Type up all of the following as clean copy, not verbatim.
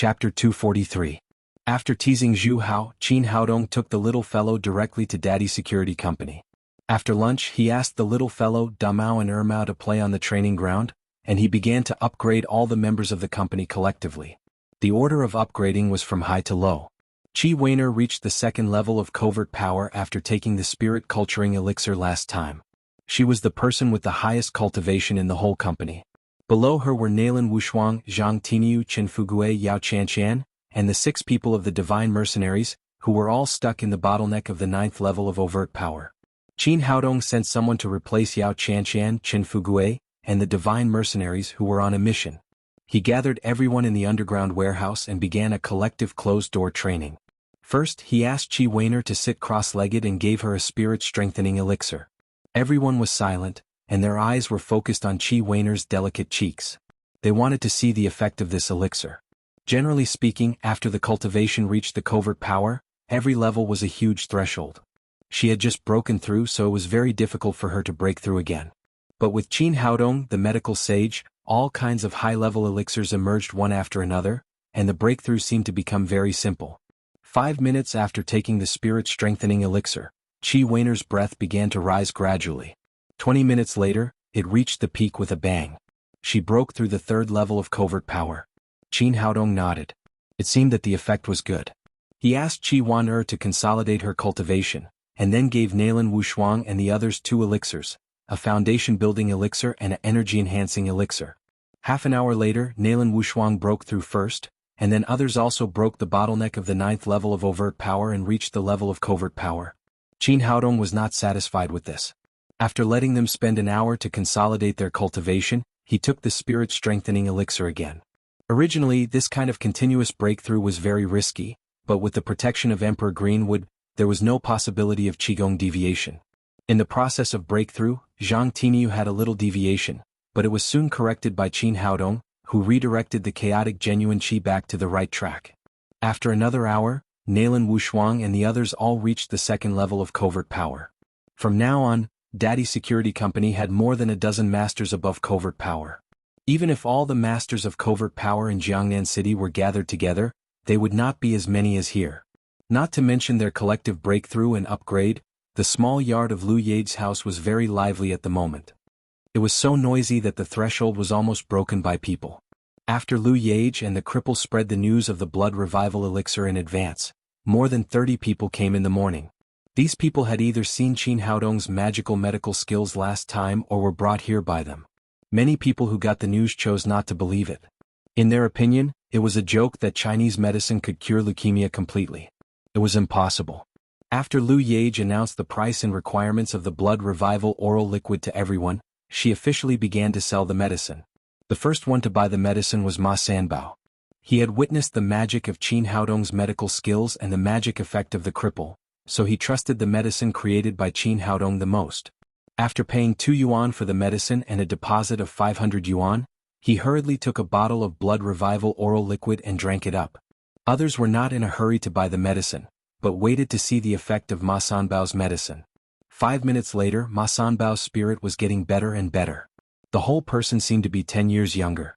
Chapter 243. After teasing Zhu Hao, Qin Haodong took the little fellow directly to Daddy's security company. After lunch, he asked the little fellow, Damao and Ermao, to play on the training ground, and he began to upgrade all the members of the company collectively. The order of upgrading was from high to low. Qi Weiner reached the second level of covert power after taking the spirit culturing elixir last time. She was the person with the highest cultivation in the whole company. Below her were Nailan Wushuang, Zhang Tiniu, Chen Fugue, Yao Chanshan, and the 6 people of the divine mercenaries, who were all stuck in the bottleneck of the 9th level of overt power. Qin Haodong sent someone to replace Yao Chanshan, Chen Fugue, and the divine mercenaries who were on a mission. He gathered everyone in the underground warehouse and began a collective closed-door training. First, he asked Qi Weiner to sit cross-legged and gave her a spirit-strengthening elixir. Everyone was silent, and their eyes were focused on Qi Weiner's delicate cheeks. They wanted to see the effect of this elixir. Generally speaking, after the cultivation reached the covert power, every level was a huge threshold. She had just broken through, so it was very difficult for her to break through again. But with Qin Haodong, the medical sage, all kinds of high-level elixirs emerged one after another, and the breakthrough seemed to become very simple. 5 minutes after taking the spirit-strengthening elixir, Qi Weiner's breath began to rise gradually. 20 minutes later, it reached the peak with a bang. She broke through the 3rd level of covert power. Qin Haodong nodded. It seemed that the effect was good. He asked Qi Wan to consolidate her cultivation, and then gave Nailan Wushuang and the others 2 elixirs, a foundation-building elixir and an energy-enhancing elixir. Half an hour later, Nailan Wushuang broke through first, and then others also broke the bottleneck of the 9th level of overt power and reached the level of covert power. Qin Haodong was not satisfied with this. After letting them spend an hour to consolidate their cultivation, he took the spirit-strengthening elixir again. Originally, this kind of continuous breakthrough was very risky, but with the protection of Emperor Greenwood, there was no possibility of Qigong deviation. In the process of breakthrough, Zhang Tiniu had a little deviation, but it was soon corrected by Qin Haodong, who redirected the chaotic genuine Qi back to the right track. After another hour, Nailan Wushuang and the others all reached the 2nd level of covert power. From now on, Daddy's security company had more than a dozen masters above covert power. Even if all the masters of covert power in Jiangnan City were gathered together, they would not be as many as here. Not to mention their collective breakthrough and upgrade, the small yard of Lu Yade's house was very lively at the moment. It was so noisy that the threshold was almost broken by people. After Lu Yade and the cripple spread the news of the blood revival elixir in advance, more than 30 people came in the morning. These people had either seen Qin Haodong's magical medical skills last time or were brought here by them. Many people who got the news chose not to believe it. In their opinion, it was a joke that Chinese medicine could cure leukemia completely. It was impossible. After Lu Yade announced the price and requirements of the blood revival oral liquid to everyone, she officially began to sell the medicine. The first one to buy the medicine was Ma Sanbao. He had witnessed the magic of Qin Haodong's medical skills and the magic effect of the cripple, so he trusted the medicine created by Qin Haodong the most. After paying 2 yuan for the medicine and a deposit of 500 yuan, he hurriedly took a bottle of blood revival oral liquid and drank it up. Others were not in a hurry to buy the medicine, but waited to see the effect of Ma Sanbao's medicine. 5 minutes later, Ma Sanbao's spirit was getting better and better. The whole person seemed to be 10 years younger.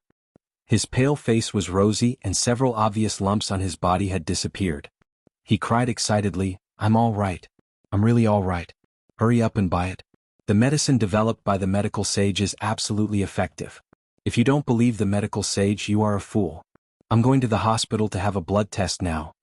His pale face was rosy and several obvious lumps on his body had disappeared. He cried excitedly, "I'm all right. I'm really all right. Hurry up and buy it. The medicine developed by the medical sage is absolutely effective. If you don't believe the medical sage, you are a fool. I'm going to the hospital to have a blood test now."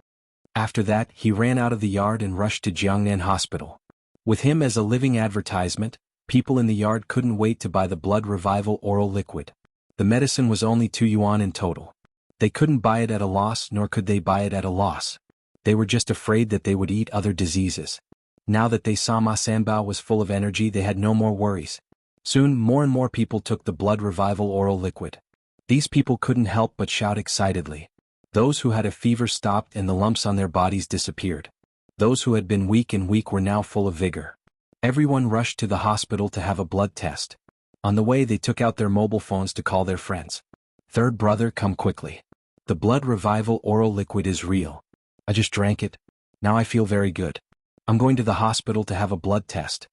After that, he ran out of the yard and rushed to Jiangnan Hospital. With him as a living advertisement, people in the yard couldn't wait to buy the blood revival oral liquid. The medicine was only 2 yuan in total. They couldn't buy it at a loss, nor could they buy it at a loss. They were just afraid that they would eat other diseases. Now that they saw Ma Sanbao was full of energy, they had no more worries. Soon, more and more people took the blood revival oral liquid. These people couldn't help but shout excitedly. Those who had a fever stopped and the lumps on their bodies disappeared. Those who had been weak were now full of vigor. Everyone rushed to the hospital to have a blood test. On the way, they took out their mobile phones to call their friends. "Third brother, come quickly. The blood revival oral liquid is real. I just drank it. Now I feel very good. I'm going to the hospital to have a blood test."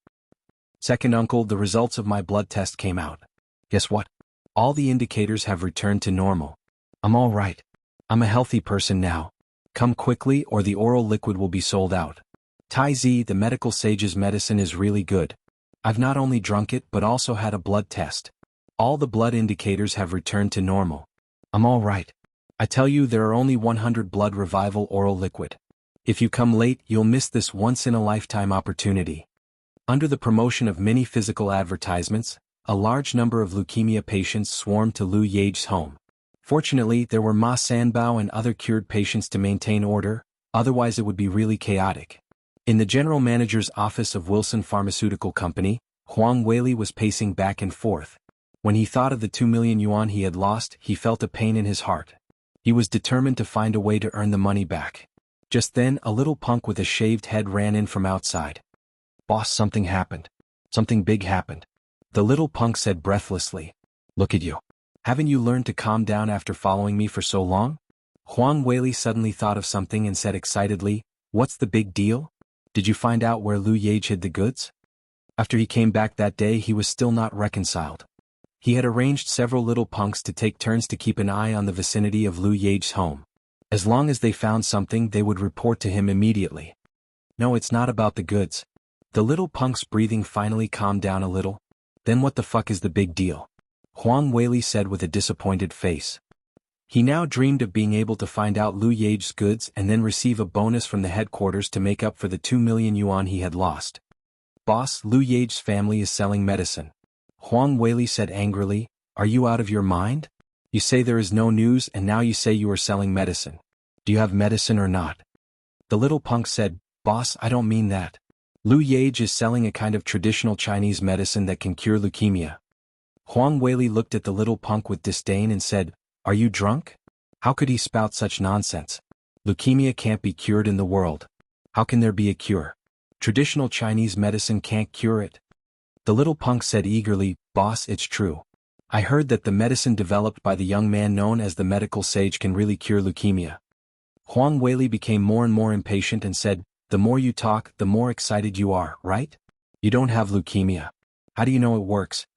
"Second uncle, the results of my blood test came out. Guess what? All the indicators have returned to normal. I'm all right. I'm a healthy person now. Come quickly or the oral liquid will be sold out. Tai Zi, the medical sage's medicine is really good. I've not only drunk it but also had a blood test. All the blood indicators have returned to normal. I'm all right. I tell you, there are only 100 blood revival oral liquid. If you come late, you'll miss this once-in-a-lifetime opportunity. Under the promotion of many physical advertisements, a large number of leukemia patients swarmed to Lu Yage's home. Fortunately, there were Ma Sanbao and other cured patients to maintain order, otherwise it would be really chaotic. In the general manager's office of Wilson Pharmaceutical Company, Huang Weili was pacing back and forth. When he thought of the 2 million yuan he had lost, he felt a pain in his heart. He was determined to find a way to earn the money back. Just then, a little punk with a shaved head ran in from outside. "Boss, something happened. Something big happened." The little punk said breathlessly. "Look at you. Haven't you learned to calm down after following me for so long?" Huang Weili suddenly thought of something and said excitedly, "What's the big deal? Did you find out where Lu Yage hid the goods?" After he came back that day, he was still not reconciled. He had arranged several little punks to take turns to keep an eye on the vicinity of Lu Yage's home. As long as they found something, they would report to him immediately. "No, it's not about the goods." The little punk's breathing finally calmed down a little. "Then what the fuck is the big deal?" Huang Weili said with a disappointed face. He now dreamed of being able to find out Lu Yage's goods and then receive a bonus from the headquarters to make up for the 2 million yuan he had lost. "Boss, Lu Yage's family is selling medicine." Huang Weili said angrily, "Are you out of your mind? You say there is no news and now you say you are selling medicine. Do you have medicine or not?" The little punk said, "Boss, I don't mean that. Lu Yage is selling a kind of traditional Chinese medicine that can cure leukemia." Huang Weili looked at the little punk with disdain and said, "Are you drunk? How could he spout such nonsense? Leukemia can't be cured in the world. How can there be a cure? Traditional Chinese medicine can't cure it." The little punk said eagerly, "Boss, it's true. I heard that the medicine developed by the young man known as the medical sage can really cure leukemia." Huang Weili became more and more impatient and said, "The more you talk, the more excited you are, right? You don't have leukemia. How do you know it works?"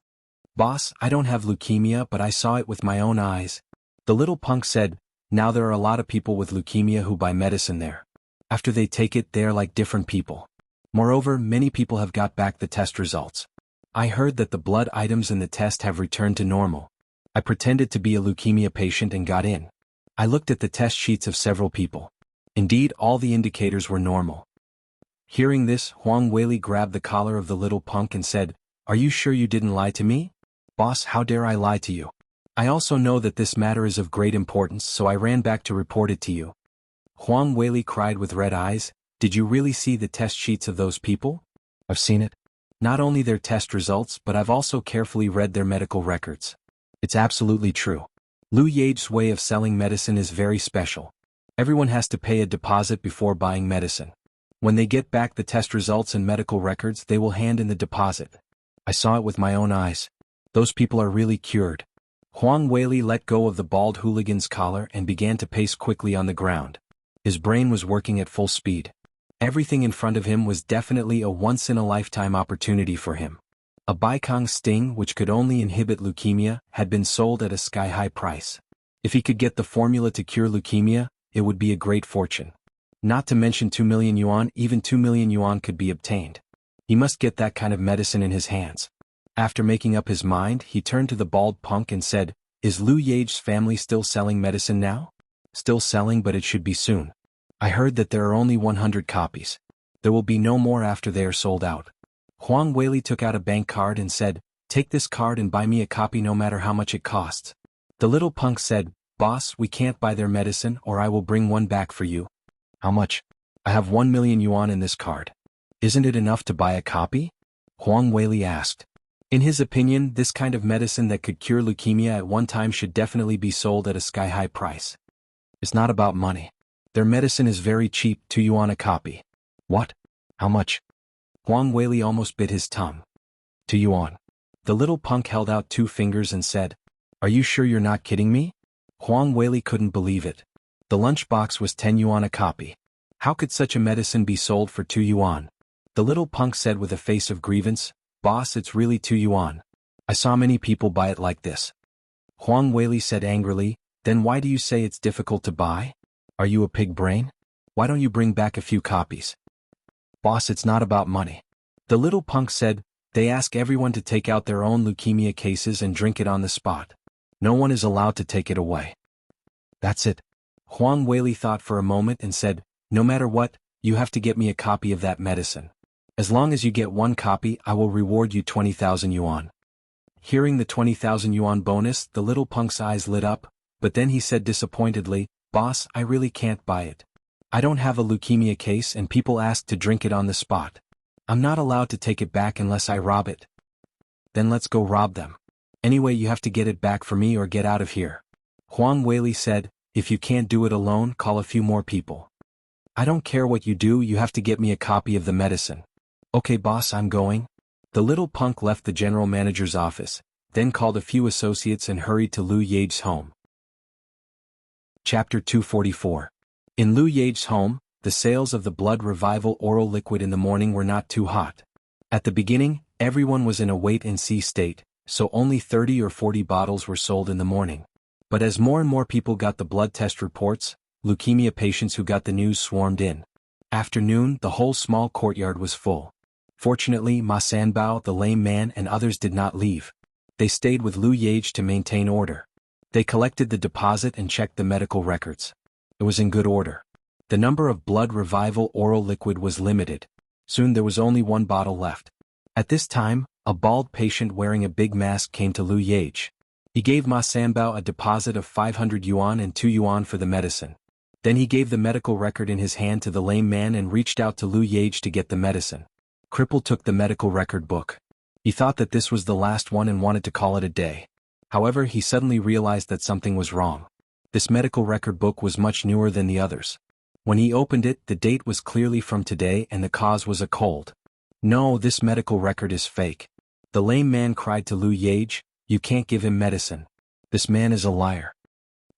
"Boss, I don't have leukemia, but I saw it with my own eyes." The little punk said, "Now there are a lot of people with leukemia who buy medicine there. After they take it, they are like different people. Moreover, many people have got back the test results. I heard that the blood items in the test have returned to normal. I pretended to be a leukemia patient and got in. I looked at the test sheets of several people. Indeed, all the indicators were normal." Hearing this, Huang Weili grabbed the collar of the little punk and said, "Are you sure you didn't lie to me?" "Boss, how dare I lie to you? I also know that this matter is of great importance, so I ran back to report it to you." Huang Weili cried with red eyes, "Did you really see the test sheets of those people?" "I've seen it. Not only their test results, but I've also carefully read their medical records. It's absolutely true. Lu Yage's way of selling medicine is very special. Everyone has to pay a deposit before buying medicine. When they get back the test results and medical records, they will hand in the deposit. I saw it with my own eyes. Those people are really cured." Huang Weili let go of the bald hooligan's collar and began to pace quickly on the ground. His brain was working at full speed. Everything in front of him was definitely a once-in-a-lifetime opportunity for him. A Baikong sting which could only inhibit leukemia had been sold at a sky-high price. If he could get the formula to cure leukemia, it would be a great fortune. Not to mention 2 million yuan, even 2 million yuan could be obtained. He must get that kind of medicine in his hands. After making up his mind, he turned to the bald punk and said, "Is Lu Yage's family still selling medicine now?" "Still selling, but it should be soon. I heard that there are only 100 copies. There will be no more after they are sold out." Huang Weili took out a bank card and said, "Take this card and buy me a copy no matter how much it costs." The little punk said, "Boss, we can't buy their medicine or I will bring one back for you." "How much?" "I have 1 million yuan in this card." "Isn't it enough to buy a copy?" Huang Weili asked. In his opinion, this kind of medicine that could cure leukemia at one time should definitely be sold at a sky-high price. "It's not about money. Their medicine is very cheap, 2 yuan a copy." "What? How much?" Huang Weili almost bit his tongue. 2 yuan. The little punk held out 2 fingers and said, "Are you sure you're not kidding me?" Huang Weili couldn't believe it. The lunchbox was 10 yuan a copy. How could such a medicine be sold for 2 yuan? The little punk said with a face of grievance, "Boss, it's really 2 yuan. I saw many people buy it like this." Huang Weili said angrily, Then why do you say it's difficult to buy? Are you a pig brain? Why don't you bring back a few copies? Boss, it's not about money. The little punk said, they ask everyone to take out their own leukemia cases and drink it on the spot. No one is allowed to take it away. That's it. Huang Weili thought for a moment and said, no matter what, you have to get me a copy of that medicine. As long as you get one copy, I will reward you 20,000 yuan. Hearing the 20,000 yuan bonus, the little punk's eyes lit up, but then he said disappointedly, boss, I really can't buy it. I don't have a leukemia case and people ask to drink it on the spot. I'm not allowed to take it back unless I rob it. Then let's go rob them. Anyway, you have to get it back for me or get out of here. Huang Weili said, if you can't do it alone, call a few more people. I don't care what you do, you have to get me a copy of the medicine. Okay boss, I'm going. The little punk left the general manager's office, then called a few associates and hurried to Lu Yage's home. Chapter 244. In Lu Yage's home, the sales of the blood revival oral liquid in the morning were not too hot. At the beginning, everyone was in a wait-and-see state, so only 30 or 40 bottles were sold in the morning. But as more and more people got the blood test reports, leukemia patients who got the news swarmed in. After noon, the whole small courtyard was full. Fortunately, Ma Sanbao, the lame man, and others did not leave. They stayed with Lu Yage to maintain order. They collected the deposit and checked the medical records. It was in good order. The number of blood revival oral liquid was limited. Soon there was only one bottle left. At this time, a bald patient wearing a big mask came to Lu Yage. He gave Ma Sanbao a deposit of 500 yuan and 2 yuan for the medicine. Then he gave the medical record in his hand to the lame man and reached out to Lu Yage to get the medicine. Cripple took the medical record book. He thought that this was the last one and wanted to call it a day. However, he suddenly realized that something was wrong. This medical record book was much newer than the others. When he opened it, the date was clearly from today and the cause was a cold. No, this medical record is fake. The lame man cried to Lu Yage, you can't give him medicine. This man is a liar.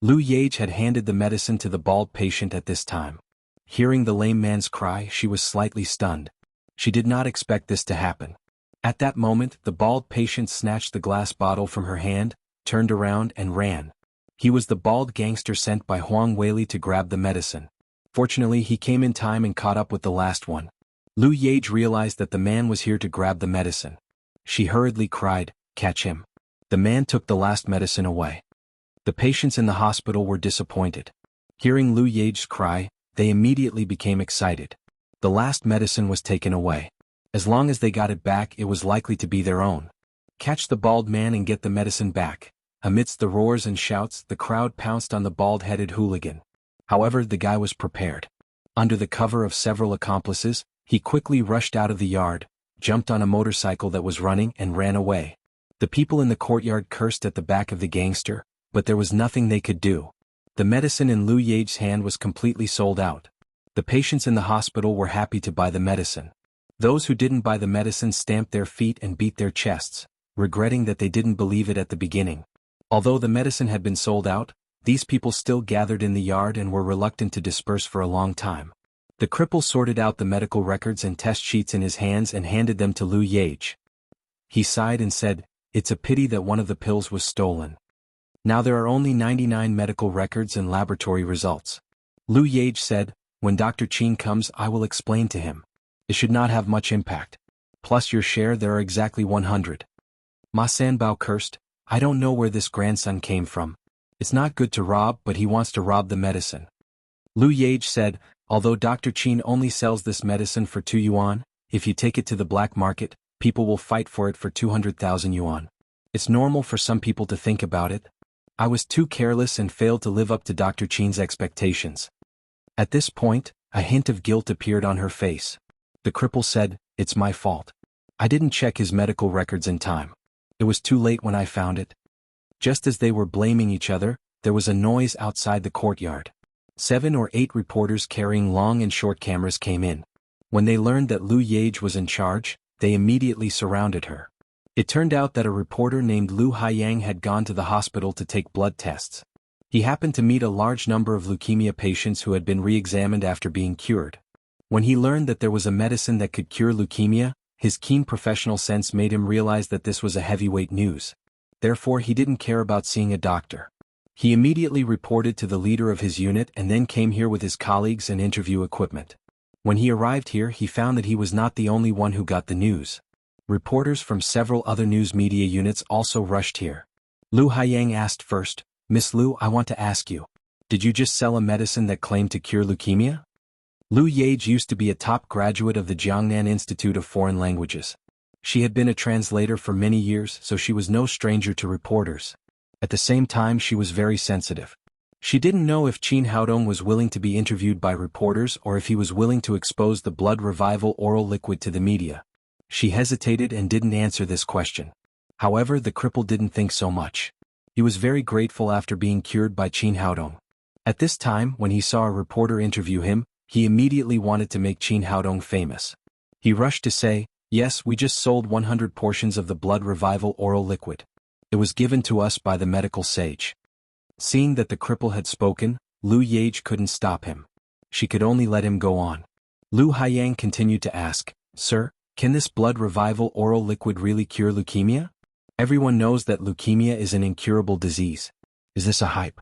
Lu Yage had handed the medicine to the bald patient at this time. Hearing the lame man's cry, she was slightly stunned. She did not expect this to happen. At that moment, the bald patient snatched the glass bottle from her hand, turned around and ran. He was the bald gangster sent by Huang Weili to grab the medicine. Fortunately, he came in time and caught up with the last one. Lu Yage realized that the man was here to grab the medicine. She hurriedly cried, catch him. The man took the last medicine away. The patients in the hospital were disappointed. Hearing Lu Yage's cry, they immediately became excited. The last medicine was taken away. As long as they got it back, it was likely to be their own. Catch the bald man and get the medicine back. Amidst the roars and shouts, the crowd pounced on the bald-headed hooligan. However, the guy was prepared. Under the cover of several accomplices, he quickly rushed out of the yard, jumped on a motorcycle that was running and ran away. The people in the courtyard cursed at the back of the gangster, but there was nothing they could do. The medicine in Lu Yage's hand was completely sold out. The patients in the hospital were happy to buy the medicine. Those who didn't buy the medicine stamped their feet and beat their chests, regretting that they didn't believe it at the beginning. Although the medicine had been sold out, these people still gathered in the yard and were reluctant to disperse for a long time. The cripple sorted out the medical records and test sheets in his hands and handed them to Lu Yage. He sighed and said, it's a pity that one of the pills was stolen. Now there are only 99 medical records and laboratory results. Lu Yage said, when Dr. Qin comes, I will explain to him. It should not have much impact. Plus your share, there are exactly 100. Ma Sanbao cursed, I don't know where this grandson came from. It's not good to rob, but he wants to rob the medicine. Lu Yage said, although Dr. Qin only sells this medicine for 2 yuan, if you take it to the black market, people will fight for it for 200,000 yuan. It's normal for some people to think about it. I was too careless and failed to live up to Dr. Qin's expectations. At this point, a hint of guilt appeared on her face. The cripple said, it's my fault. I didn't check his medical records in time. It was too late when I found it. Just as they were blaming each other, there was a noise outside the courtyard. 7 or 8 reporters carrying long and short cameras came in. When they learned that Lu Yage was in charge, they immediately surrounded her. It turned out that a reporter named Lu Haiyang had gone to the hospital to take blood tests. He happened to meet a large number of leukemia patients who had been re-examined after being cured. When he learned that there was a medicine that could cure leukemia, his keen professional sense made him realize that this was a heavyweight news. Therefore, he didn't care about seeing a doctor. He immediately reported to the leader of his unit and then came here with his colleagues and interview equipment. When he arrived here, he found that he was not the only one who got the news. Reporters from several other news media units also rushed here. Lu Haiyang asked first, "Miss Lu, I want to ask you. Did you just sell a medicine that claimed to cure leukemia?" Lu Yage used to be a top graduate of the Jiangnan Institute of Foreign Languages. She had been a translator for many years, so she was no stranger to reporters. At the same time, she was very sensitive. She didn't know if Qin Haodong was willing to be interviewed by reporters or if he was willing to expose the blood revival oral liquid to the media. She hesitated and didn't answer this question. However, the cripple didn't think so much. He was very grateful after being cured by Qin Haodong. At this time, when he saw a reporter interview him, he immediately wanted to make Qin Haodong famous. He rushed to say, "Yes, we just sold 100 portions of the blood revival oral liquid. It was given to us by the medical sage." Seeing that the cripple had spoken, Lu Yage couldn't stop him. She could only let him go on. Lu Haiyang continued to ask, "Sir, can this blood revival oral liquid really cure leukemia? Everyone knows that leukemia is an incurable disease. Is this a hype?"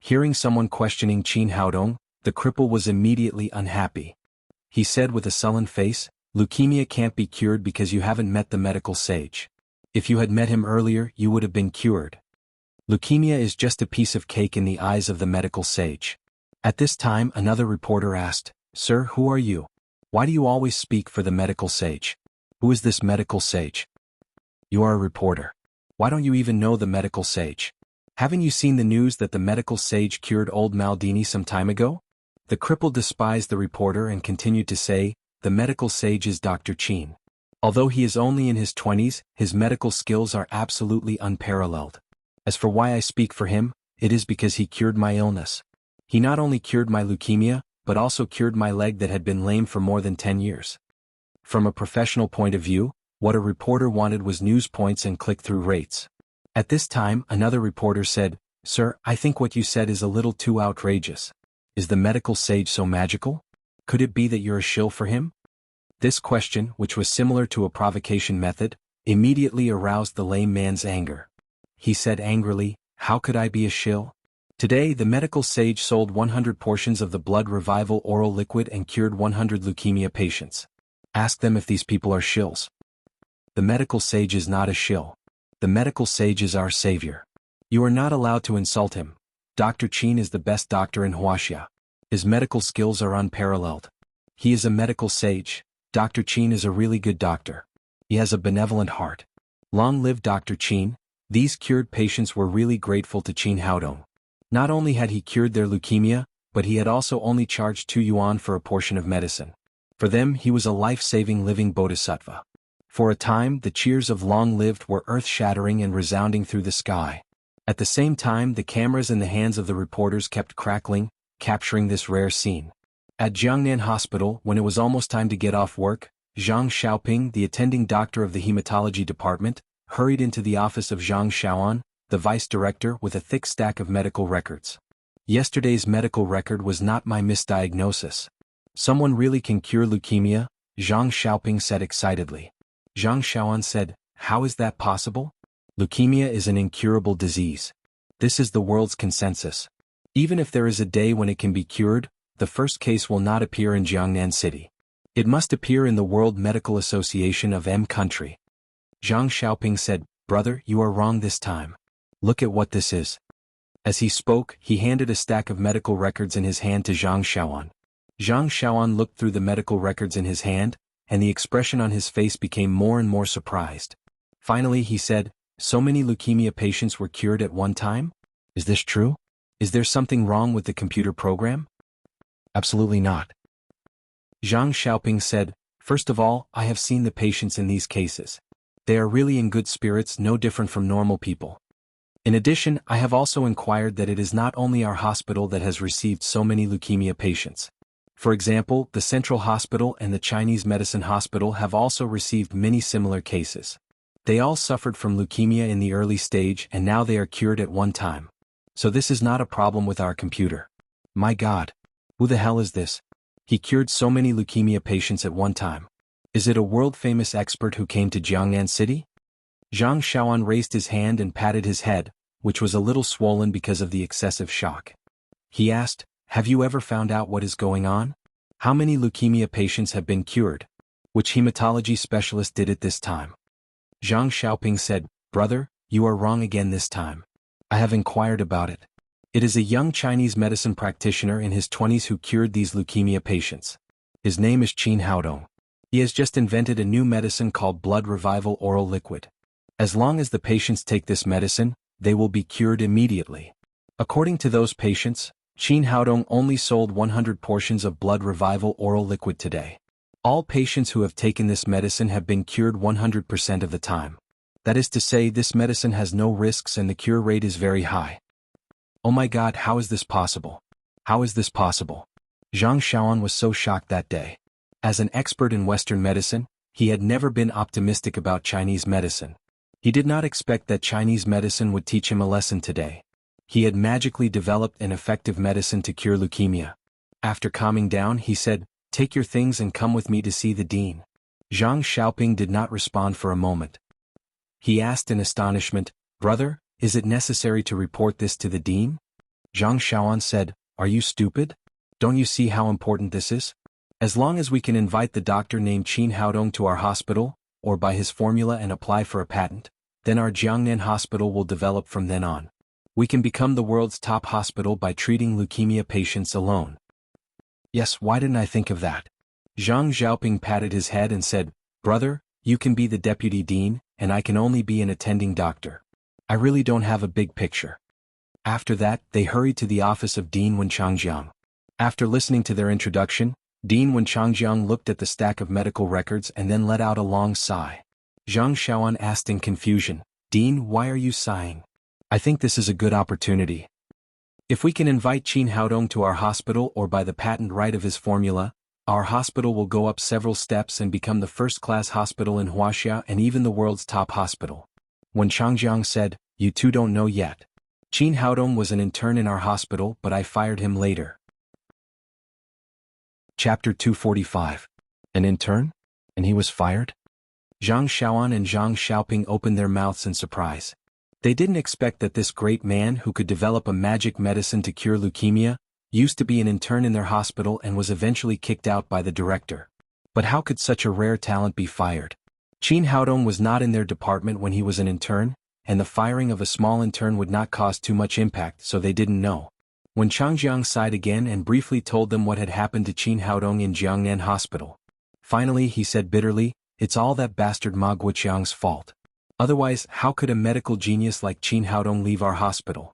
Hearing someone questioning Qin Haodong, the cripple was immediately unhappy. He said with a sullen face, "Leukemia can't be cured because you haven't met the medical sage. If you had met him earlier, you would have been cured. Leukemia is just a piece of cake in the eyes of the medical sage." At this time, another reporter asked, "Sir, who are you? Why do you always speak for the medical sage? Who is this medical sage?" "You are a reporter. Why don't you even know the medical sage? Haven't you seen the news that the medical sage cured old Maldini some time ago?" The cripple despised the reporter and continued to say, "The medical sage is Dr. Qin. Although he is only in his 20s, his medical skills are absolutely unparalleled. As for why I speak for him, it is because he cured my illness. He not only cured my leukemia, but also cured my leg that had been lame for more than 10 years. From a professional point of view, what a reporter wanted was news points and click-through rates. At this time, another reporter said, "Sir, I think what you said is a little too outrageous. Is the medical sage so magical? Could it be that you're a shill for him?" This question, which was similar to a provocation method, immediately aroused the lame man's anger. He said angrily, "How could I be a shill? Today the medical sage sold 100 portions of the blood revival oral liquid and cured 100 leukemia patients. Ask them if these people are shills." The medical sage is not a shill. The medical sage is our savior. You are not allowed to insult him. Dr. Qin is the best doctor in Wuxia. His medical skills are unparalleled. He is a medical sage. Dr. Qin is a really good doctor. He has a benevolent heart. Long live Dr. Qin. These cured patients were really grateful to Qin Haodong. Not only had he cured their leukemia, but he had also only charged 2 yuan for a portion of medicine. For them, he was a life-saving living bodhisattva. For a time, the cheers of "long lived" were earth-shattering and resounding through the sky. At the same time, the cameras in the hands of the reporters kept crackling, capturing this rare scene. At Jiangnan Hospital, when it was almost time to get off work, Zhang Xiaoping, the attending doctor of the hematology department, hurried into the office of Zhang Xiaoan, the vice director, with a thick stack of medical records. "Yesterday's medical record was not my misdiagnosis. Someone really can cure leukemia," Zhang Xiaoping said excitedly. Zhang Xiaoan said, "How is that possible? Leukemia is an incurable disease. This is the world's consensus. Even if there is a day when it can be cured, the first case will not appear in Jiangnan City. It must appear in the World Medical Association of M country." Zhang Xiaoping said, "Brother, you are wrong this time. Look at what this is." As he spoke, he handed a stack of medical records in his hand to Zhang Xiaoan. Zhang Xiaoan looked through the medical records in his hand, and the expression on his face became more and more surprised. Finally he said, "So many leukemia patients were cured at one time? Is this true? Is there something wrong with the computer program?" "Absolutely not." Zhang Xiaoping said, "First of all, I have seen the patients in these cases. They are really in good spirits, no different from normal people. In addition, I have also inquired that it is not only our hospital that has received so many leukemia patients. For example, the Central Hospital and the Chinese Medicine Hospital have also received many similar cases. They all suffered from leukemia in the early stage and now they are cured at one time. So this is not a problem with our computer. My God! Who the hell is this? He cured so many leukemia patients at one time. Is it a world-famous expert who came to Jiangnan City?" Zhang Xiaoan raised his hand and patted his head, which was a little swollen because of the excessive shock. He asked, "Have you ever found out what is going on? How many leukemia patients have been cured? Which hematology specialist did it this time?" Zhang Xiaoping said, "Brother, you are wrong again this time. I have inquired about it. It is a young Chinese medicine practitioner in his 20s who cured these leukemia patients. His name is Qin Haodong. He has just invented a new medicine called blood revival oral liquid. As long as the patients take this medicine, they will be cured immediately." According to those patients, Qin Haodong only sold 100 portions of blood revival oral liquid today. All patients who have taken this medicine have been cured 100% of the time. That is to say, this medicine has no risks and the cure rate is very high. Oh my God, how is this possible? How is this possible? Zhang Xiaoan was so shocked that day. As an expert in Western medicine, he had never been optimistic about Chinese medicine. He did not expect that Chinese medicine would teach him a lesson today. He had magically developed an effective medicine to cure leukemia. After calming down, he said, "Take your things and come with me to see the dean." Zhang Xiaoping did not respond for a moment. He asked in astonishment, "Brother, is it necessary to report this to the dean?" Zhang Xiaoan said, "Are you stupid? Don't you see how important this is? As long as we can invite the doctor named Qin Haodong to our hospital, or buy his formula and apply for a patent, then our Jiangnan hospital will develop from then on. We can become the world's top hospital by treating leukemia patients alone." Yes, why didn't I think of that? Zhang Xiaoping patted his head and said, "Brother, you can be the deputy dean, and I can only be an attending doctor. I really don't have a big picture." After that, they hurried to the office of Dean Wenchangjiang. After listening to their introduction, Dean Wenchangjiang looked at the stack of medical records and then let out a long sigh. Zhang Xiaoan asked in confusion, "Dean, why are you sighing?" "I think this is a good opportunity. If we can invite Qin Haodong to our hospital or buy the patent right of his formula, our hospital will go up several steps and become the first-class hospital in Wuxia and even the world's top hospital." When Changjiang said, "You two don't know yet. Qin Haodong was an intern in our hospital, but I fired him later." Chapter 245. An intern? And he was fired? Zhang Xiaoan and Zhang Xiaoping opened their mouths in surprise. They didn't expect that this great man who could develop a magic medicine to cure leukemia used to be an intern in their hospital and was eventually kicked out by the director. But how could such a rare talent be fired? Qin Haodong was not in their department when he was an intern, and the firing of a small intern would not cause too much impact, so they didn't know. When Changjiang sighed again and briefly told them what had happened to Qin Haodong in Jiangnan Hospital. Finally, he said bitterly, "It's all that bastard Ma Guoqiang's fault. Otherwise, how could a medical genius like Qin Haodong leave our hospital?"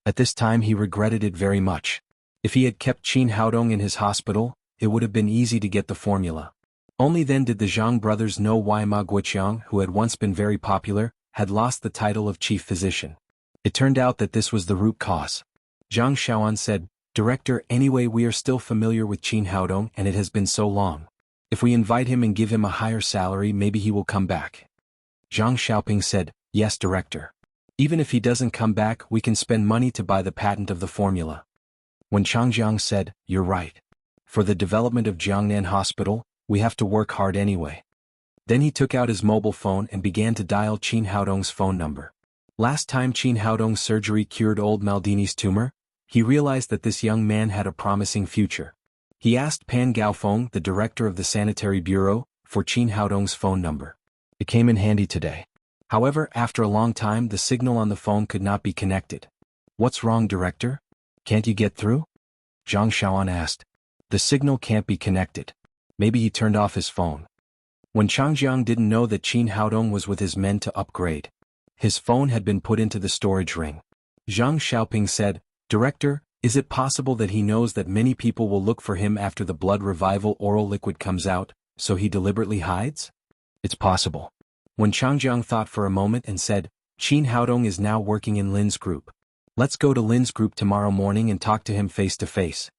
At this time he regretted it very much. If he had kept Qin Haodong in his hospital, it would have been easy to get the formula. Only then did the Zhang brothers know why Ma Guoqiang, who had once been very popular, had lost the title of chief physician. It turned out that this was the root cause. Zhang Xiaoan said, "Director, anyway we are still familiar with Qin Haodong and it has been so long. If we invite him and give him a higher salary, maybe he will come back." Zhang Xiaoping said, "Yes, director. Even if he doesn't come back, we can spend money to buy the patent of the formula." When Changjiang said, "You're right. For the development of Jiangnan Hospital, we have to work hard anyway." Then he took out his mobile phone and began to dial Qin Haodong's phone number. Last time Qin Haodong's surgery cured old Maldini's tumor, he realized that this young man had a promising future. He asked Pan Gaofeng, the director of the sanitary bureau, for Qin Haodong's phone number. It came in handy today. However, after a long time the signal on the phone could not be connected. "What's wrong, director? Can't you get through?" Zhang Xiaoan asked. "The signal can't be connected. Maybe he turned off his phone." When Changjiang didn't know that Qin Haodong was with his men to upgrade. His phone had been put into the storage ring. Zhang Xiaoping said, "Director, is it possible that he knows that many people will look for him after the blood revival oral liquid comes out, so he deliberately hides?" "It's possible." When Changjiang thought for a moment and said, "Qin Haodong is now working in Lin's group. Let's go to Lin's group tomorrow morning and talk to him face to face."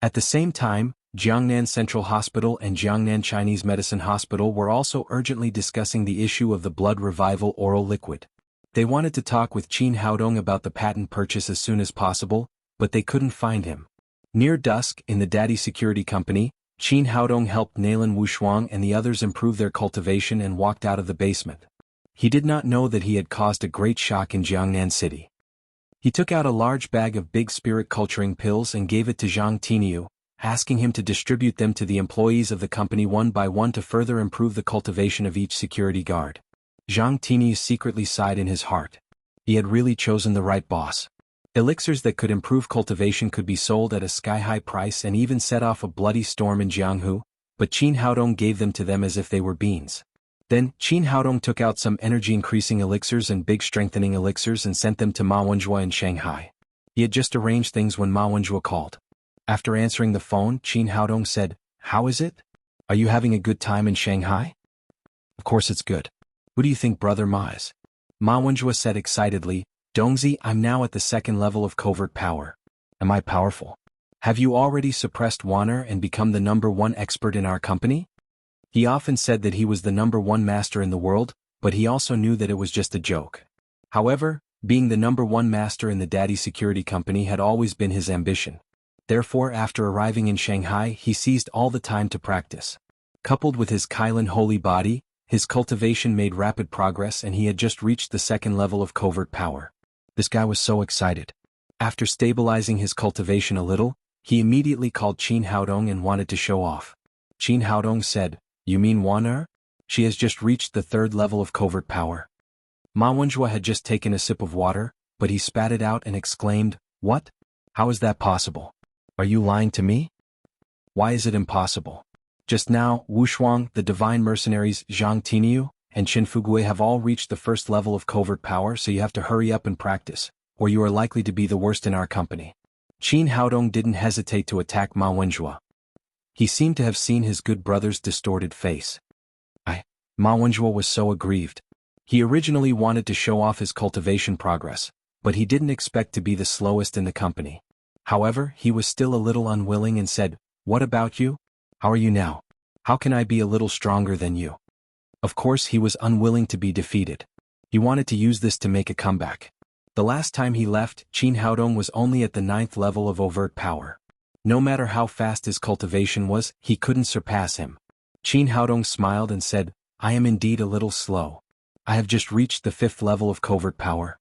At the same time, Jiangnan Central Hospital and Jiangnan Chinese Medicine Hospital were also urgently discussing the issue of the blood revival oral liquid. They wanted to talk with Qin Haodong about the patent purchase as soon as possible, but they couldn't find him. Near dusk, in the Daddy Security Company, Qin Haodong helped Nailan Wushuang and the others improve their cultivation and walked out of the basement. He did not know that he had caused a great shock in Jiangnan City. He took out a large bag of big spirit culturing pills and gave it to Zhang Tiniu, asking him to distribute them to the employees of the company one by one to further improve the cultivation of each security guard. Zhang Tiniu secretly sighed in his heart. He had really chosen the right boss. Elixirs that could improve cultivation could be sold at a sky-high price and even set off a bloody storm in Jianghu, but Qin Haodong gave them to them as if they were beans. Then, Qin Haodong took out some energy-increasing elixirs and big strengthening elixirs and sent them to Ma Wenjue in Shanghai. He had just arranged things when Ma Wenjue called. After answering the phone, Qin Haodong said, "How is it? Are you having a good time in Shanghai?" "Of course it's good. Who do you think brother Ma is?" Ma Wenjue said excitedly, "Dongzi, I'm now at the second level of covert power. Am I powerful? Have you already suppressed Wanner and become the #1 expert in our company?" He often said that he was the #1 master in the world, but he also knew that it was just a joke. However, being the #1 master in the Daddy Security Company had always been his ambition. Therefore, after arriving in Shanghai, he seized all the time to practice. Coupled with his Kailan holy body, his cultivation made rapid progress and he had just reached the second level of covert power. This guy was so excited. After stabilizing his cultivation a little, he immediately called Qin Haodong and wanted to show off. Qin Haodong said, "You mean Wan'er? She has just reached the third level of covert power." Ma Wenjue had just taken a sip of water, but he spat it out and exclaimed, "What? How is that possible? Are you lying to me? Why is it impossible? Just now, Wu Shuang, the divine mercenaries, Zhang Tiniu, and Qin Fugui have all reached the first level of covert power, so you have to hurry up and practice, or you are likely to be the worst in our company." Qin Haodong didn't hesitate to attack Ma Wenjue. He seemed to have seen his good brother's distorted face. Ma Wenjue was so aggrieved. He originally wanted to show off his cultivation progress, but he didn't expect to be the slowest in the company. However, he was still a little unwilling and said, "What about you? How are you now? How can I be a little stronger than you?" Of course, he was unwilling to be defeated. He wanted to use this to make a comeback. The last time he left, Qin Haodong was only at the 9th level of overt power. No matter how fast his cultivation was, he couldn't surpass him. Qin Haodong smiled and said, "I am indeed a little slow. I have just reached the 5th level of covert power."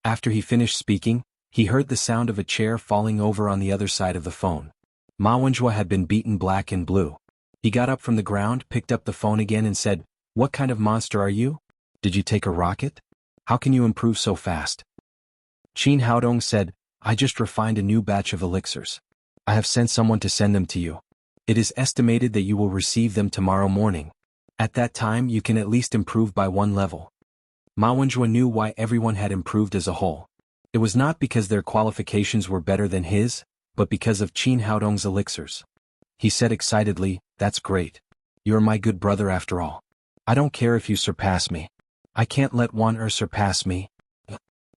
After he finished speaking, he heard the sound of a chair falling over on the other side of the phone. Ma Wenjue had been beaten black and blue. He got up from the ground, picked up the phone again and said, "What kind of monster are you? Did you take a rocket? How can you improve so fast?" Qin Haodong said, "I just refined a new batch of elixirs. I have sent someone to send them to you. It is estimated that you will receive them tomorrow morning. At that time you can at least improve by 1 level." Ma Wenjue knew why everyone had improved as a whole. It was not because their qualifications were better than his, but because of Qin Haodong's elixirs. He said excitedly, "That's great. You are my good brother after all. I don't care if you surpass me. I can't let Wan'er surpass me.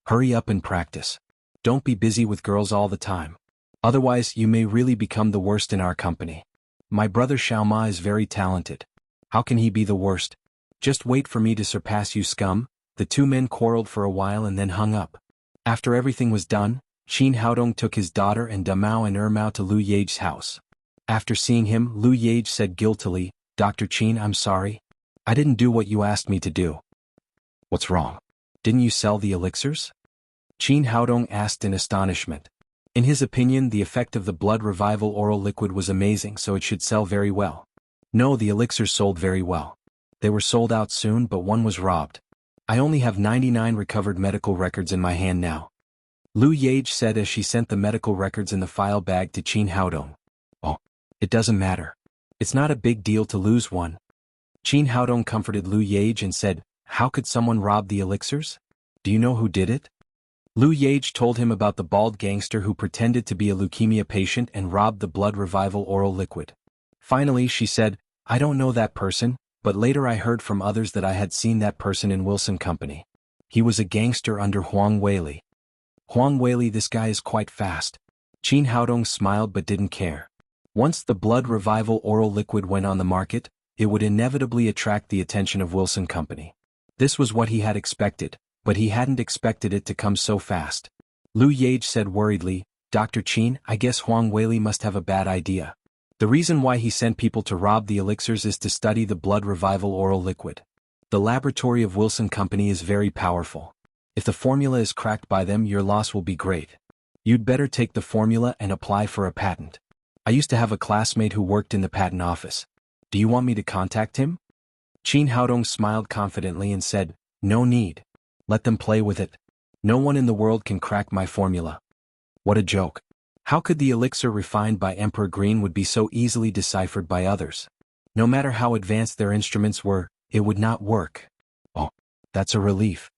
Hurry up and practice. Don't be busy with girls all the time. Otherwise you may really become the worst in our company. My brother Xiaoma is very talented. How can he be the worst? Just wait for me to surpass you, scum." The two men quarreled for a while and then hung up. After everything was done, Qin Haodong took his daughter and Damao and Ermao to Lu Yage's house. After seeing him, Lu Yage said guiltily, "Dr. Qin, I'm sorry. I didn't do what you asked me to do." "What's wrong? Didn't you sell the elixirs?" Qin Haodong asked in astonishment. In his opinion, the effect of the blood revival oral liquid was amazing, so it should sell very well. No, the elixirs sold very well. They were sold out soon, but one was robbed. I only have 99 recovered medical records in my hand now. Lu Yage said as she sent the medical records in the file bag to Qin Haodong. "Oh, it doesn't matter. It's not a big deal to lose one." Qin Haodong comforted Lu Yage and said, "How could someone rob the elixirs? Do you know who did it?" Lu Yage told him about the bald gangster who pretended to be a leukemia patient and robbed the blood revival oral liquid. Finally, she said, "I don't know that person, but later I heard from others that I had seen that person in Wilson Company. He was a gangster under Huang Weili." "Huang Weili, this guy is quite fast." Qin Haodong smiled but didn't care. Once the blood revival oral liquid went on the market, it would inevitably attract the attention of Wilson Company. This was what he had expected, but he hadn't expected it to come so fast. Lu Yage said worriedly, "Dr. Qin, I guess Huang Weili must have a bad idea. The reason why he sent people to rob the elixirs is to study the blood revival oral liquid. The laboratory of Wilson Company is very powerful. If the formula is cracked by them, your loss will be great. You'd better take the formula and apply for a patent. I used to have a classmate who worked in the patent office. Do you want me to contact him? Qin Haodong smiled confidently and said, no need. Let them play with it. No one in the world can crack my formula. What a joke. How could the elixir refined by Emperor Green would be so easily deciphered by others? No matter how advanced their instruments were, it would not work. Oh, that's a relief.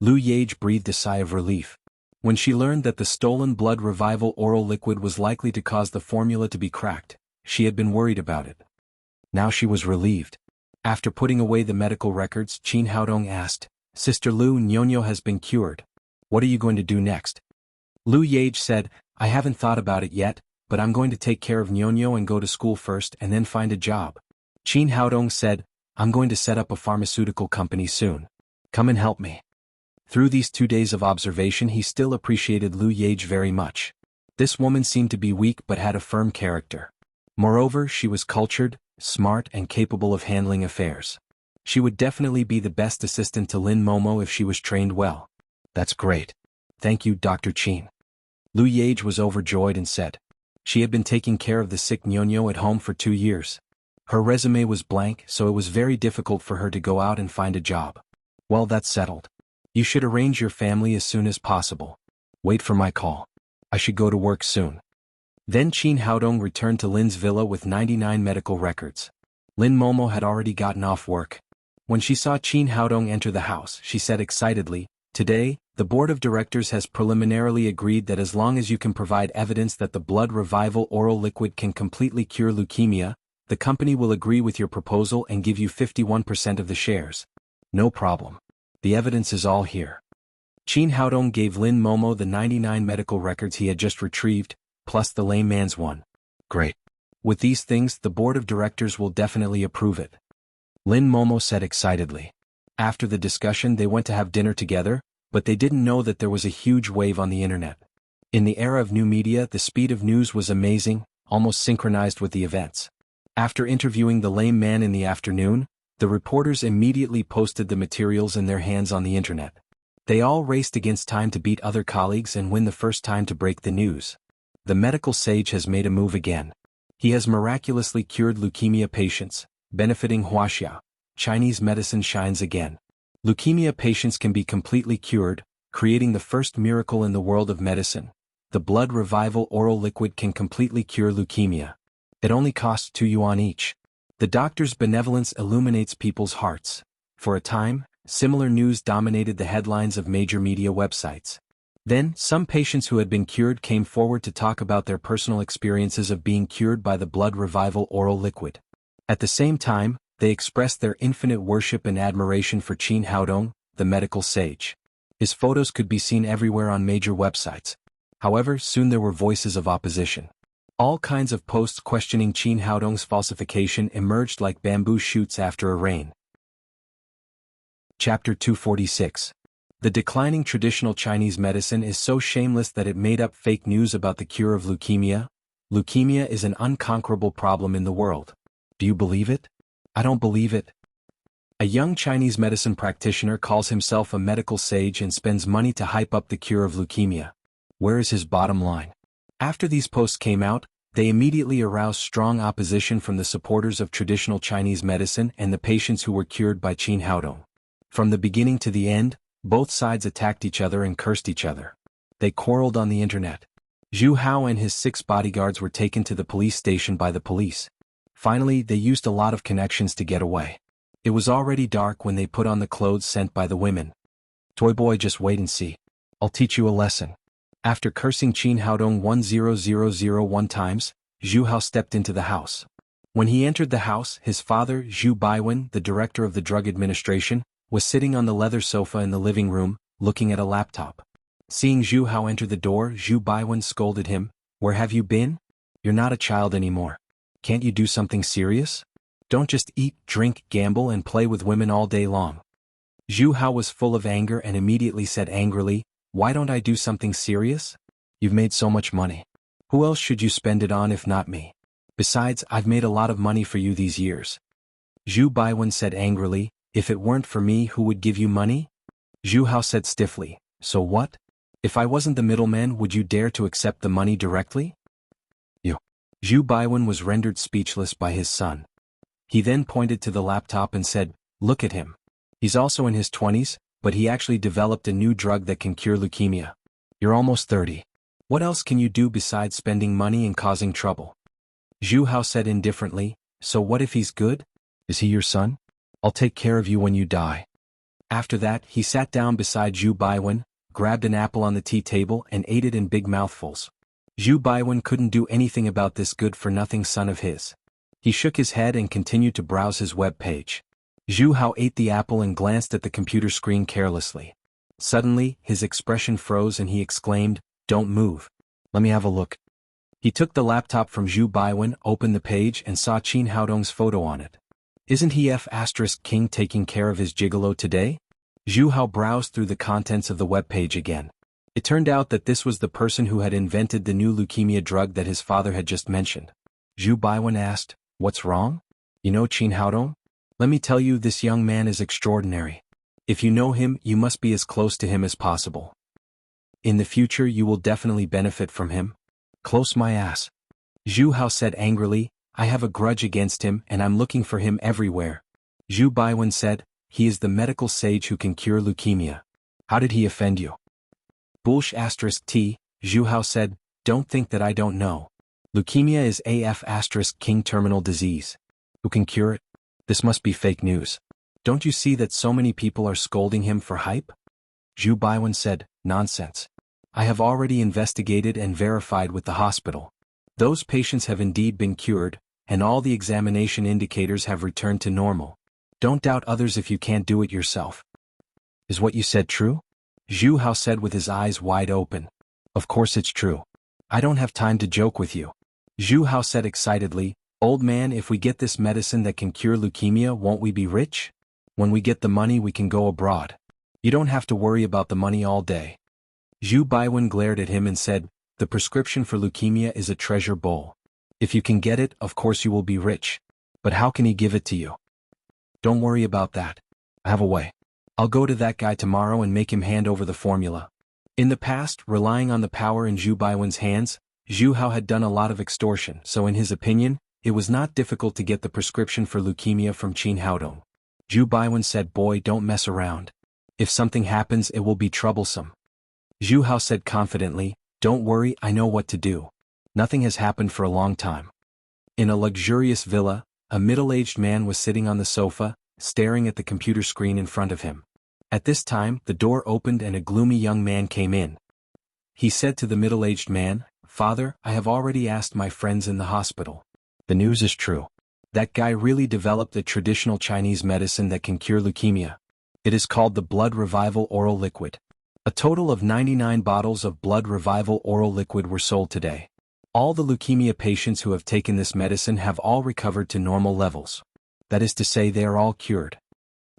Lu Yage breathed a sigh of relief. When she learned that the stolen blood revival oral liquid was likely to cause the formula to be cracked, she had been worried about it. Now she was relieved. After putting away the medical records, Qin Haodong asked, Sister Lu, Nyonyo has been cured. What are you going to do next? Lu Yage said, I haven't thought about it yet, but I'm going to take care of Nyonyo and go to school first and then find a job. Qin Haodong said, I'm going to set up a pharmaceutical company soon. Come and help me. Through these 2 days of observation, he still appreciated Lu Yage very much. This woman seemed to be weak but had a firm character. Moreover, she was cultured, smart and capable of handling affairs. She would definitely be the best assistant to Lin Momo if she was trained well. That's great. Thank you, Dr. Qin. Lu Yage was overjoyed and said. She had been taking care of the sick Nyonyo at home for 2 years. Her resume was blank, so it was very difficult for her to go out and find a job. Well, that's settled. You should arrange your family as soon as possible. Wait for my call. I should go to work soon. Then Qin Haodong returned to Lin's villa with 99 medical records. Lin Momo had already gotten off work. When she saw Qin Haodong enter the house, she said excitedly, Today, the board of directors has preliminarily agreed that as long as you can provide evidence that the blood revival oral liquid can completely cure leukemia, the company will agree with your proposal and give you 51% of the shares. No problem. The evidence is all here. Qin Haodong gave Lin Momo the 99 medical records he had just retrieved, plus the lame man's one. Great. With these things, the board of directors will definitely approve it. Lin Momo said excitedly. After the discussion, they went to have dinner together, but they didn't know that there was a huge wave on the internet. In the era of new media, the speed of news was amazing, almost synchronized with the events. After interviewing the lame man in the afternoon, the reporters immediately posted the materials in their hands on the internet. They all raced against time to beat other colleagues and win the first time to break the news. The medical sage has made a move again. He has miraculously cured leukemia patients, benefiting Wuxia. Chinese medicine shines again. Leukemia patients can be completely cured, creating the first miracle in the world of medicine. The blood revival oral liquid can completely cure leukemia. It only costs 2 yuan each. The doctor's benevolence illuminates people's hearts. For a time, similar news dominated the headlines of major media websites. Then, some patients who had been cured came forward to talk about their personal experiences of being cured by the blood revival oral liquid. At the same time, they expressed their infinite worship and admiration for Qin Haodong, the medical sage. His photos could be seen everywhere on major websites. However, soon there were voices of opposition. All kinds of posts questioning Qin Haodong's falsification emerged like bamboo shoots after a rain. Chapter 246. The declining traditional Chinese medicine is so shameless that it made up fake news about the cure of leukemia. Leukemia is an unconquerable problem in the world. Do you believe it? I don't believe it. A young Chinese medicine practitioner calls himself a medical sage and spends money to hype up the cure of leukemia. Where is his bottom line? After these posts came out, they immediately aroused strong opposition from the supporters of traditional Chinese medicine and the patients who were cured by Qin Haodong. From the beginning to the end, both sides attacked each other and cursed each other. They quarreled on the internet. Zhu Hao and his 6 bodyguards were taken to the police station by the police. Finally, they used a lot of connections to get away. It was already dark when they put on the clothes sent by the women. Toy boy, just wait and see. I'll teach you a lesson. After cursing Qin Haodong 10,001 times, Zhu Hao stepped into the house. When he entered the house, his father, Zhu Baiwen, the director of the drug administration, was sitting on the leather sofa in the living room, looking at a laptop. Seeing Zhu Hao enter the door, Zhu Baiwen scolded him, "Where have you been? You're not a child anymore. Can't you do something serious? Don't just eat, drink, gamble and play with women all day long." Zhu Hao was full of anger and immediately said angrily, "Why don't I do something serious? You've made so much money. Who else should you spend it on if not me? Besides, I've made a lot of money for you these years." Zhu Baiwen said angrily, "If it weren't for me, who would give you money? Zhu Hao said stiffly, so what? If I wasn't the middleman, would you dare to accept the money directly? You. Zhu Baiwen was rendered speechless by his son. He then pointed to the laptop and said, look at him. He's also in his 20s, but he actually developed a new drug that can cure leukemia. You're almost 30. What else can you do besides spending money and causing trouble? Zhu Hao said indifferently, so what if he's good? Is he your son? I'll take care of you when you die. After that, he sat down beside Zhu Baiwen, grabbed an apple on the tea table and ate it in big mouthfuls. Zhu Baiwen couldn't do anything about this good-for-nothing son of his. He shook his head and continued to browse his web page. Zhu Hao ate the apple and glanced at the computer screen carelessly. Suddenly, his expression froze and he exclaimed, don't move. Let me have a look. He took the laptop from Zhu Baiwen, opened the page and saw Qin Haodong's photo on it. Isn't he F*King taking care of his gigolo today? Zhu Hao browsed through the contents of the web page again. It turned out that this was the person who had invented the new leukemia drug that his father had just mentioned. Zhu Baiwen asked, what's wrong? You know Qin Haodong? Let me tell you, this young man is extraordinary. If you know him, you must be as close to him as possible. In the future you will definitely benefit from him. Close my ass. Zhu Hao said angrily, I have a grudge against him and I'm looking for him everywhere. Zhu Baiwen said, he is the medical sage who can cure leukemia. How did he offend you? Bullsh**t, Zhu Hao said, don't think that I don't know. Leukemia is King terminal disease. Who can cure it? This must be fake news. Don't you see that so many people are scolding him for hype? Zhu Baiwen said, nonsense. I have already investigated and verified with the hospital. Those patients have indeed been cured, and all the examination indicators have returned to normal. Don't doubt others if you can't do it yourself. Is what you said true? Zhu Hao said with his eyes wide open. Of course it's true. I don't have time to joke with you. Zhu Hao said excitedly, old man, if we get this medicine that can cure leukemia, won't we be rich? When we get the money we can go abroad. You don't have to worry about the money all day. Zhu Baiwen glared at him and said, the prescription for leukemia is a treasure bowl. If you can get it, of course you will be rich. But how can he give it to you? Don't worry about that. I have a way. I'll go to that guy tomorrow and make him hand over the formula. In the past, relying on the power in Zhu Baiwen's hands, Zhu Hao had done a lot of extortion, so in his opinion, it was not difficult to get the prescription for leukemia from Qin Haodong. Zhu Baiwen said, boy, don't mess around. If something happens, it will be troublesome. Zhu Hao said confidently, don't worry, I know what to do. Nothing has happened for a long time. In a luxurious villa, a middle-aged man was sitting on the sofa, staring at the computer screen in front of him. At this time, the door opened and a gloomy young man came in. He said to the middle-aged man, Father, I have already asked my friends in the hospital. The news is true. That guy really developed a traditional Chinese medicine that can cure leukemia. It is called the Blood Revival Oral Liquid. A total of 99 bottles of Blood Revival Oral Liquid were sold today. All the leukemia patients who have taken this medicine have all recovered to normal levels. That is to say, they are all cured.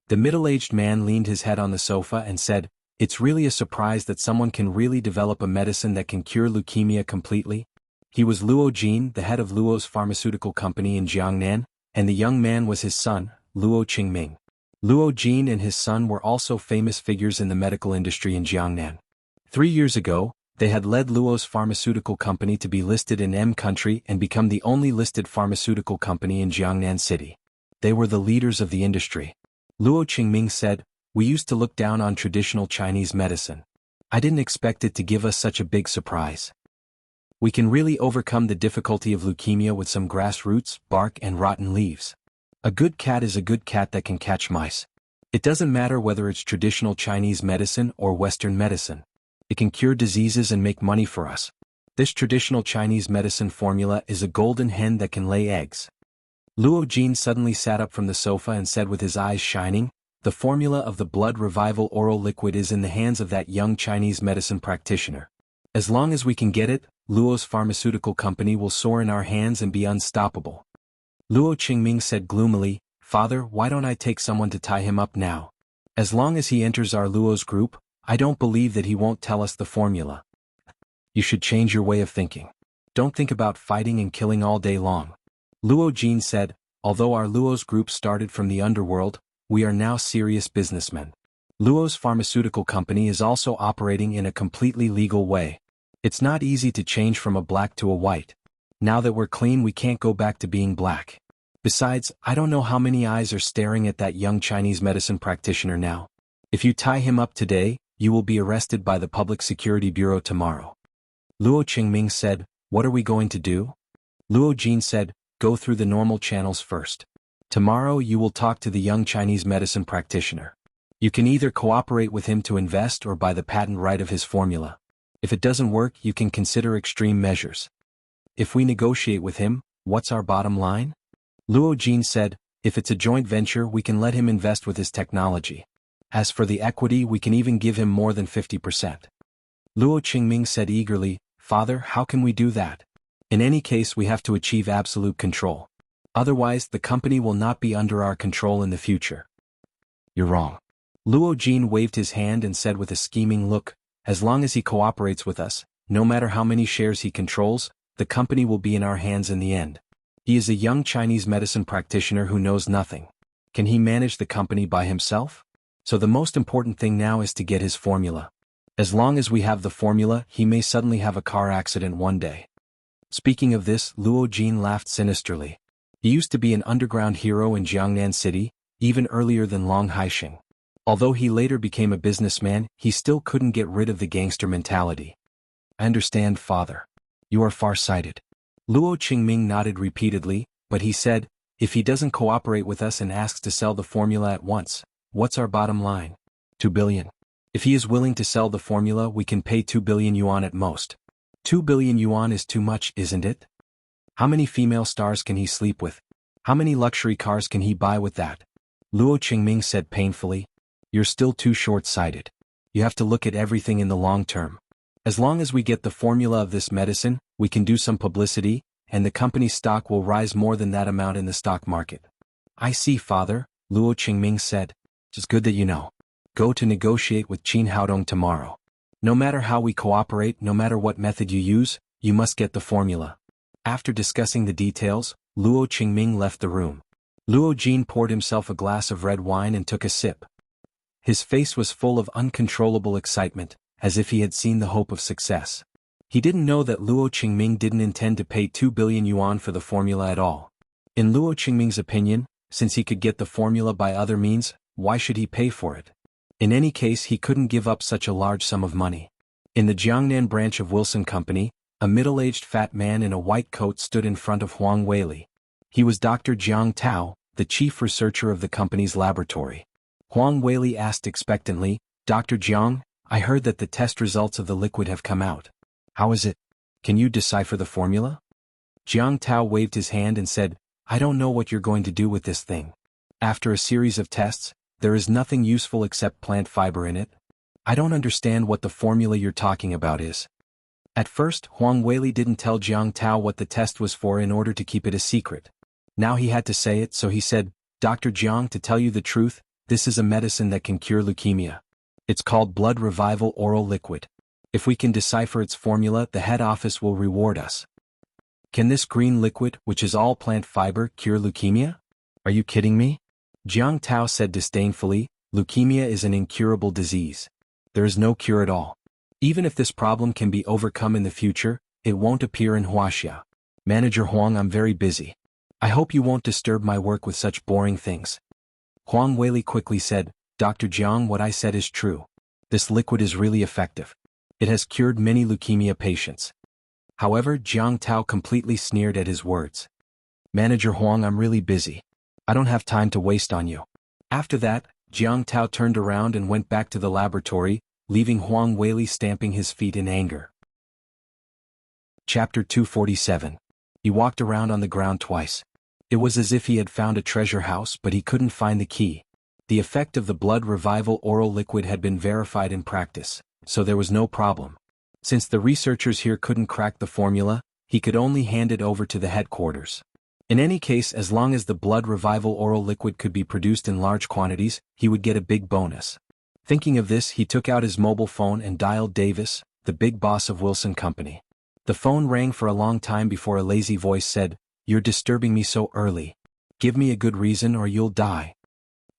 The middle-aged man leaned his head on the sofa and said, it's really a surprise that someone can really develop a medicine that can cure leukemia completely. He was Luo Jin, the head of Luo's pharmaceutical company in Jiangnan, and the young man was his son, Luo Qingming. Luo Jin and his son were also famous figures in the medical industry in Jiangnan. 3 years ago, they had led Luo's pharmaceutical company to be listed in M country and become the only listed pharmaceutical company in Jiangnan city. They were the leaders of the industry. Luo Qingming said, we used to look down on traditional Chinese medicine. I didn't expect it to give us such a big surprise. We can really overcome the difficulty of leukemia with some grass roots, bark and rotten leaves. A good cat is a good cat that can catch mice. It doesn't matter whether it's traditional Chinese medicine or Western medicine. It can cure diseases and make money for us. This traditional Chinese medicine formula is a golden hen that can lay eggs. Luo Jin suddenly sat up from the sofa and said with his eyes shining, the formula of the Blood Revival Oral Liquid is in the hands of that young Chinese medicine practitioner. As long as we can get it, Luo's pharmaceutical company will soar in our hands and be unstoppable. Luo Qingming said gloomily, Father, why don't I take someone to tie him up now? As long as he enters our Luo's group, I don't believe that he won't tell us the formula. You should change your way of thinking. Don't think about fighting and killing all day long. Luo Jin said, although our Luo's group started from the underworld, we are now serious businessmen. Luo's pharmaceutical company is also operating in a completely legal way. It's not easy to change from a black to a white. Now that we're clean, we can't go back to being black. Besides, I don't know how many eyes are staring at that young Chinese medicine practitioner now. If you tie him up today, you will be arrested by the Public Security Bureau tomorrow. Luo Qingming said, "What are we going to do?" Luo Jin said, "Go through the normal channels first. Tomorrow you will talk to the young Chinese medicine practitioner. You can either cooperate with him to invest or buy the patent right of his formula. If it doesn't work, you can consider extreme measures. If we negotiate with him, what's our bottom line?" Luo Jin said, "If it's a joint venture, we can let him invest with his technology. As for the equity, we can even give him more than 50%. Luo Qingming said eagerly, "Father, how can we do that? In any case, we have to achieve absolute control. Otherwise, the company will not be under our control in the future." "You're wrong." Luo Jin waved his hand and said with a scheming look, "As long as he cooperates with us, no matter how many shares he controls, the company will be in our hands in the end. He is a young Chinese medicine practitioner who knows nothing. Can he manage the company by himself? So the most important thing now is to get his formula. As long as we have the formula, he may suddenly have a car accident one day." Speaking of this, Luo Jin laughed sinisterly. He used to be an underground hero in Jiangnan City, even earlier than Long Haixing. Although he later became a businessman, he still couldn't get rid of the gangster mentality. "I understand, father. You are far-sighted." Luo Qingming nodded repeatedly, but he said, "If he doesn't cooperate with us and asks to sell the formula at once, what's our bottom line? 2 billion. If he is willing to sell the formula, we can pay 2 billion yuan at most. 2 billion yuan is too much, isn't it? How many female stars can he sleep with? How many luxury cars can he buy with that?" Luo Qingming said painfully, "You're still too short-sighted. You have to look at everything in the long term. As long as we get the formula of this medicine, we can do some publicity, and the company's stock will rise more than that amount in the stock market." "I see, father," Luo Qingming said. "It's good that you know. Go to negotiate with Qin Haodong tomorrow. No matter how we cooperate, no matter what method you use, you must get the formula." After discussing the details, Luo Qingming left the room. Luo Jin poured himself a glass of red wine and took a sip. His face was full of uncontrollable excitement, as if he had seen the hope of success. He didn't know that Luo Qingming didn't intend to pay 2 billion yuan for the formula at all. In Luo Qingming's opinion, since he could get the formula by other means, why should he pay for it? In any case, he couldn't give up such a large sum of money. In the Jiangnan branch of Wilson Company, a middle-aged fat man in a white coat stood in front of Huang Weili. He was Dr. Jiang Tao, the chief researcher of the company's laboratory. Huang Weili asked expectantly, "Dr. Jiang, I heard that the test results of the liquid have come out. How is it? Can you decipher the formula?" Jiang Tao waved his hand and said, "I don't know what you're going to do with this thing. After a series of tests, there is nothing useful except plant fiber in it. I don't understand what the formula you're talking about is." At first, Huang Weili didn't tell Jiang Tao what the test was for in order to keep it a secret. Now he had to say it, so he said, "Dr. Jiang, to tell you the truth, this is a medicine that can cure leukemia. It's called Blood Revival Oral Liquid. If we can decipher its formula, the head office will reward us." "Can this green liquid, which is all plant fiber, cure leukemia? Are you kidding me?" Jiang Tao said disdainfully, "Leukemia is an incurable disease. There is no cure at all. Even if this problem can be overcome in the future, it won't appear in Wuxia. Manager Huang, I'm very busy. I hope you won't disturb my work with such boring things." Huang Weili quickly said, "Dr. Jiang, what I said is true. This liquid is really effective. It has cured many leukemia patients." However, Jiang Tao completely sneered at his words. "Manager Huang, I'm really busy. I don't have time to waste on you." After that, Jiang Tao turned around and went back to the laboratory, leaving Huang Weili stamping his feet in anger. Chapter 247. He walked around on the ground twice. It was as if he had found a treasure house, but he couldn't find the key. The effect of the Blood Revival oral liquid had been verified in practice, so there was no problem. Since the researchers here couldn't crack the formula, he could only hand it over to the headquarters. In any case, as long as the Blood Revival oral liquid could be produced in large quantities, he would get a big bonus. Thinking of this, he took out his mobile phone and dialed Davis, the big boss of Wilson Company. The phone rang for a long time before a lazy voice said, "You're disturbing me so early. Give me a good reason or you'll die."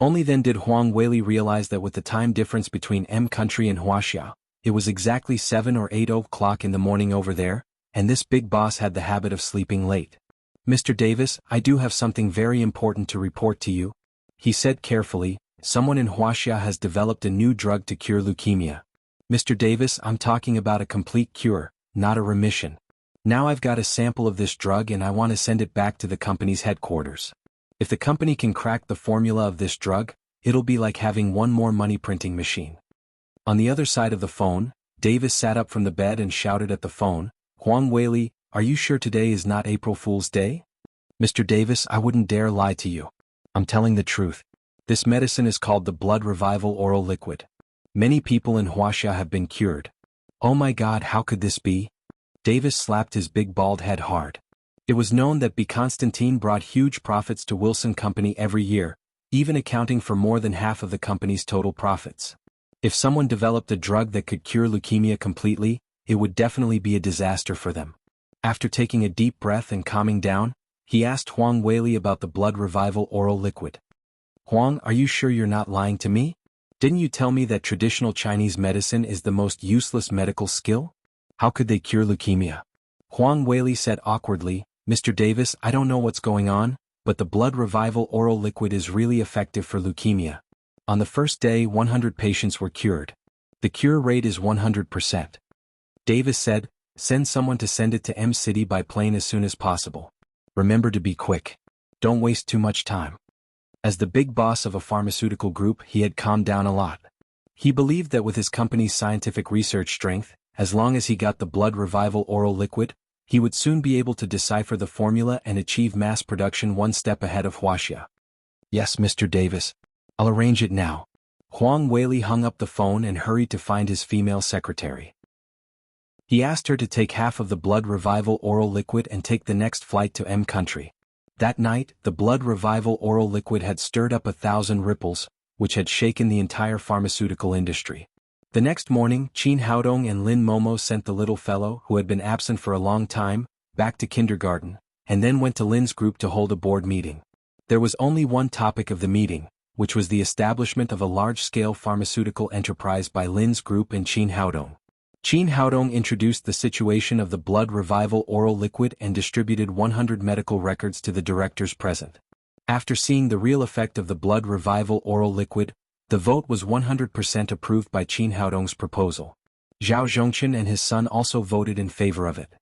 Only then did Huang Weili realize that with the time difference between M country and Wuxia, it was exactly 7 or 8 o'clock in the morning over there, and this big boss had the habit of sleeping late. "Mr. Davis, I do have something very important to report to you," he said carefully. "Someone in Wuxia has developed a new drug to cure leukemia. Mr. Davis, I'm talking about a complete cure, not a remission. Now I've got a sample of this drug and I want to send it back to the company's headquarters. If the company can crack the formula of this drug, it'll be like having one more money printing machine." On the other side of the phone, Davis sat up from the bed and shouted at the phone, "Huang Weili, are you sure today is not April Fool's Day?" "Mr. Davis, I wouldn't dare lie to you. I'm telling the truth. This medicine is called the Blood Revival Oral Liquid. Many people in Wuxia have been cured." "Oh my God, how could this be?" Davis slapped his big bald head hard. It was known that B. Constantine brought huge profits to Wilson Company every year, even accounting for more than half of the company's total profits. If someone developed a drug that could cure leukemia completely, it would definitely be a disaster for them. After taking a deep breath and calming down, he asked Huang Weili about the Blood Revival Oral Liquid. "Huang, are you sure you're not lying to me? Didn't you tell me that traditional Chinese medicine is the most useless medical skill? How could they cure leukemia?" Huang Weili said awkwardly, "Mr. Davis, I don't know what's going on, but the Blood Revival Oral Liquid is really effective for leukemia. On the first day 100 patients were cured. The cure rate is 100%. Davis said, "Send someone to send it to M City by plane as soon as possible. Remember to be quick. Don't waste too much time." As the big boss of a pharmaceutical group, he had calmed down a lot. He believed that with his company's scientific research strength, as long as he got the Blood Revival Oral Liquid, he would soon be able to decipher the formula and achieve mass production one step ahead of Wuxia. "Yes, Mr. Davis. I'll arrange it now." Huang Weili hung up the phone and hurried to find his female secretary. He asked her to take half of the Blood Revival Oral Liquid and take the next flight to M country. That night, the Blood Revival Oral Liquid had stirred up 1,000 ripples, which had shaken the entire pharmaceutical industry. The next morning, Qin Haodong and Lin Momo sent the little fellow, who had been absent for a long time, back to kindergarten, and then went to Lin's group to hold a board meeting. There was only one topic of the meeting, which was the establishment of a large-scale pharmaceutical enterprise by Lin's group and Qin Haodong. Qin Haodong introduced the situation of the Blood Revival Oral Liquid and distributed 100 medical records to the directors present. After seeing the real effect of the Blood Revival Oral Liquid, the vote was 100% approved by Qin Haodong's proposal. Zhao Zhongchen and his son also voted in favor of it.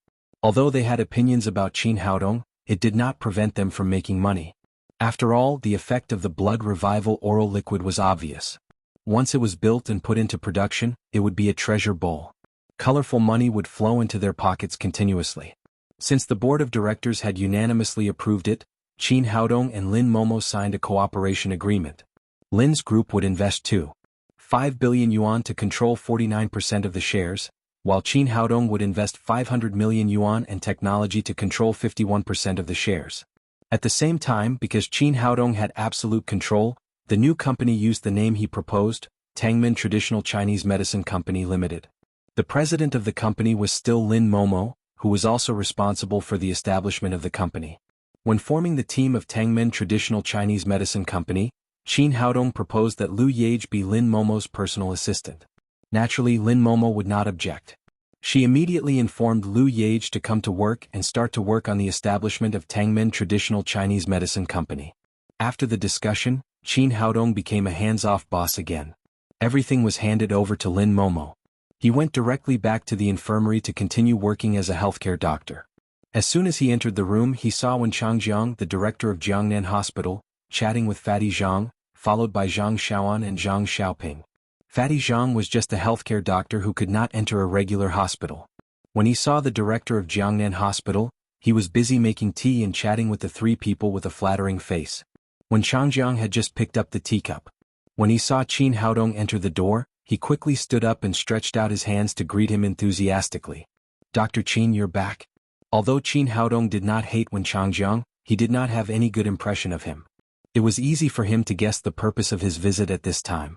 Although they had opinions about Qin Haodong, it did not prevent them from making money. After all, the effect of the Blood Revival Oral Liquid was obvious. Once it was built and put into production, it would be a treasure bowl. Colorful money would flow into their pockets continuously. Since the board of directors had unanimously approved it, Qin Haodong and Lin Momo signed a cooperation agreement. Lin's group would invest 2.5 billion yuan to control 49% of the shares, while Qin Haodong would invest 500 million yuan and technology to control 51% of the shares. At the same time, because Qin Haodong had absolute control, the new company used the name he proposed, Tangmen Traditional Chinese Medicine Company Limited. The president of the company was still Lin Momo, who was also responsible for the establishment of the company. When forming the team of Tangmen Traditional Chinese Medicine Company, Qin Haodong proposed that Lu Yage be Lin Momo's personal assistant. Naturally, Lin Momo would not object. She immediately informed Lu Yage to come to work and start to work on the establishment of Tangmen Traditional Chinese Medicine Company. After the discussion, Qin Haodong became a hands-off boss again. Everything was handed over to Lin Momo. He went directly back to the infirmary to continue working as a healthcare doctor. As soon as he entered the room, he saw Wen Changjiang, the director of Jiangnan Hospital, chatting with Fatty Zhang, followed by Zhang Xiaoan and Zhang Xiaoping. Fatty Zhang was just a healthcare doctor who could not enter a regular hospital. When he saw the director of Jiangnan Hospital, he was busy making tea and chatting with the three people with a flattering face. When Changjiang had just picked up the teacup. When he saw Qin Haodong enter the door, he quickly stood up and stretched out his hands to greet him enthusiastically. "Dr. Qin, you're back." Although Qin Haodong did not hate Wen Changjiang, he did not have any good impression of him. It was easy for him to guess the purpose of his visit at this time.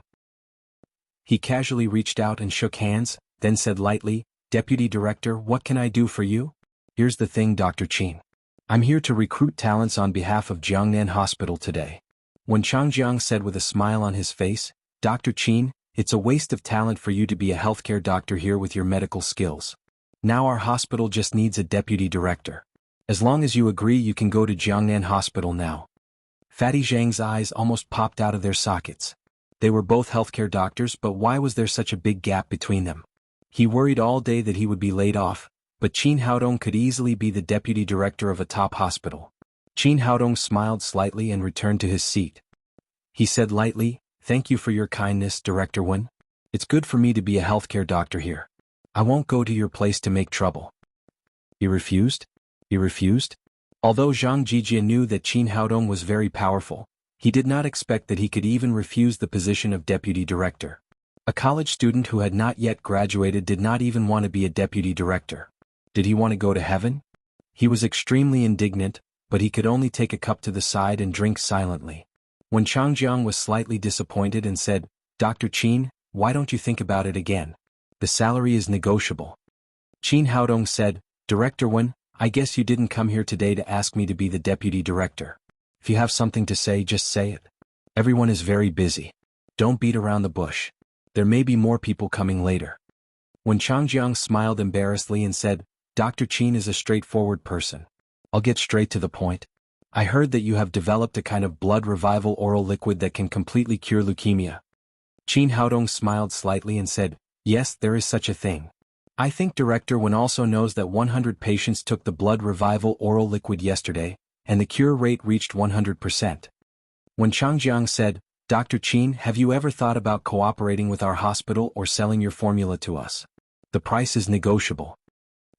He casually reached out and shook hands, then said lightly, "Deputy Director, what can I do for you?" "Here's the thing, Dr. Qin. I'm here to recruit talents on behalf of Jiangnan Hospital today. When Changjiang said with a smile on his face, Dr. Qin, it's a waste of talent for you to be a healthcare doctor here with your medical skills. Now our hospital just needs a deputy director. As long as you agree, you can go to Jiangnan Hospital now. Fatty Zhang's eyes almost popped out of their sockets. They were both healthcare doctors, but why was there such a big gap between them? He worried all day that he would be laid off, but Qin Haodong could easily be the deputy director of a top hospital. Qin Haodong smiled slightly and returned to his seat. He said lightly, "Thank you for your kindness, Director Wen. It's good for me to be a healthcare doctor here. I won't go to your place to make trouble." He refused? He refused? Although Zhang Jijia knew that Qin Haodong was very powerful, he did not expect that he could even refuse the position of deputy director. A college student who had not yet graduated did not even want to be a deputy director. Did he want to go to heaven? He was extremely indignant, but he could only take a cup to the side and drink silently. When Changjiang was slightly disappointed and said, "Dr. Qin, why don't you think about it again? The salary is negotiable." Qin Haodong said, "Director Wen, I guess you didn't come here today to ask me to be the deputy director. If you have something to say, just say it. Everyone is very busy. Don't beat around the bush. There may be more people coming later." When Changjiang smiled embarrassedly and said, "Dr. Qin is a straightforward person. I'll get straight to the point. I heard that you have developed a kind of blood revival oral liquid that can completely cure leukemia." Qin Haodong smiled slightly and said, "Yes, there is such a thing. I think Director Wen also knows that 100 patients took the blood revival oral liquid yesterday, and the cure rate reached 100%. When Changjiang said, "Dr. Qin, have you ever thought about cooperating with our hospital or selling your formula to us? The price is negotiable."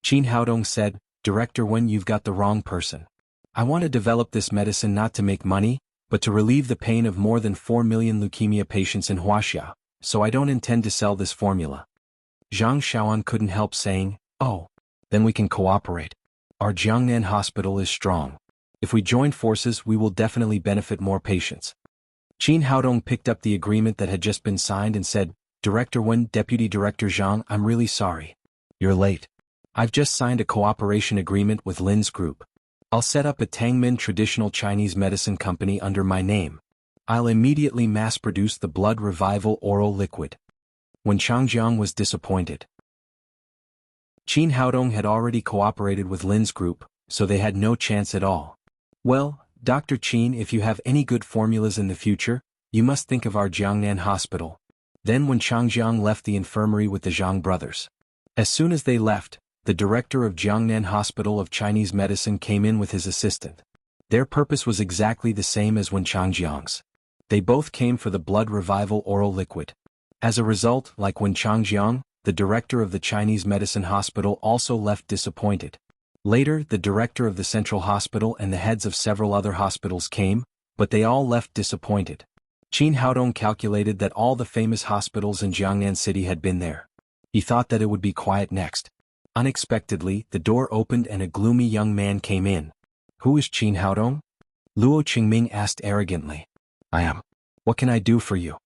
Qin Haodong said, "Director Wen, you've got the wrong person. I want to develop this medicine not to make money, but to relieve the pain of more than 4 million leukemia patients in Wuxia, so I don't intend to sell this formula." Zhang Shaoan couldn't help saying, "Oh, then we can cooperate. Our Jiangnan hospital is strong. If we join forces, we will definitely benefit more patients." Qin Haodong picked up the agreement that had just been signed and said, "Director Wen, Deputy Director Zhang, I'm really sorry. You're late. I've just signed a cooperation agreement with Lin's group. I'll set up a Tangmin traditional Chinese medicine company under my name. I'll immediately mass-produce the blood revival oral liquid." When Changjiang was disappointed. Qin Haodong had already cooperated with Lin's group, so they had no chance at all. "Well, Dr. Qin, if you have any good formulas in the future, you must think of our Jiangnan hospital." Then when Changjiang left the infirmary with the Zhang brothers. As soon as they left, the director of Jiangnan Hospital of Chinese Medicine came in with his assistant. Their purpose was exactly the same as when Changjiang's. They both came for the blood revival oral liquid. As a result, like when Changjiang, the director of the Chinese Medicine Hospital, also left disappointed. Later, the director of the Central Hospital and the heads of several other hospitals came, but they all left disappointed. Qin Haodong calculated that all the famous hospitals in Jiangnan City had been there. He thought that it would be quiet next. Unexpectedly, the door opened and a gloomy young man came in. "Who is Qin Haodong?" Luo Qingming asked arrogantly. "I am. What can I do for you?"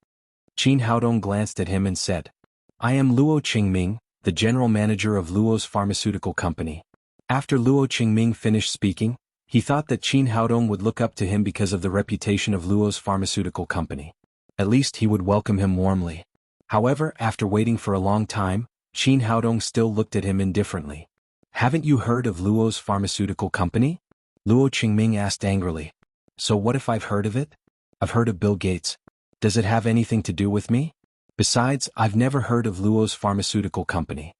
Qin Haodong glanced at him and said, "I am Luo Qingming, the general manager of Luo's pharmaceutical company." After Luo Qingming finished speaking, he thought that Qin Haodong would look up to him because of the reputation of Luo's pharmaceutical company. At least he would welcome him warmly. However, after waiting for a long time, Qin Haodong still looked at him indifferently. "Haven't you heard of Luo's pharmaceutical company?" Luo Qingming asked angrily. "So what if I've heard of it? I've heard of Bill Gates. Does it have anything to do with me? Besides, I've never heard of Luo's pharmaceutical company."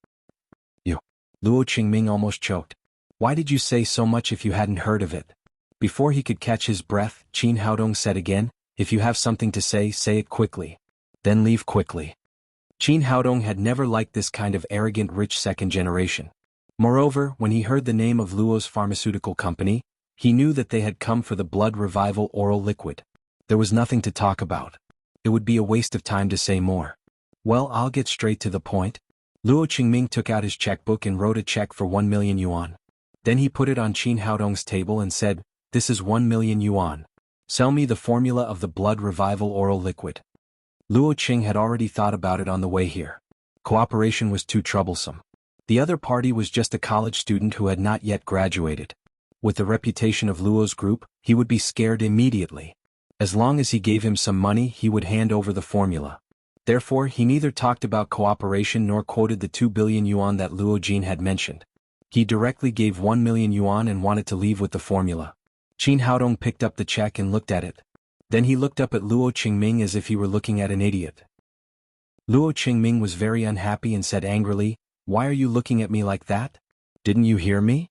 "You." Luo Qingming almost choked. "Why did you say so much if you hadn't heard of it?" Before he could catch his breath, Qin Haodong said again, "If you have something to say it quickly. Then leave quickly." Qin Haodong had never liked this kind of arrogant rich second generation. Moreover, when he heard the name of Luo's pharmaceutical company, he knew that they had come for the blood revival oral liquid. There was nothing to talk about. It would be a waste of time to say more. "Well, I'll get straight to the point." Luo Qingming took out his checkbook and wrote a check for 1 million yuan. Then he put it on Qin Haodong's table and said, "This is 1 million yuan. Sell me the formula of the blood revival oral liquid." Luo Qing had already thought about it on the way here. Cooperation was too troublesome. The other party was just a college student who had not yet graduated. With the reputation of Luo's group, he would be scared immediately. As long as he gave him some money, he would hand over the formula. Therefore, he neither talked about cooperation nor quoted the 2 billion yuan that Luo Jin had mentioned. He directly gave 1 million yuan and wanted to leave with the formula. Qin Haodong picked up the check and looked at it. Then he looked up at Luo Qingming as if he were looking at an idiot. Luo Qingming was very unhappy and said angrily, "Why are you looking at me like that? Didn't you hear me?"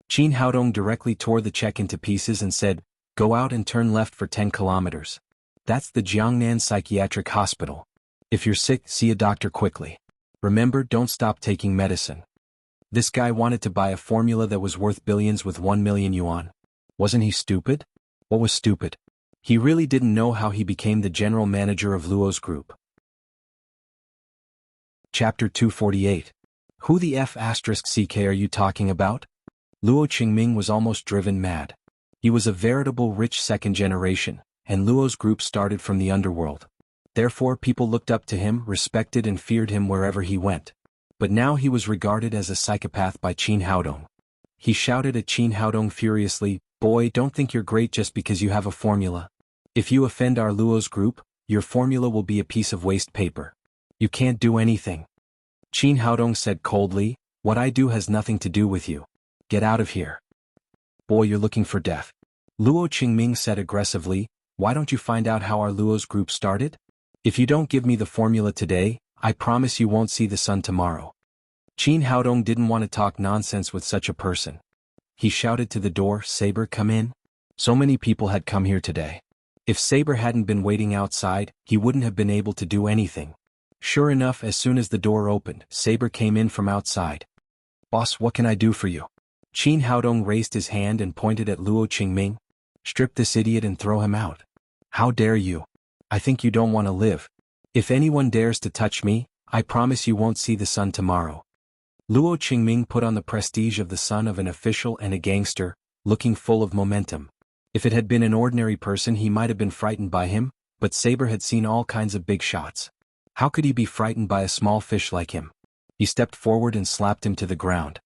Qin Haodong directly tore the check into pieces and said, "Go out and turn left for 10 kilometers. That's the Jiangnan Psychiatric Hospital. If you're sick, see a doctor quickly. Remember, don't stop taking medicine." This guy wanted to buy a formula that was worth billions with 1 million yuan. Wasn't he stupid? What was stupid? He really didn't know how he became the general manager of Luo's group. Chapter 248. Who the F***ck are you talking about? Luo Qingming was almost driven mad. He was a veritable rich second generation, and Luo's group started from the underworld. Therefore people looked up to him, respected and feared him wherever he went. But now he was regarded as a psychopath by Qin Haodong. He shouted at Qin Haodong furiously, "Boy, don't think you're great just because you have a formula. If you offend our Luo's group, your formula will be a piece of waste paper. You can't do anything." Qin Haodong said coldly, "What I do has nothing to do with you. Get out of here. Boy, you're looking for death." Luo Qingming said aggressively, "Why don't you find out how our Luo's group started? If you don't give me the formula today, I promise you won't see the sun tomorrow." Qin Haodong didn't want to talk nonsense with such a person. He shouted to the door, "Saber, come in." So many people had come here today. If Saber hadn't been waiting outside, he wouldn't have been able to do anything. Sure enough, as soon as the door opened, Saber came in from outside. "Boss, what can I do for you?" Qin Haodong raised his hand and pointed at Luo Qingming. "Strip this idiot and throw him out." "How dare you? I think you don't want to live. If anyone dares to touch me, I promise you won't see the sun tomorrow." Luo Qingming put on the prestige of the son of an official and a gangster, looking full of momentum. If it had been an ordinary person he might have been frightened by him, but Saber had seen all kinds of big shots. How could he be frightened by a small fish like him? He stepped forward and slapped him to the ground.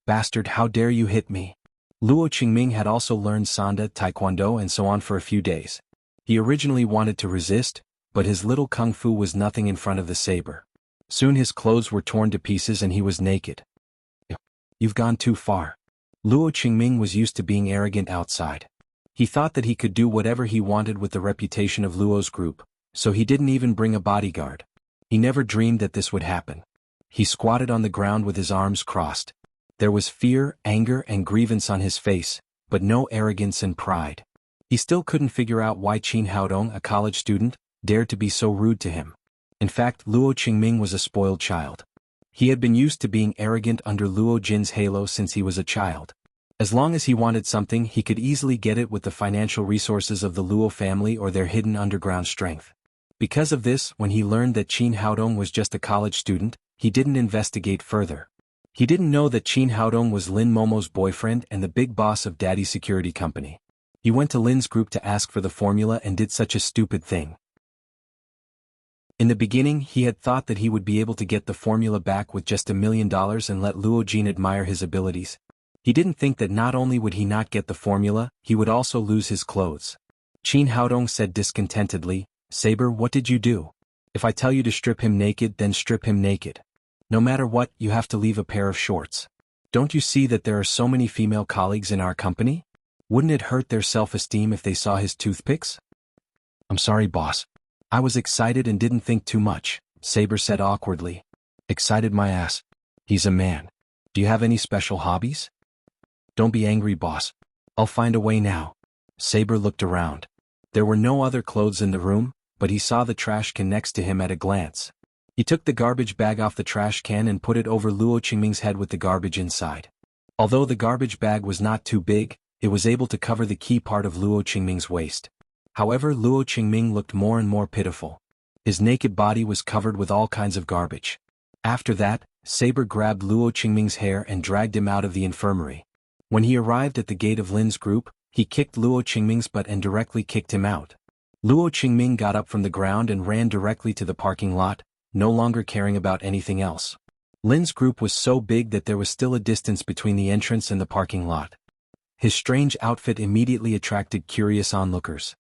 "Bastard, how dare you hit me?" Luo Qingming had also learned Sanda, Taekwondo and so on for a few days. He originally wanted to resist, but his little kung fu was nothing in front of the Saber. Soon his clothes were torn to pieces and he was naked. "You've gone too far." Luo Qingming was used to being arrogant outside. He thought that he could do whatever he wanted with the reputation of Luo's group, so he didn't even bring a bodyguard. He never dreamed that this would happen. He squatted on the ground with his arms crossed. There was fear, anger and grievance on his face, but no arrogance and pride. He still couldn't figure out why Qin Haodong, a college student, dared to be so rude to him. In fact, Luo Qingming was a spoiled child. He had been used to being arrogant under Luo Jin's halo since he was a child. As long as he wanted something, he could easily get it with the financial resources of the Luo family or their hidden underground strength. Because of this, when he learned that Qin Haodong was just a college student, he didn't investigate further. He didn't know that Qin Haodong was Lin Momo's boyfriend and the big boss of Daddy's security company. He went to Lin's group to ask for the formula and did such a stupid thing. In the beginning, he had thought that he would be able to get the formula back with just $1 million and let Luo Jin admire his abilities. He didn't think that not only would he not get the formula, he would also lose his clothes. Qin Haodong said discontentedly, "Saber, what did you do? If I tell you to strip him naked, then strip him naked. No matter what, you have to leave a pair of shorts. Don't you see that there are so many female colleagues in our company? Wouldn't it hurt their self-esteem if they saw his toothpicks?" "I'm sorry, boss. I was excited and didn't think too much," Saber said awkwardly. "Excited my ass. He's a man. Do you have any special hobbies?" "Don't be angry, boss. I'll find a way now." Saber looked around. There were no other clothes in the room, but he saw the trash can next to him at a glance. He took the garbage bag off the trash can and put it over Luo Qingming's head with the garbage inside. Although the garbage bag was not too big, it was able to cover the key part of Luo Qingming's waist. However, Luo Qingming looked more and more pitiful. His naked body was covered with all kinds of garbage. After that, Saber grabbed Luo Qingming's hair and dragged him out of the infirmary. When he arrived at the gate of Lin's group, he kicked Luo Qingming's butt and directly kicked him out. Luo Qingming got up from the ground and ran directly to the parking lot, no longer caring about anything else. Lin's group was so big that there was still a distance between the entrance and the parking lot. His strange outfit immediately attracted curious onlookers.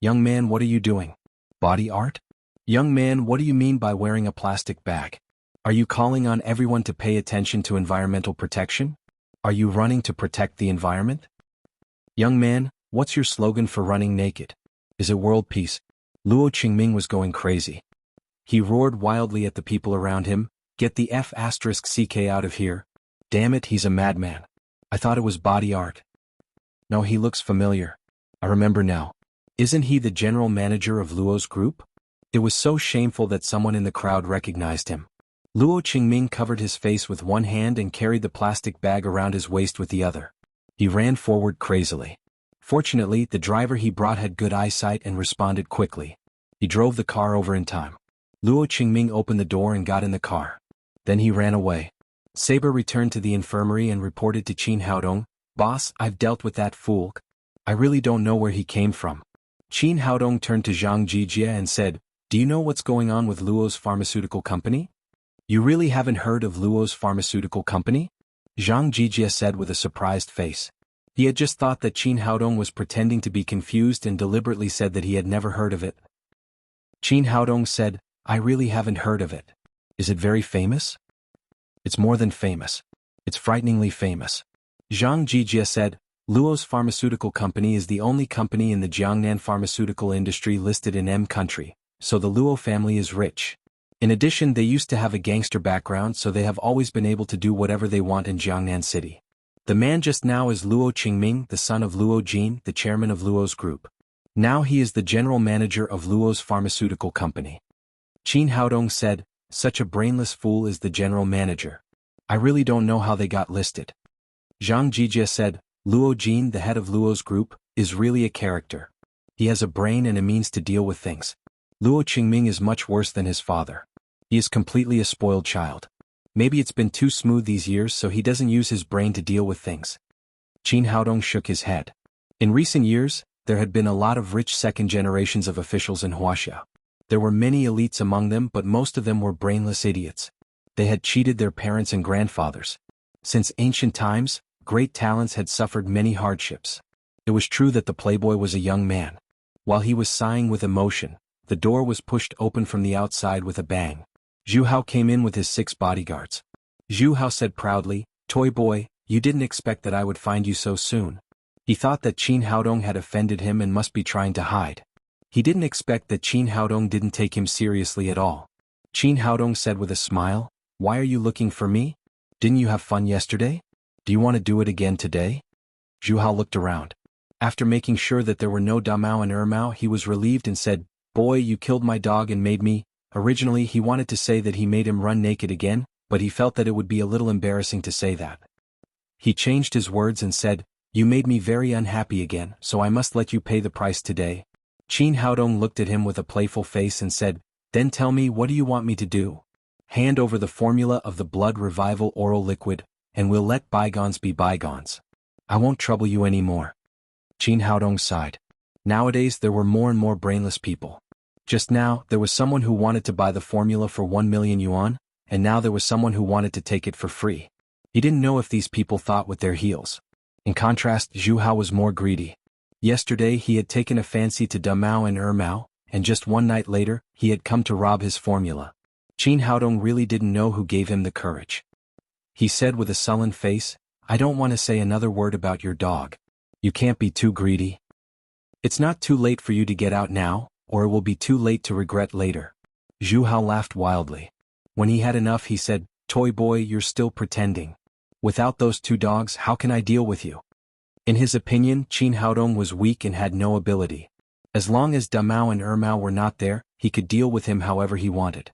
Young man, what are you doing? Body art? Young man, what do you mean by wearing a plastic bag? Are you calling on everyone to pay attention to environmental protection? Are you running to protect the environment? Young man, what's your slogan for running naked? Is it world peace? Luo Qingming was going crazy. He roared wildly at the people around him, "Get the F***ck out of here. Damn it, he's a madman. I thought it was body art. No, he looks familiar. I remember now. Isn't he the general manager of Luo's group?" It was so shameful that someone in the crowd recognized him. Luo Qingming covered his face with one hand and carried the plastic bag around his waist with the other. He ran forward crazily. Fortunately, the driver he brought had good eyesight and responded quickly. He drove the car over in time. Luo Qingming opened the door and got in the car. Then he ran away. Saber returned to the infirmary and reported to Qin Haodong, "Boss, I've dealt with that fool. I really don't know where he came from." Qin Haodong turned to Zhang Jijie and said, "Do you know what's going on with Luo's pharmaceutical company?" "You really haven't heard of Luo's pharmaceutical company?" Zhang Jijie said with a surprised face. He had just thought that Qin Haodong was pretending to be confused and deliberately said that he had never heard of it. Qin Haodong said, "I really haven't heard of it. Is it very famous?" "It's more than famous. It's frighteningly famous." Zhang Jijie said, "Luo's pharmaceutical company is the only company in the Jiangnan pharmaceutical industry listed in M country, so the Luo family is rich. In addition, they used to have a gangster background, so they have always been able to do whatever they want in Jiangnan City. The man just now is Luo Qingming, the son of Luo Jin, the chairman of Luo's group. Now he is the general manager of Luo's pharmaceutical company." Qin Haodong said, "Such a brainless fool is the general manager. I really don't know how they got listed." Zhang Jijie said, "Luo Jin, the head of Luo's group, is really a character. He has a brain and a means to deal with things. Luo Qingming is much worse than his father. He is completely a spoiled child. Maybe it's been too smooth these years, so he doesn't use his brain to deal with things." Qin Haodong shook his head. In recent years, there had been a lot of rich second generations of officials in Wuxia. There were many elites among them, but most of them were brainless idiots. They had cheated their parents and grandfathers. Since ancient times, great talents had suffered many hardships. It was true that the playboy was a young man. While he was sighing with emotion, the door was pushed open from the outside with a bang. Zhu Hao came in with his 6 bodyguards. Zhu Hao said proudly, "Toy boy, you didn't expect that I would find you so soon." He thought that Qin Haodong had offended him and must be trying to hide. He didn't expect that Qin Haodong didn't take him seriously at all. Qin Haodong said with a smile, "Why are you looking for me? Didn't you have fun yesterday? Do you want to do it again today?" Zhu Hao looked around. After making sure that there were no Damao and Ermao, he was relieved and said, "Boy, you killed my dog and made me." Originally he wanted to say that he made him run naked again, but he felt that it would be a little embarrassing to say that. He changed his words and said, "You made me very unhappy again, so I must let you pay the price today." Qin Haodong looked at him with a playful face and said, "Then tell me, what do you want me to do? Hand over the formula of the blood revival oral liquid, and we'll let bygones be bygones. I won't trouble you any more." Qin Haodong sighed. Nowadays there were more and more brainless people. Just now, there was someone who wanted to buy the formula for 1 million yuan, and now there was someone who wanted to take it for free. He didn't know if these people thought with their heels. In contrast, Zhu Hao was more greedy. Yesterday he had taken a fancy to Damao and Ermao, and just one night later, he had come to rob his formula. Qin Haodong really didn't know who gave him the courage. He said with a sullen face, "I don't want to say another word about your dog. You can't be too greedy. It's not too late for you to get out now, or it will be too late to regret later." Zhu Hao laughed wildly. When he had enough, he said, "Toy boy, you're still pretending. Without those 2 dogs, how can I deal with you?" In his opinion, Qin Haodong was weak and had no ability. As long as Damao and Ermao were not there, he could deal with him however he wanted.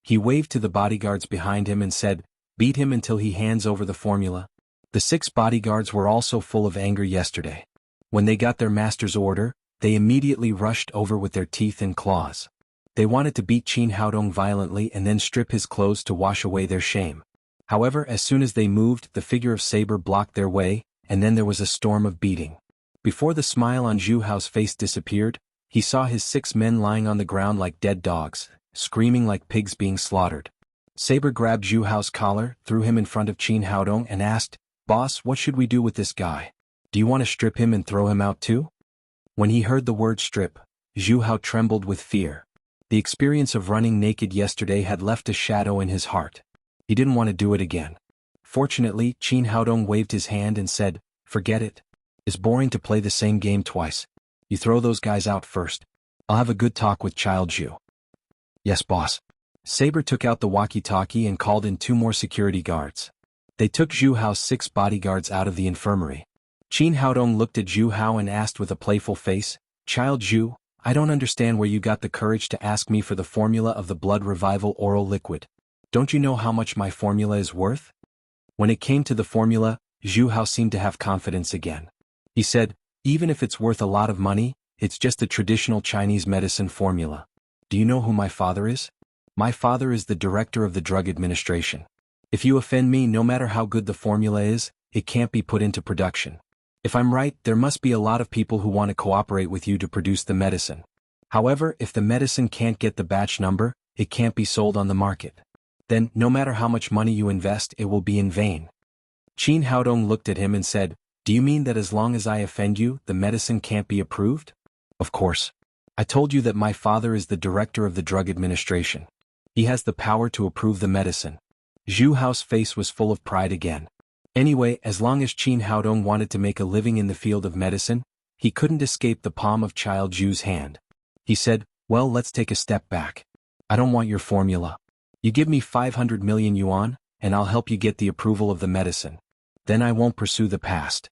He waved to the bodyguards behind him and said, "Beat him until he hands over the formula." The 6 bodyguards were also full of anger yesterday. When they got their master's order, they immediately rushed over with their teeth and claws. They wanted to beat Qin Haodong violently and then strip his clothes to wash away their shame. However, as soon as they moved, the figure of Saber blocked their way, and then there was a storm of beating. Before the smile on Zhu Hao's face disappeared, he saw his 6 men lying on the ground like dead dogs, screaming like pigs being slaughtered. Saber grabbed Zhu Hao's collar, threw him in front of Qin Haodong and asked, "Boss, what should we do with this guy? Do you want to strip him and throw him out too?" When he heard the word strip, Zhu Hao trembled with fear. The experience of running naked yesterday had left a shadow in his heart. He didn't want to do it again. Fortunately, Qin Haodong waved his hand and said, "Forget it. It's boring to play the same game twice. You throw those guys out first. I'll have a good talk with Child Zhu." "Yes, boss." Saber took out the walkie-talkie and called in 2 more security guards. They took Zhu Hao's 6 bodyguards out of the infirmary. Qin Haodong looked at Zhu Hao and asked with a playful face, "Child Zhu, I don't understand where you got the courage to ask me for the formula of the blood revival oral liquid. Don't you know how much my formula is worth?" When it came to the formula, Zhu Hao seemed to have confidence again. He said, "Even if it's worth a lot of money, it's just a traditional Chinese medicine formula. Do you know who my father is? My father is the director of the Drug Administration. If you offend me, no matter how good the formula is, it can't be put into production. If I'm right, there must be a lot of people who want to cooperate with you to produce the medicine. However, if the medicine can't get the batch number, it can't be sold on the market. Then, no matter how much money you invest, it will be in vain." Qin Haodong looked at him and said, "Do you mean that as long as I offend you, the medicine can't be approved?" "Of course. I told you that my father is the director of the Drug Administration. He has the power to approve the medicine." Zhu Hao's face was full of pride again. Anyway, as long as Qin Haodong wanted to make a living in the field of medicine, he couldn't escape the palm of Child Zhu's hand. He said, "Well, let's take a step back. I don't want your formula. You give me 500 million yuan, and I'll help you get the approval of the medicine. Then I won't pursue the past.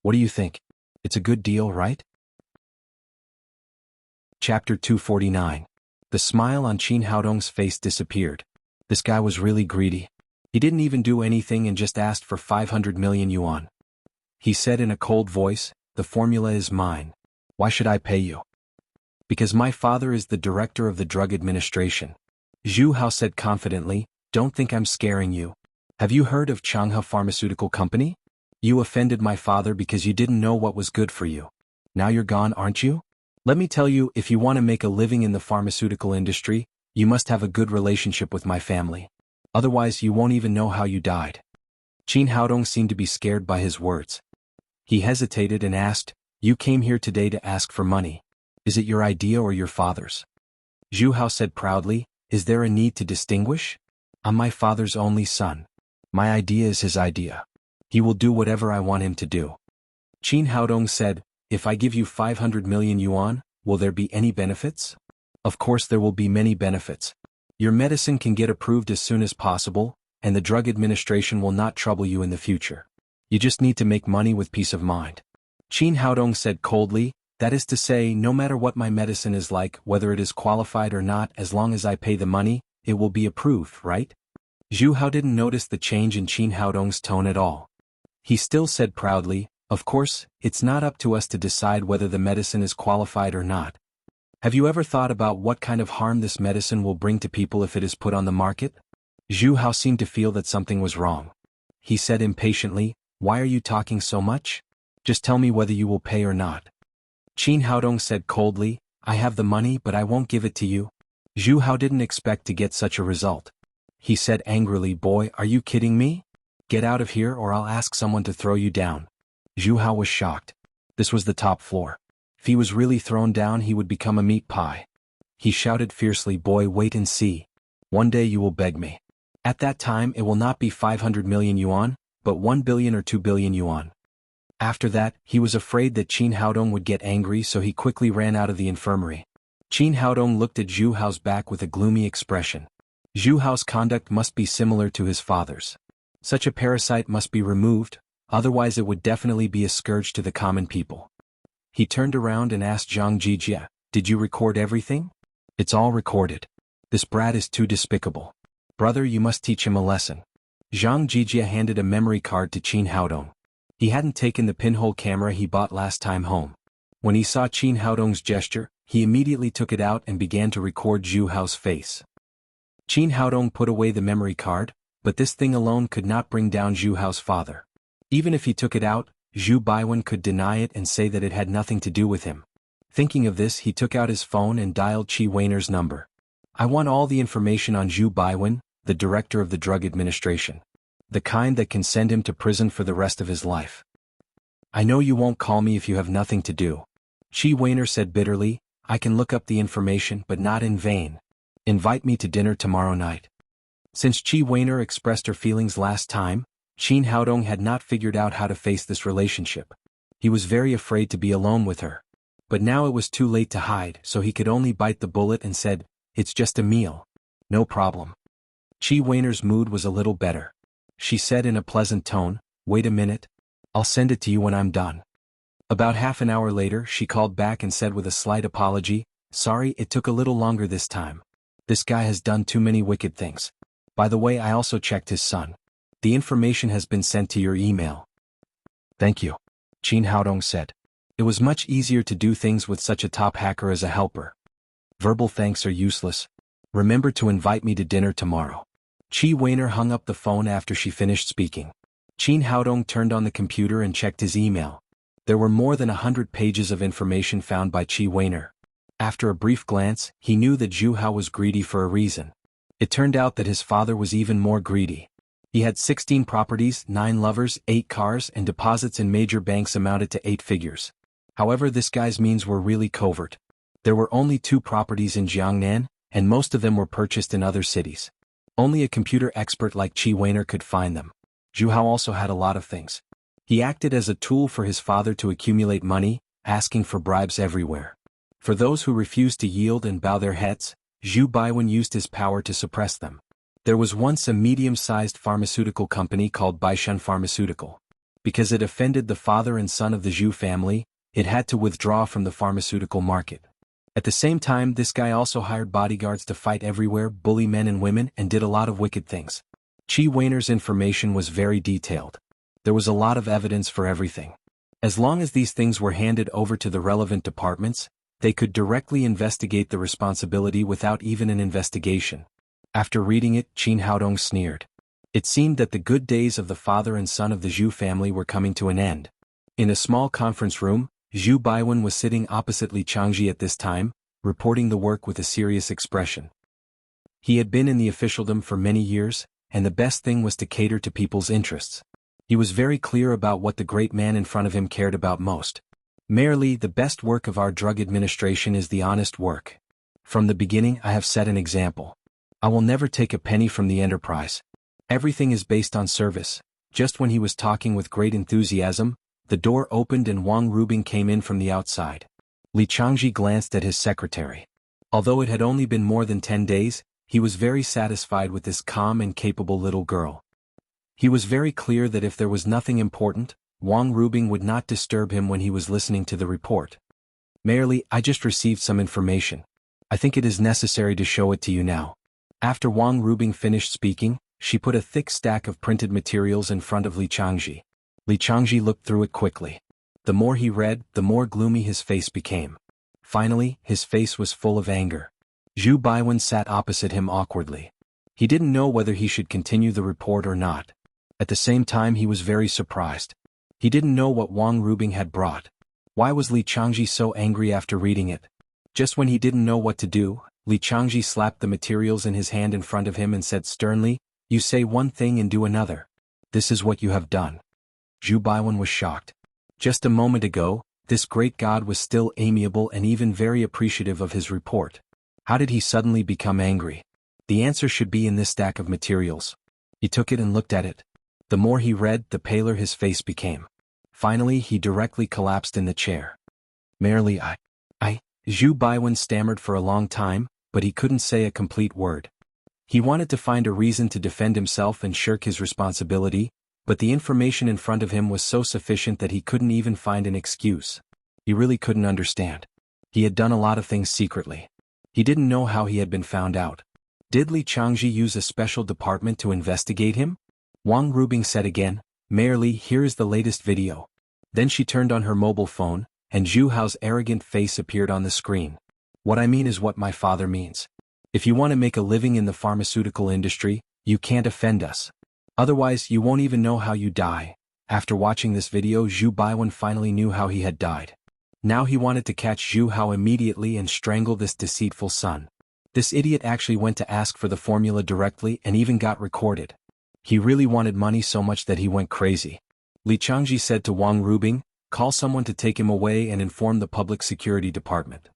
What do you think? It's a good deal, right?" Chapter 249. The smile on Qin Haodong's face disappeared. This guy was really greedy. He didn't even do anything and just asked for 500 million yuan. He said in a cold voice, "The formula is mine. Why should I pay you?" "Because my father is the director of the Drug Administration." Zhu Hao said confidently, "Don't think I'm scaring you. Have you heard of Changhe Pharmaceutical Company? You offended my father because you didn't know what was good for you. Now you're gone, aren't you? Let me tell you, if you want to make a living in the pharmaceutical industry, you must have a good relationship with my family. Otherwise you won't even know how you died." Qin Haodong seemed to be scared by his words. He hesitated and asked, "You came here today to ask for money. Is it your idea or your father's?" Zhu Hao said proudly, "Is there a need to distinguish? I'm my father's only son. My idea is his idea. He will do whatever I want him to do." Qin Haodong said, "If I give you 500 million yuan, will there be any benefits?" "Of course there will be many benefits. Your medicine can get approved as soon as possible, and the Drug Administration will not trouble you in the future. You just need to make money with peace of mind." Qin Haodong said coldly, "That is to say, no matter what my medicine is like, whether it is qualified or not, as long as I pay the money, it will be approved, right?" Zhu Hao didn't notice the change in Qin Haodong's tone at all. He still said proudly, "Of course, it's not up to us to decide whether the medicine is qualified or not. Have you ever thought about what kind of harm this medicine will bring to people if it is put on the market?" Zhu Hao seemed to feel that something was wrong. He said impatiently, "Why are you talking so much? Just tell me whether you will pay or not." Qin Haodong said coldly, "I have the money but I won't give it to you." Zhu Hao didn't expect to get such a result. He said angrily, "Boy, are you kidding me? Get out of here or I'll ask someone to throw you down." Zhu Hao was shocked. This was the top floor. If he was really thrown down, he would become a meat pie. He shouted fiercely, "Boy, wait and see. One day you will beg me. At that time it will not be 500 million yuan, but 1 billion or 2 billion yuan." After that, he was afraid that Qin Haodong would get angry, so he quickly ran out of the infirmary. Qin Haodong looked at Zhu Hao's back with a gloomy expression. Zhu Hao's conduct must be similar to his father's. Such a parasite must be removed, otherwise it would definitely be a scourge to the common people. He turned around and asked Zhang Jijia, "Did you record everything?" "It's all recorded. This brat is too despicable. Brother, you must teach him a lesson." Zhang Jijia handed a memory card to Qin Haodong. He hadn't taken the pinhole camera he bought last time home. When he saw Qin Haodong's gesture, he immediately took it out and began to record Zhu Hao's face. Qin Haodong put away the memory card, but this thing alone could not bring down Zhu Hao's father. Even if he took it out, Zhu Baiwen could deny it and say that it had nothing to do with him. Thinking of this, he took out his phone and dialed Qi Weiner's number. "I want all the information on Zhu Baiwen, the director of the Drug Administration. The kind that can send him to prison for the rest of his life. I know you won't call me if you have nothing to do. Qi Weiner said bitterly, I can look up the information but not in vain. Invite me to dinner tomorrow night. Since Qi Weiner expressed her feelings last time, Qin Haodong had not figured out how to face this relationship. He was very afraid to be alone with her. But now it was too late to hide, so he could only bite the bullet and said, It's just a meal. No problem. Qi Weiner's mood was a little better. She said in a pleasant tone, Wait a minute. I'll send it to you when I'm done. About half an hour later she called back and said with a slight apology, Sorry, it took a little longer this time. This guy has done too many wicked things. By the way, I also checked his son. The information has been sent to your email. Thank you, Qin Haodong said. It was much easier to do things with such a top hacker as a helper. Verbal thanks are useless. Remember to invite me to dinner tomorrow. Qi Weiner hung up the phone after she finished speaking. Qin Haodong turned on the computer and checked his email. There were more than 100 pages of information found by Qi Weiner. After a brief glance, he knew that Zhu Hao was greedy for a reason. It turned out that his father was even more greedy. He had 16 properties, 9 lovers, 8 cars, and deposits in major banks amounted to 8 figures. However, this guy's means were really covert. There were only 2 properties in Jiangnan, and most of them were purchased in other cities. Only a computer expert like Qi Weiner could find them. Zhu Hao also had a lot of things. He acted as a tool for his father to accumulate money, asking for bribes everywhere. For those who refused to yield and bow their heads, Zhu Baiwen used his power to suppress them. There was once a medium-sized pharmaceutical company called Baishan Pharmaceutical. Because it offended the father and son of the Zhu family, it had to withdraw from the pharmaceutical market. At the same time, this guy also hired bodyguards to fight everywhere, bully men and women, and did a lot of wicked things. Qi Weiner's information was very detailed. There was a lot of evidence for everything. As long as these things were handed over to the relevant departments, they could directly investigate the responsibility without even an investigation. After reading it, Qin Haodong sneered. It seemed that the good days of the father and son of the Zhu family were coming to an end. In a small conference room, Zhu Baiwen was sitting opposite Li Changji at this time, reporting the work with a serious expression. He had been in the officialdom for many years, and the best thing was to cater to people's interests. He was very clear about what the great man in front of him cared about most. Merely, the best work of our drug administration is the honest work. From the beginning I have set an example. I will never take a penny from the enterprise. Everything is based on service. Just when he was talking with great enthusiasm, the door opened and Wang Rubing came in from the outside. Li Changji glanced at his secretary. Although it had only been more than 10 days, he was very satisfied with this calm and capable little girl. He was very clear that if there was nothing important, Wang Rubing would not disturb him when he was listening to the report. Merely, I just received some information. I think it is necessary to show it to you now. After Wang Rubing finished speaking, she put a thick stack of printed materials in front of Li Changji. Li Changji looked through it quickly. The more he read, the more gloomy his face became. Finally, his face was full of anger. Zhu Baiwen sat opposite him awkwardly. He didn't know whether he should continue the report or not. At the same time he was very surprised. He didn't know what Wang Rubing had brought. Why was Li Changji so angry after reading it? Just when he didn't know what to do, Li Changji slapped the materials in his hand in front of him and said sternly, You say one thing and do another. This is what you have done. Zhu Baiwen was shocked. Just a moment ago, this great god was still amiable and even very appreciative of his report. How did he suddenly become angry? The answer should be in this stack of materials. He took it and looked at it. The more he read, the paler his face became. Finally, he directly collapsed in the chair. Merely Zhu Baiwen stammered for a long time, but he couldn't say a complete word. He wanted to find a reason to defend himself and shirk his responsibility, but the information in front of him was so sufficient that he couldn't even find an excuse. He really couldn't understand. He had done a lot of things secretly. He didn't know how he had been found out. Did Li Changji use a special department to investigate him? Wang Rubing said again, Merely, here is the latest video. Then she turned on her mobile phone, and Zhu Hao's arrogant face appeared on the screen. What I mean is what my father means. If you want to make a living in the pharmaceutical industry, you can't offend us. Otherwise, you won't even know how you die. After watching this video, Zhu Baiwen finally knew how he had died. Now he wanted to catch Zhu Hao immediately and strangle this deceitful son. This idiot actually went to ask for the formula directly and even got recorded. He really wanted money so much that he went crazy. Li Changji said to Wang Rubing, call someone to take him away and inform the public security department.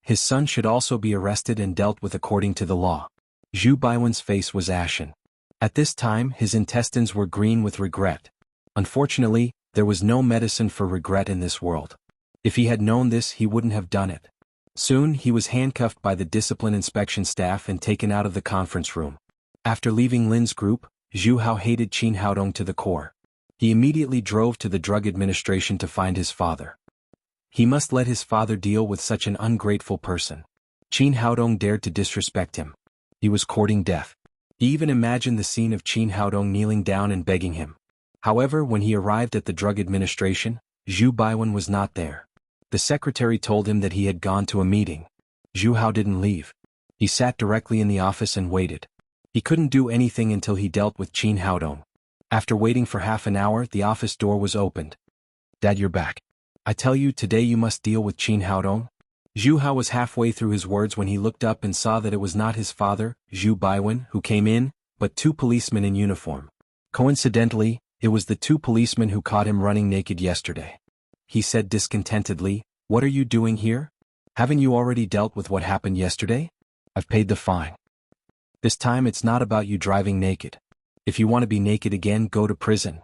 His son should also be arrested and dealt with according to the law. Zhu Baiwen's face was ashen. At this time his intestines were green with regret. Unfortunately, there was no medicine for regret in this world. If he had known this he wouldn't have done it. Soon he was handcuffed by the discipline inspection staff and taken out of the conference room. After leaving Lin's group, Zhu Hao hated Qin Haodong to the core. He immediately drove to the drug administration to find his father. He must let his father deal with such an ungrateful person. Qin Haodong dared to disrespect him. He was courting death. He even imagined the scene of Qin Haodong kneeling down and begging him. However, when he arrived at the drug administration, Zhu Baiwen was not there. The secretary told him that he had gone to a meeting. Zhu Hao didn't leave. He sat directly in the office and waited. He couldn't do anything until he dealt with Qin Haodong. After waiting for half an hour, the office door was opened. "Dad, you're back. I tell you, today you must deal with Qin Haodong." Zhu Hao was halfway through his words when he looked up and saw that it was not his father, Zhu Baiwen, who came in, but two policemen in uniform. Coincidentally, it was the two policemen who caught him running naked yesterday. He said discontentedly, "What are you doing here? Haven't you already dealt with what happened yesterday? I've paid the fine. This time it's not about you driving naked. If you want to be naked again, go to prison."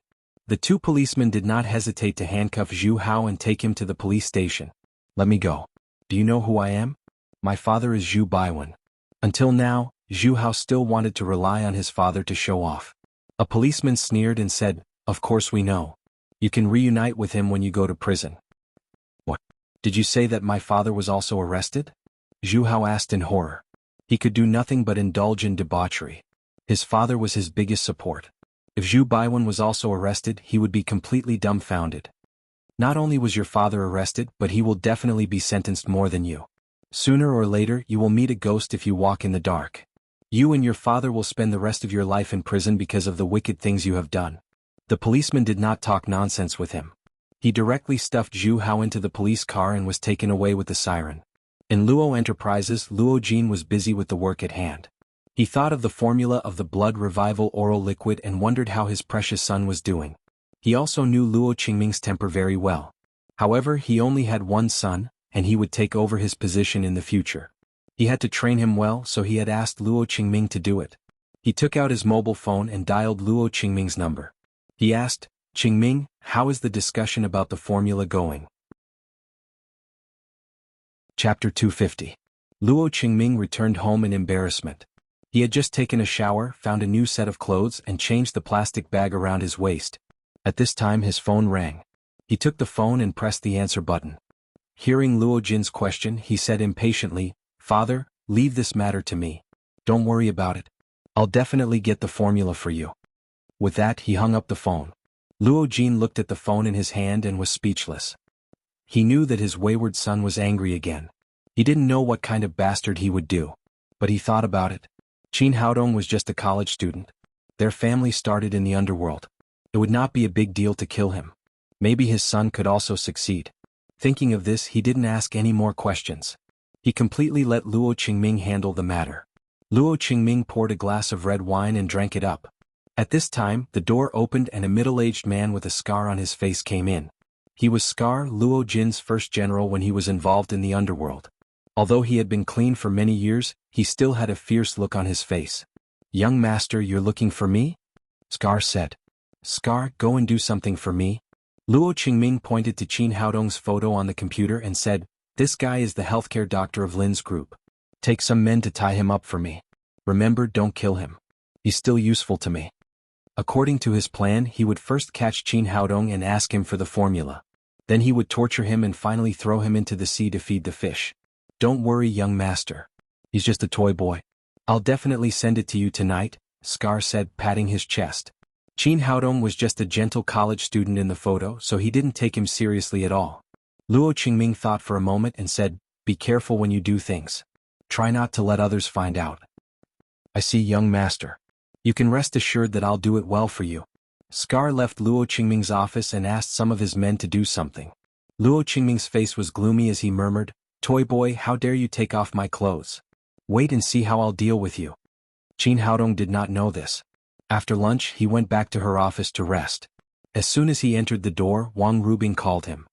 The two policemen did not hesitate to handcuff Zhu Hao and take him to the police station. "Let me go. Do you know who I am? My father is Zhu Baiwen." Until now, Zhu Hao still wanted to rely on his father to show off. A policeman sneered and said, "Of course we know. You can reunite with him when you go to prison." "What? Did you say that my father was also arrested?" Zhu Hao asked in horror. He could do nothing but indulge in debauchery. His father was his biggest support. If Zhu Baiwen was also arrested, he would be completely dumbfounded. "Not only was your father arrested, but he will definitely be sentenced more than you. Sooner or later you will meet a ghost if you walk in the dark. You and your father will spend the rest of your life in prison because of the wicked things you have done." The policeman did not talk nonsense with him. He directly stuffed Zhu Hao into the police car and was taken away with the siren. In Luo Enterprises, Luo Jin was busy with the work at hand. He thought of the formula of the blood revival oral liquid and wondered how his precious son was doing. He also knew Luo Qingming's temper very well. However, he only had one son, and he would take over his position in the future. He had to train him well, so he had asked Luo Qingming to do it. He took out his mobile phone and dialed Luo Qingming's number. He asked, "Qingming, how is the discussion about the formula going?" Chapter 250. Luo Qingming returned home in embarrassment. He had just taken a shower, found a new set of clothes and changed the plastic bag around his waist. At this time his phone rang. He took the phone and pressed the answer button. Hearing Luo Jin's question, he said impatiently, "Father, leave this matter to me. Don't worry about it. I'll definitely get the formula for you." With that he hung up the phone. Luo Jin looked at the phone in his hand and was speechless. He knew that his wayward son was angry again. He didn't know what kind of bastard he would do. But he thought about it. Qin Haodong was just a college student. Their family started in the underworld. It would not be a big deal to kill him. Maybe his son could also succeed. Thinking of this, he didn't ask any more questions. He completely let Luo Qingming handle the matter. Luo Qingming poured a glass of red wine and drank it up. At this time, the door opened and a middle-aged man with a scar on his face came in. He was Scar, Luo Jin's first general when he was involved in the underworld. Although he had been clean for many years, he still had a fierce look on his face. "Young master, you're looking for me?" Scar said. "Scar, go and do something for me." Luo Qingming pointed to Qin Haodong's photo on the computer and said, "This guy is the healthcare doctor of Lin's group. Take some men to tie him up for me. Remember, don't kill him. He's still useful to me." According to his plan, he would first catch Qin Haodong and ask him for the formula. Then he would torture him and finally throw him into the sea to feed the fish. "Don't worry, young master. He's just a toy boy. I'll definitely send it to you tonight," Scar said, patting his chest. Qin Haodong was just a gentle college student in the photo, so he didn't take him seriously at all. Luo Qingming thought for a moment and said, "Be careful when you do things. Try not to let others find out." "I see, young master. You can rest assured that I'll do it well for you." Scar left Luo Qingming's office and asked some of his men to do something. Luo Qingming's face was gloomy as he murmured, "Toy boy, how dare you take off my clothes? Wait and see how I'll deal with you." Qin Haodong did not know this. After lunch, he went back to her office to rest. As soon as he entered the door, Wang Rubing called him.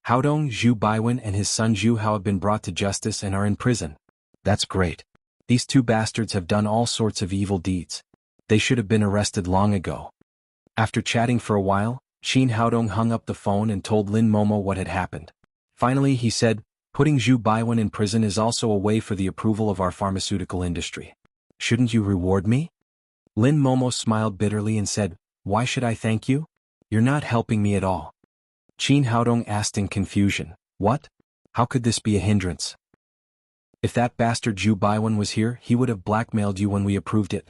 Haodong, Zhu Baiwen and his son Zhu Hao have been brought to justice and are in prison. That's great. These two bastards have done all sorts of evil deeds. They should have been arrested long ago. After chatting for a while, Qin Haodong hung up the phone and told Lin Momo what had happened. Finally he said, putting Zhu Baiwen in prison is also a way for the approval of our pharmaceutical industry. Shouldn't you reward me? Lin Momo smiled bitterly and said, why should I thank you? You're not helping me at all. Qin Haodong asked in confusion, what? How could this be a hindrance? If that bastard Zhu Baiwen was here, he would have blackmailed you when we approved it.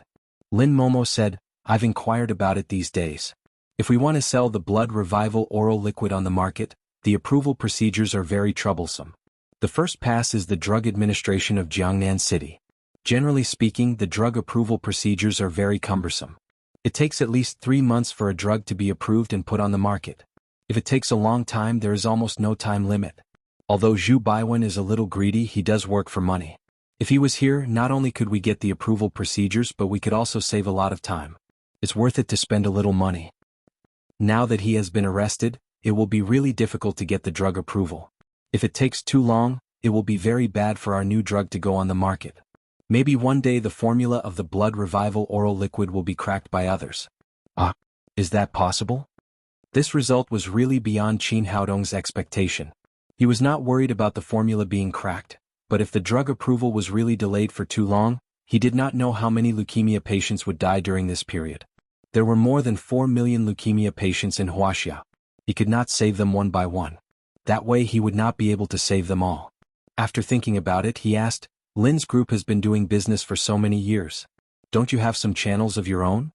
Lin Momo said, I've inquired about it these days. If we want to sell the blood revival oral liquid on the market, the approval procedures are very troublesome. The first pass is the Drug Administration of Jiangnan City. Generally speaking, the drug approval procedures are very cumbersome. It takes at least 3 months for a drug to be approved and put on the market. If it takes a long time, there is almost no time limit. Although Zhu Baiwen is a little greedy, he does work for money. If he was here, not only could we get the approval procedures, but we could also save a lot of time. It's worth it to spend a little money. Now that he has been arrested, it will be really difficult to get the drug approval. If it takes too long, it will be very bad for our new drug to go on the market. Maybe one day the formula of the blood revival oral liquid will be cracked by others. Is that possible? This result was really beyond Qin Haodong's expectation. He was not worried about the formula being cracked, but if the drug approval was really delayed for too long, he did not know how many leukemia patients would die during this period. There were more than 4 million leukemia patients in Wuxia. He could not save them one by one. That way he would not be able to save them all. After thinking about it, he asked, Lin's group has been doing business for so many years. Don't you have some channels of your own?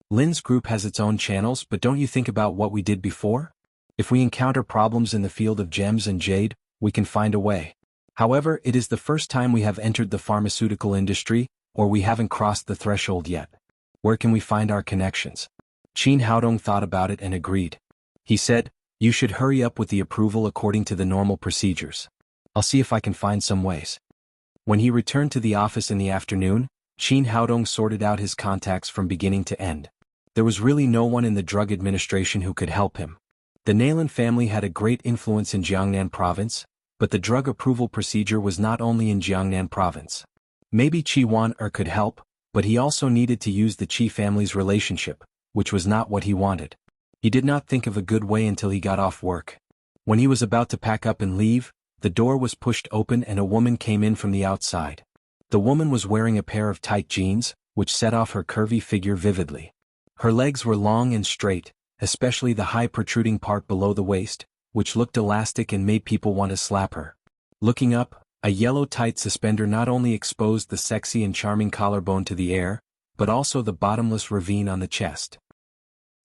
Lin's group has its own channels, but don't you think about what we did before? If we encounter problems in the field of gems and jade, we can find a way. However, it is the first time we have entered the pharmaceutical industry, or we haven't crossed the threshold yet. Where can we find our connections? Qin Haodong thought about it and agreed. He said, you should hurry up with the approval according to the normal procedures. I'll see if I can find some ways. When he returned to the office in the afternoon, Qin Haodong sorted out his contacts from beginning to end. There was really no one in the drug administration who could help him. The Naylan family had a great influence in Jiangnan province, but the drug approval procedure was not only in Jiangnan province. Maybe Qi Wan-er could help, but he also needed to use the Qi family's relationship, which was not what he wanted. He did not think of a good way until he got off work. When he was about to pack up and leave, the door was pushed open and a woman came in from the outside. The woman was wearing a pair of tight jeans, which set off her curvy figure vividly. Her legs were long and straight, especially the high protruding part below the waist, which looked elastic and made people want to slap her. Looking up, a yellow tight suspender not only exposed the sexy and charming collarbone to the air, but also the bottomless ravine on the chest.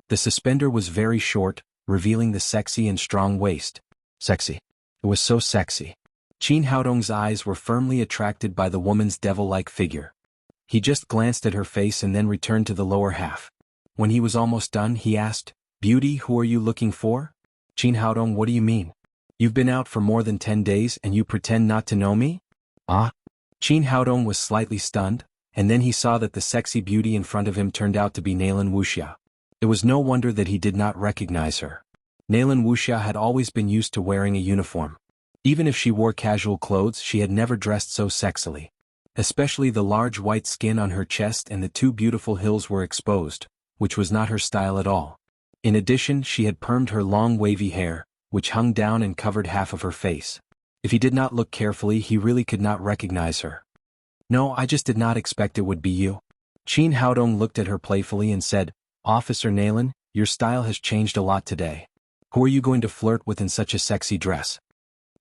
The suspender was very short, revealing the sexy and strong waist. Sexy. It was so sexy. Qin Haodong's eyes were firmly attracted by the woman's devil-like figure. He just glanced at her face and then returned to the lower half. When he was almost done, he asked, Beauty, who are you looking for? Qin Haodong, what do you mean? You've been out for more than 10 days and you pretend not to know me? Qin Haodong was slightly stunned, and then he saw that the sexy beauty in front of him turned out to be Naylan Wuxia. It was no wonder that he did not recognize her. Naylan Wuxia had always been used to wearing a uniform. Even if she wore casual clothes, she had never dressed so sexily. Especially the large white skin on her chest and the 2 beautiful hills were exposed, which was not her style at all. In addition, she had permed her long wavy hair, which hung down and covered half of her face. If he did not look carefully, he really could not recognize her. No, I just did not expect it would be you. Qin Haodong looked at her playfully and said, Officer Naylan, your style has changed a lot today. Who are you going to flirt with in such a sexy dress?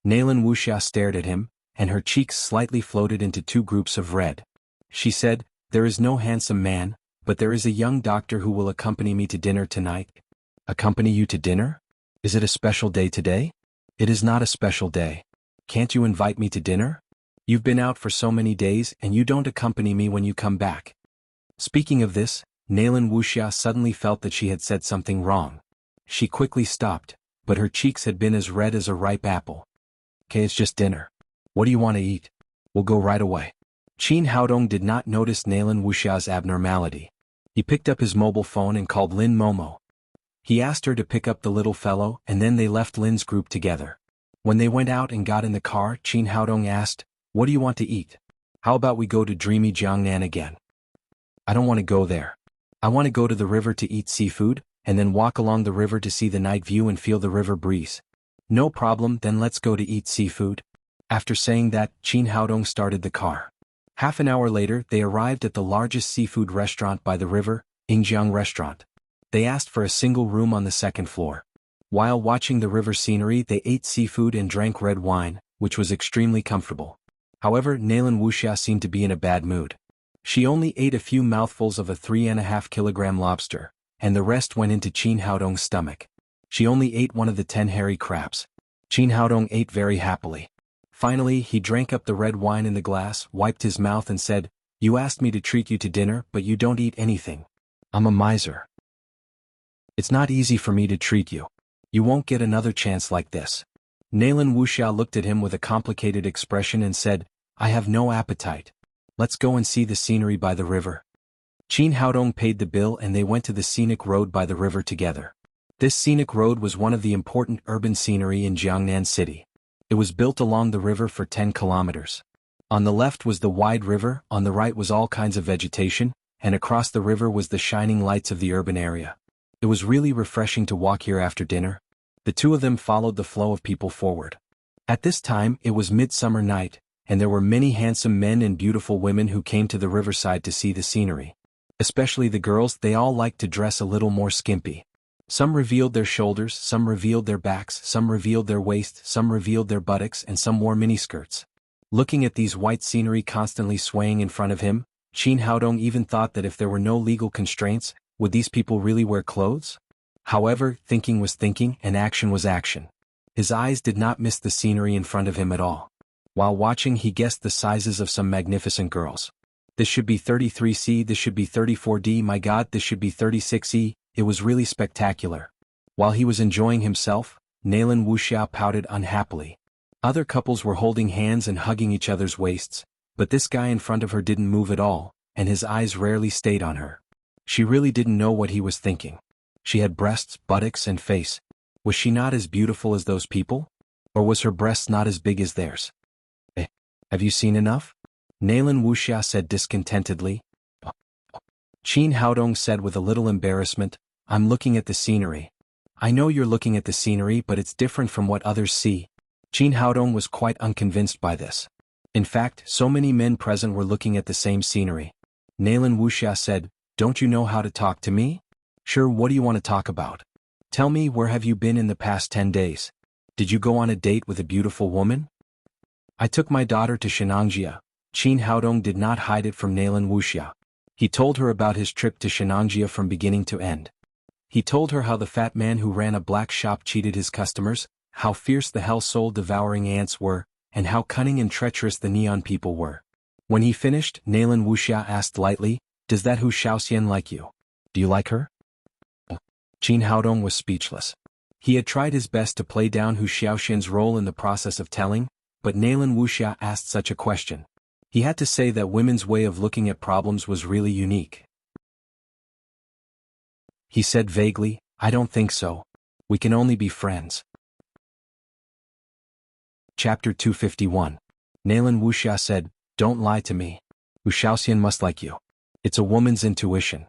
Naylan Wuxia stared at him, and her cheeks slightly floated into 2 groups of red. She said, There is no handsome man, but there is a young doctor who will accompany me to dinner tonight. Accompany you to dinner? Is it a special day today? It is not a special day. Can't you invite me to dinner? You've been out for so many days and you don't accompany me when you come back. Speaking of this, Naylan Wuxia suddenly felt that she had said something wrong. She quickly stopped, but her cheeks had been as red as a ripe apple. Okay, it's just dinner. What do you want to eat? We'll go right away. Qin Haodong did not notice Naylan Wuxia's abnormality. He picked up his mobile phone and called Lin Momo. He asked her to pick up the little fellow, and then they left Lin's group together. When they went out and got in the car, Qin Haodong asked, "What do you want to eat? How about we go to dreamy Jiangnan again?" "I don't want to go there. I want to go to the river to eat seafood, and then walk along the river to see the night view and feel the river breeze." "No problem, then let's go to eat seafood." After saying that, Qin Haodong started the car. Half an hour later, they arrived at the largest seafood restaurant by the river, Yingjiang Restaurant. They asked for a single room on the second floor. While watching the river scenery, they ate seafood and drank red wine, which was extremely comfortable. However, Nalan Wuxia seemed to be in a bad mood. She only ate a few mouthfuls of a 3.5-kilogram lobster, and the rest went into Qin Haodong's stomach. She only ate one of the 10 hairy crabs. Qin Haodong ate very happily. Finally, he drank up the red wine in the glass, wiped his mouth and said, "You asked me to treat you to dinner, but you don't eat anything. I'm a miser. It's not easy for me to treat you. You won't get another chance like this." Nalan Wuxia looked at him with a complicated expression and said, "I have no appetite. Let's go and see the scenery by the river." Qin Haodong paid the bill and they went to the scenic road by the river together. This scenic road was one of the important urban scenery in Jiangnan City. It was built along the river for 10 kilometers. On the left was the wide river, on the right was all kinds of vegetation, and across the river was the shining lights of the urban area. It was really refreshing to walk here after dinner. The two of them followed the flow of people forward. At this time, it was midsummer night, and there were many handsome men and beautiful women who came to the riverside to see the scenery. Especially the girls, they all liked to dress a little more skimpy. Some revealed their shoulders, some revealed their backs, some revealed their waist, some revealed their buttocks, and some wore miniskirts. Looking at these white scenery constantly swaying in front of him, Qin Haodong even thought that if there were no legal constraints, would these people really wear clothes? However, thinking was thinking and action was action. His eyes did not miss the scenery in front of him at all. While watching, he guessed the sizes of some magnificent girls. This should be 33C, this should be 34D, my God, this should be 36E, it was really spectacular. While he was enjoying himself, Nalan Wuxia pouted unhappily. Other couples were holding hands and hugging each other's waists, but this guy in front of her didn't move at all, and his eyes rarely stayed on her. She really didn't know what he was thinking. She had breasts, buttocks, and face. Was she not as beautiful as those people? Or was her breasts not as big as theirs? Have you seen enough? Nalan Wuxia said discontentedly. Qin Haodong said with a little embarrassment, "I'm looking at the scenery." "I know you're looking at the scenery, but it's different from what others see." Qin Haodong was quite unconvinced by this. In fact, so many men present were looking at the same scenery. Nalan Wuxia said, "Don't you know how to talk to me?" "Sure, what do you want to talk about? Tell me, where have you been in the past 10 days? Did you go on a date with a beautiful woman?" "I took my daughter to Shenangjia." Qin Haodong did not hide it from Nalan Wuxia. He told her about his trip to Shenangjia from beginning to end. He told her how the fat man who ran a black shop cheated his customers, how fierce the hell soul-devouring ants were, and how cunning and treacherous the neon people were. When he finished, Nalan Wuxia asked lightly, "Does that Hu Shaoxian like you? Do you like her?" Qin Haodong was speechless. He had tried his best to play down Hu Shaoxian's role in the process of telling, but Nalan Wuxia asked such a question. He had to say that women's way of looking at problems was really unique. He said vaguely, "I don't think so. We can only be friends." Chapter 251. Nalan Wuxia said, "Don't lie to me. Hu Shaoxian must like you. It's a woman's intuition."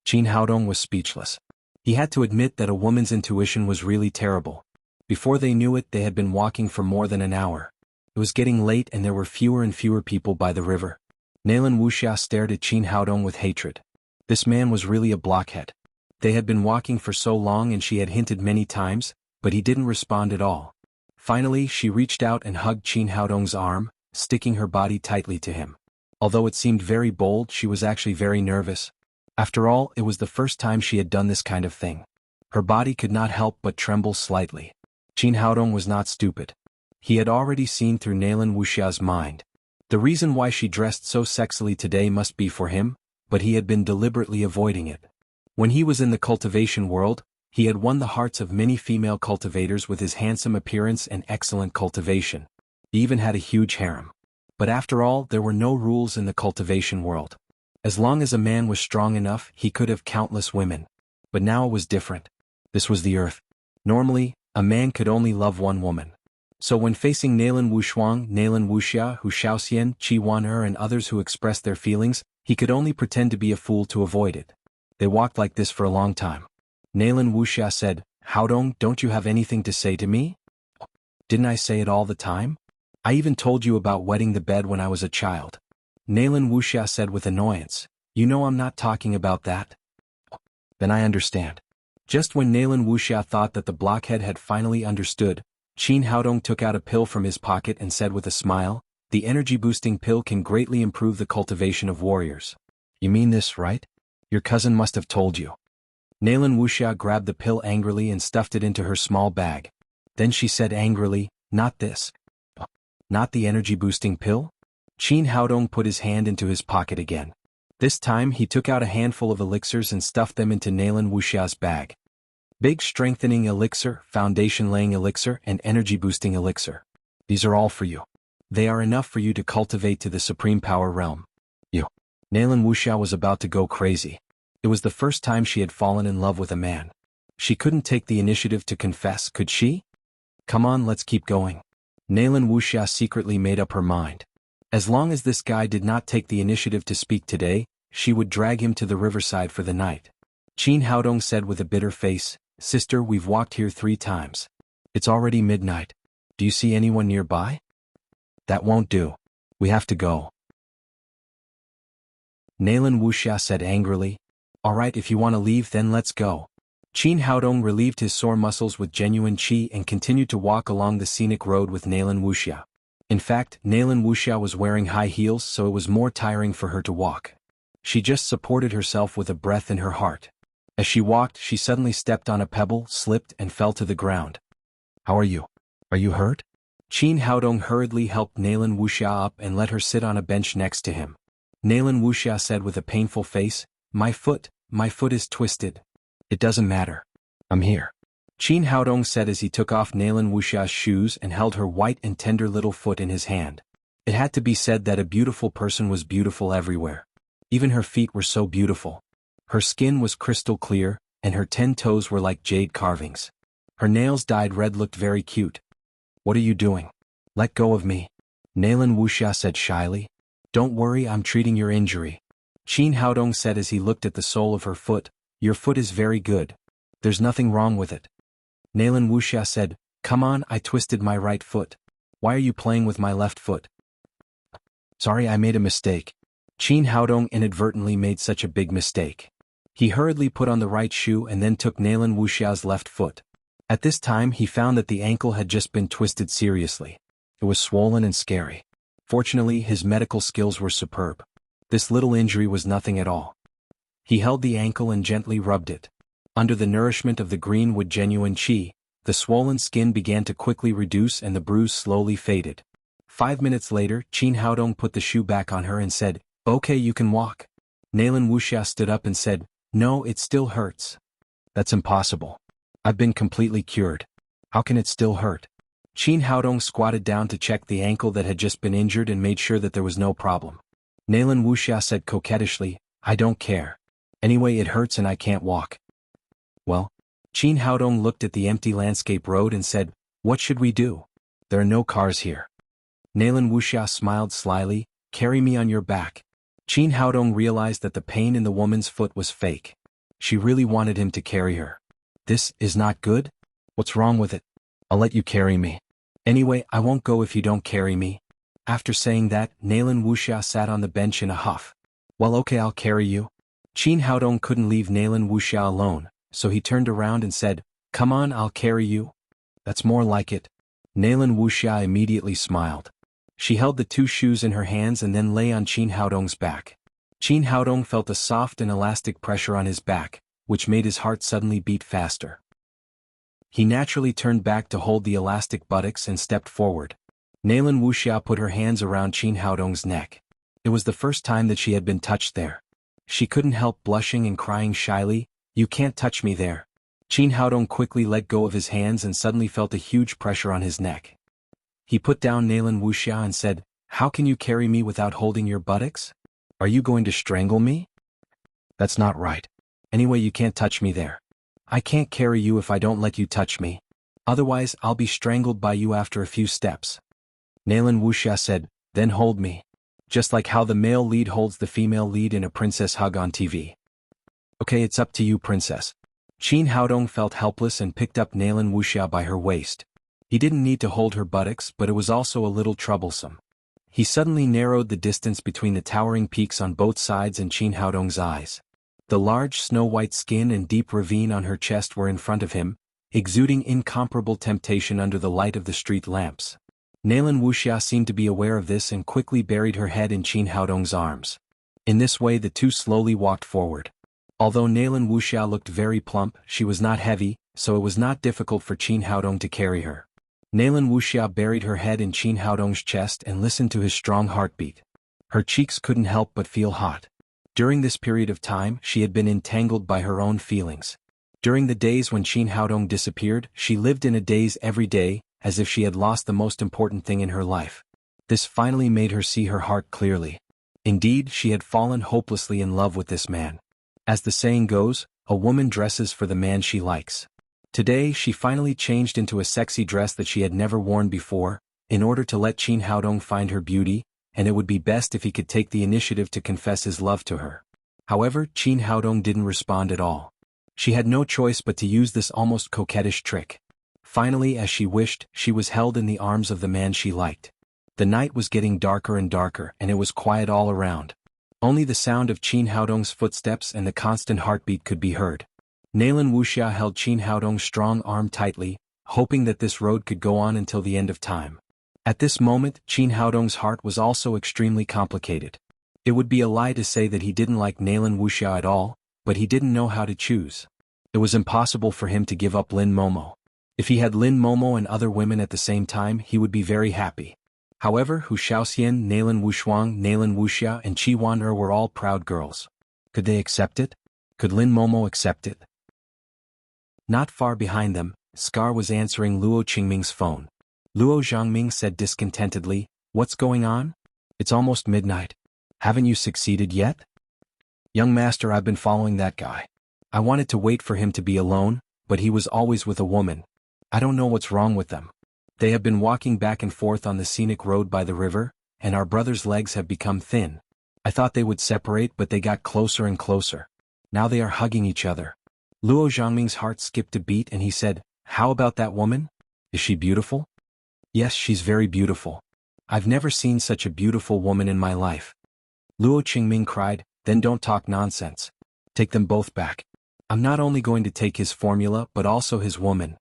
Qin Haodong was speechless. He had to admit that a woman's intuition was really terrible. Before they knew it, they had been walking for more than an hour. It was getting late and there were fewer and fewer people by the river. Nalan Wuxia stared at Qin Haodong with hatred. This man was really a blockhead. They had been walking for so long and she had hinted many times, but he didn't respond at all. Finally, she reached out and hugged Qin Haodong's arm, sticking her body tightly to him. Although it seemed very bold, she was actually very nervous. After all, it was the first time she had done this kind of thing. Her body could not help but tremble slightly. Qin Haodong was not stupid. He had already seen through Nalan Wuxia's mind. The reason why she dressed so sexily today must be for him, but he had been deliberately avoiding it. When he was in the cultivation world, he had won the hearts of many female cultivators with his handsome appearance and excellent cultivation. He even had a huge harem. But after all, there were no rules in the cultivation world. As long as a man was strong enough, he could have countless women. But now it was different. This was the earth. Normally, a man could only love one woman. So when facing Nalan Wushuang, Nalan Wuxia, Hu Shaoxian, Qi Wan and others who expressed their feelings, he could only pretend to be a fool to avoid it. They walked like this for a long time. Nalan Wuxia said, "Haodong, don't you have anything to say to me? Didn't I say it all the time? I even told you about wetting the bed when I was a child." Nalan Wuxia said with annoyance, "You know I'm not talking about that." Then I understand. Just when Nalan Wuxia thought that the blockhead had finally understood, Qin Haodong took out a pill from his pocket and said with a smile, "The energy-boosting pill can greatly improve the cultivation of warriors." "You mean this, right? Your cousin must have told you." Nalan Wuxia grabbed the pill angrily and stuffed it into her small bag. Then she said angrily, "Not this." "Not the energy-boosting pill?" Qin Haodong put his hand into his pocket again. This time he took out a handful of elixirs and stuffed them into Nalan Wuxia's bag. Big strengthening elixir, foundation laying elixir, and energy boosting elixir. These are all for you. They are enough for you to cultivate to the supreme power realm. You. Nalan Wuxia was about to go crazy. It was the first time she had fallen in love with a man. She couldn't take the initiative to confess, could she? Come on, let's keep going. Nalan Wuxia secretly made up her mind. As long as this guy did not take the initiative to speak today, she would drag him to the riverside for the night. Qin Haodong said with a bitter face, "Sister, we've walked here 3 times. It's already midnight. Do you see anyone nearby?" "That won't do. We have to go." Nalan Wuxia said angrily, "All right, if you want to leave then let's go." Qin Haodong relieved his sore muscles with genuine qi and continued to walk along the scenic road with Nalan Wuxia. In fact, Nalan Wuxia was wearing high heels so it was more tiring for her to walk. She just supported herself with a breath in her heart. As she walked, she suddenly stepped on a pebble, slipped and fell to the ground. "How are you? Are you hurt?" Qin Haodong hurriedly helped Nalan Wuxia up and let her sit on a bench next to him. Nalan Wuxia said with a painful face, my foot is twisted." "It doesn't matter. I'm here." Qin Haodong said as he took off Nalan Wuxia's shoes and held her white and tender little foot in his hand. It had to be said that a beautiful person was beautiful everywhere. Even her feet were so beautiful. Her skin was crystal clear, and her 10 toes were like jade carvings. Her nails dyed red looked very cute. "What are you doing? Let go of me." Nalan Wuxia said shyly. "Don't worry, I'm treating your injury." Qin Haodong said as he looked at the sole of her foot, "Your foot is very good. There's nothing wrong with it." Nalan Wuxia said, "Come on, I twisted my right foot. Why are you playing with my left foot?" "Sorry, I made a mistake." Qin Haodong inadvertently made such a big mistake. He hurriedly put on the right shoe and then took Nalan Wuxia's left foot. At this time he found that the ankle had just been twisted seriously. It was swollen and scary. Fortunately, his medical skills were superb. This little injury was nothing at all. He held the ankle and gently rubbed it. Under the nourishment of the greenwood genuine qi, the swollen skin began to quickly reduce and the bruise slowly faded. 5 minutes later, Qin Haodong put the shoe back on her and said, "Okay, you can walk." Nalan Wuxia stood up and said, "No, it still hurts." "That's impossible. I've been completely cured. How can it still hurt?" Qin Haodong squatted down to check the ankle that had just been injured and made sure that there was no problem. Nalan Wuxia said coquettishly, "I don't care. Anyway, it hurts and I can't walk." "Well?" Qin Haodong looked at the empty landscape road and said, "What should we do? There are no cars here." Nalan Wuxia smiled slyly, "Carry me on your back." Qin Haodong realized that the pain in the woman's foot was fake. She really wanted him to carry her. "This is not good? What's wrong with it? I'll let you carry me. Anyway, I won't go if you don't carry me." After saying that, Nalan Wuxia sat on the bench in a huff. "Well, okay, I'll carry you." Qin Haodong couldn't leave Nalan Wuxia alone, so he turned around and said, "Come on, I'll carry you." "That's more like it." Nalan Wuxia immediately smiled. She held the 2 shoes in her hands and then lay on Qin Haodong's back. Qin Haodong felt a soft and elastic pressure on his back, which made his heart suddenly beat faster. He naturally turned back to hold the elastic buttocks and stepped forward. Nalan Wuxia put her hands around Qin Haodong's neck. It was the first time that she had been touched there. She couldn't help blushing and crying shyly, "You can't touch me there." Qin Haodong quickly let go of his hands and suddenly felt a huge pressure on his neck. He put down Nalan Wuxia and said, "How can you carry me without holding your buttocks? Are you going to strangle me?" "That's not right. Anyway, you can't touch me there. I can't carry you if I don't let you touch me. Otherwise I'll be strangled by you after a few steps. Nalan Wuxia said, then hold me. Just like how the male lead holds the female lead in a princess hug on TV. Okay, it's up to you, princess. Qin Haodong felt helpless and picked up Nalan Wuxia by her waist. He didn't need to hold her buttocks, but it was also a little troublesome. He suddenly narrowed the distance between the towering peaks on both sides and Qin Haodong's eyes. The large snow-white skin and deep ravine on her chest were in front of him, exuding incomparable temptation under the light of the street lamps. Nalan Wuxia seemed to be aware of this and quickly buried her head in Qin Haodong's arms. In this way the two slowly walked forward. Although Nalan Wuxia looked very plump, she was not heavy, so it was not difficult for Qin Haodong to carry her. Nalan Wuxia buried her head in Qin Haodong's chest and listened to his strong heartbeat. Her cheeks couldn't help but feel hot. During this period of time, she had been entangled by her own feelings. During the days when Qin Haodong disappeared, she lived in a daze every day, as if she had lost the most important thing in her life. This finally made her see her heart clearly. Indeed, she had fallen hopelessly in love with this man. As the saying goes, a woman dresses for the man she likes. Today she finally changed into a sexy dress that she had never worn before, in order to let Qin Haodong find her beauty, and it would be best if he could take the initiative to confess his love to her. However, Qin Haodong didn't respond at all. She had no choice but to use this almost coquettish trick. Finally, as she wished, she was held in the arms of the man she liked. The night was getting darker and darker, and it was quiet all around. Only the sound of Qin Haodong's footsteps and the constant heartbeat could be heard. Nalan Wuxia held Qin Haodong's strong arm tightly, hoping that this road could go on until the end of time. At this moment, Qin Haodong's heart was also extremely complicated. It would be a lie to say that he didn't like Nalan Wuxia at all, but he didn't know how to choose. It was impossible for him to give up Lin Momo. If he had Lin Momo and other women at the same time, he would be very happy. However, Hu Xiaoxian, Nalan Wushuang, Nalan Wuxia and Qi Wan were all proud girls. Could they accept it? Could Lin Momo accept it? Not far behind them, Scar was answering Luo Qingming's phone. Luo Zhangming said discontentedly, "What's going on? It's almost midnight. Haven't you succeeded yet?" "Young master, I've been following that guy. I wanted to wait for him to be alone, but he was always with a woman. I don't know what's wrong with them. They have been walking back and forth on the scenic road by the river, and our brother's legs have become thin. I thought they would separate, but they got closer and closer. Now they are hugging each other." Luo Zhangming's heart skipped a beat and he said, "How about that woman? Is she beautiful?" "Yes, she's very beautiful. I've never seen such a beautiful woman in my life." Luo Qingming cried, "Then don't talk nonsense. Take them both back. I'm not only going to take his formula but also his woman."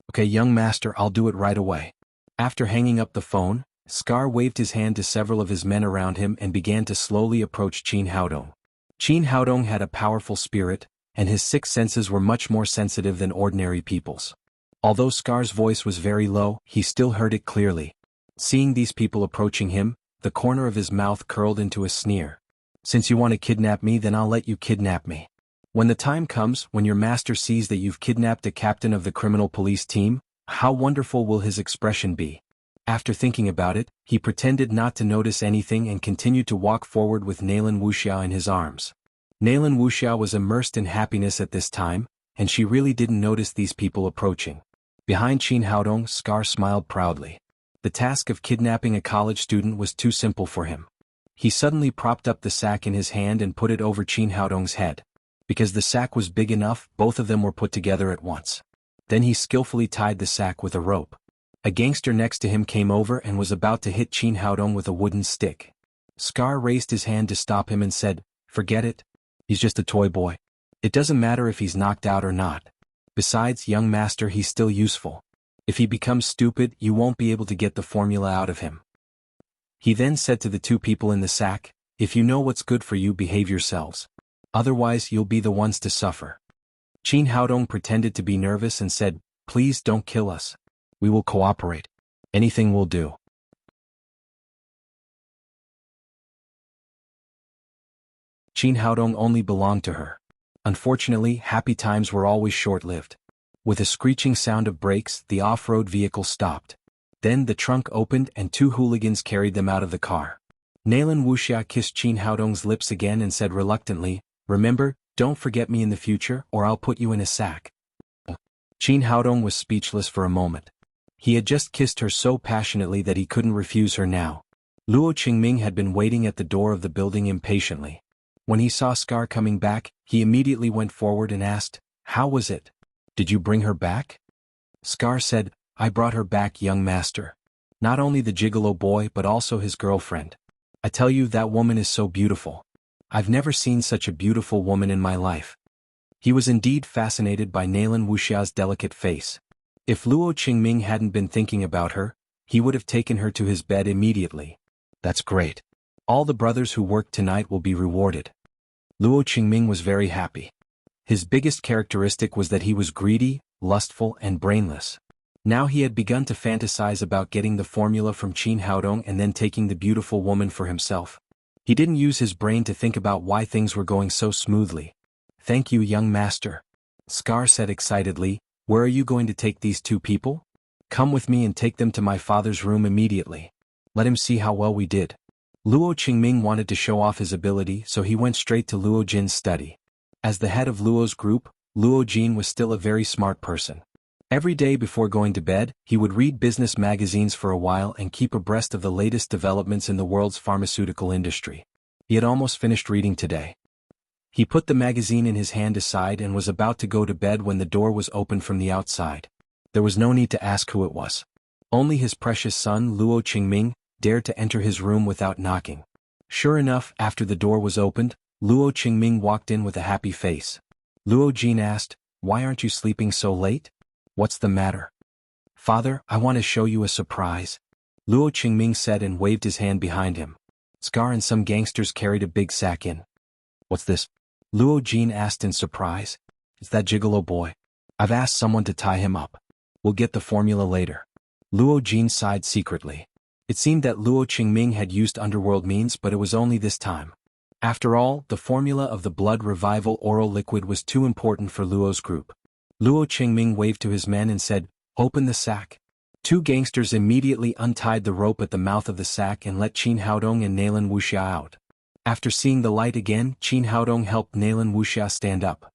"Okay, young master, I'll do it right away." After hanging up the phone, Scar waved his hand to several of his men around him and began to slowly approach Qin Haodong. Qin Haodong had a powerful spirit, and his six senses were much more sensitive than ordinary people's. Although Scar's voice was very low, he still heard it clearly. Seeing these people approaching him, the corner of his mouth curled into a sneer. "Since you want to kidnap me, then I'll let you kidnap me. When the time comes, when your master sees that you've kidnapped a captain of the criminal police team, how wonderful will his expression be?" After thinking about it, he pretended not to notice anything and continued to walk forward with Nalan Wuxia in his arms. Nalan Wuxia was immersed in happiness at this time, and she really didn't notice these people approaching. Behind Qin Haodong, Scar smiled proudly. The task of kidnapping a college student was too simple for him. He suddenly propped up the sack in his hand and put it over Qin Haodong's head. Because the sack was big enough, both of them were put together at once. Then he skillfully tied the sack with a rope. A gangster next to him came over and was about to hit Qin Haodong with a wooden stick. Scar raised his hand to stop him and said, "Forget it. He's just a toy boy. It doesn't matter if he's knocked out or not. Besides, young master, he's still useful. If he becomes stupid, you won't be able to get the formula out of him." He then said to the two people in the sack, "If you know what's good for you, behave yourselves. Otherwise you'll be the ones to suffer." Qin Haodong pretended to be nervous and said, "Please don't kill us. We will cooperate. Anything will do." Qin Haodong only belonged to her. Unfortunately, happy times were always short-lived. With a screeching sound of brakes, the off-road vehicle stopped. Then the trunk opened and two hooligans carried them out of the car. Nalan Wuxia kissed Qin Haodong's lips again and said reluctantly, "Remember, Don't forget me in the future or I'll put you in a sack. Qin Haodong was speechless for a moment. He had just kissed her so passionately that he couldn't refuse her now. Luo Qingming had been waiting at the door of the building impatiently. When he saw Scar coming back, he immediately went forward and asked, "How was it? Did you bring her back?" Scar said, "I brought her back, young master. Not only the gigolo boy but also his girlfriend. I tell you that woman is so beautiful. I've never seen such a beautiful woman in my life." He was indeed fascinated by Nalan Wuxia's delicate face. If Luo Qingming hadn't been thinking about her, he would have taken her to his bed immediately. "That's great. All the brothers who worked tonight will be rewarded." Luo Qingming was very happy. His biggest characteristic was that he was greedy, lustful and brainless. Now he had begun to fantasize about getting the formula from Qin Haodong and then taking the beautiful woman for himself. He didn't use his brain to think about why things were going so smoothly. "Thank you, young master," Scar said excitedly. "Where are you going to take these two people?" "Come with me and take them to my father's room immediately. Let him see how well we did." Luo Qingming wanted to show off his ability, so he went straight to Luo Jin's study. As the head of Luo's group, Luo Jin was still a very smart person. Every day before going to bed, he would read business magazines for a while and keep abreast of the latest developments in the world's pharmaceutical industry. He had almost finished reading today. He put the magazine in his hand aside and was about to go to bed when the door was opened from the outside. There was no need to ask who it was. Only his precious son, Luo Qingming, dared to enter his room without knocking. Sure enough, after the door was opened, Luo Qingming walked in with a happy face. Luo Jin asked, "Why aren't you sleeping so late? What's the matter?" "Father, I want to show you a surprise," Luo Qingming said and waved his hand behind him. Scar and some gangsters carried a big sack in. "What's this?" Luo Jin asked in surprise. "It's that gigolo boy. I've asked someone to tie him up. We'll get the formula later." Luo Jin sighed secretly. It seemed that Luo Qingming had used underworld means, but it was only this time. After all, the formula of the blood revival oral liquid was too important for Luo's group. Luo Qingming waved to his men and said, "Open the sack." Two gangsters immediately untied the rope at the mouth of the sack and let Qin Haodong and Nalan Wuxia out. After seeing the light again, Qin Haodong helped Nalan Wuxia stand up.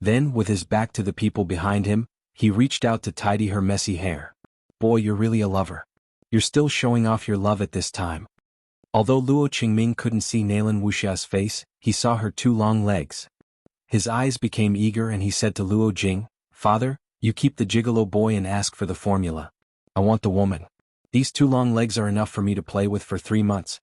Then, with his back to the people behind him, he reached out to tidy her messy hair. "Boy, you're really a lover. You're still showing off your love at this time." Although Luo Qingming couldn't see Nalan Wuxia's face, he saw her two long legs. His eyes became eager and he said to Luo Jing, "Father, you keep the gigolo boy and ask for the formula. I want the woman. These two long legs are enough for me to play with for 3 months."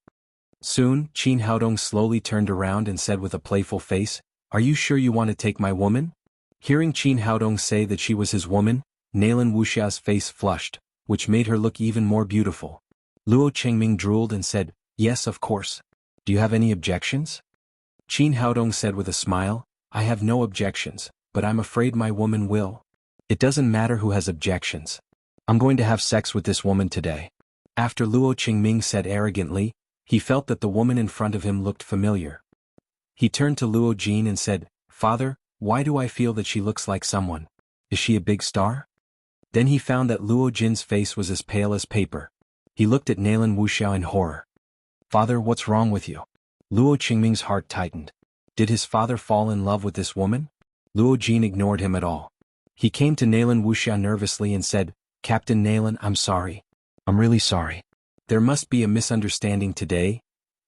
Soon, Qin Haodong slowly turned around and said with a playful face, "Are you sure you want to take my woman?" Hearing Qin Haodong say that she was his woman, Nalan Wuxia's face flushed, which made her look even more beautiful. Luo Qingming drooled and said, "Yes, of course. Do you have any objections?" Qin Haodong said with a smile, "I have no objections, but I'm afraid my woman will." "It doesn't matter who has objections. I'm going to have sex with this woman today." After Luo Qingming said arrogantly, he felt that the woman in front of him looked familiar. He turned to Luo Jin and said, "Father, why do I feel that she looks like someone? Is she a big star?" Then he found that Luo Jin's face was as pale as paper. He looked at Nalan Wuxia in horror. "Father, what's wrong with you?" Luo Qingming's heart tightened. Did his father fall in love with this woman? Luo Jin ignored him at all. He came to Nalan Wuxia nervously and said, "Captain Nalan, I'm sorry. I'm really sorry. There must be a misunderstanding today."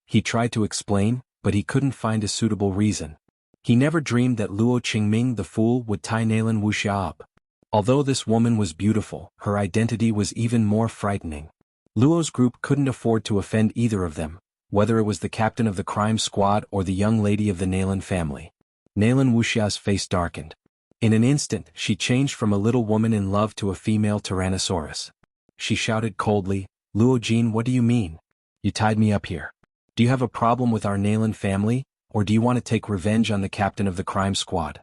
He tried to explain, but he couldn't find a suitable reason. He never dreamed that Luo Qingming the fool would tie Nalan Wuxia up. Although this woman was beautiful, her identity was even more frightening. Luo's group couldn't afford to offend either of them, whether it was the captain of the crime squad or the young lady of the Nalan family. Nalan Wuxia's face darkened. In an instant, she changed from a little woman in love to a female tyrannosaurus. She shouted coldly, "Luo Jin, what do you mean? You tied me up here. Do you have a problem with our Nalan family, or do you want to take revenge on the captain of the crime squad?"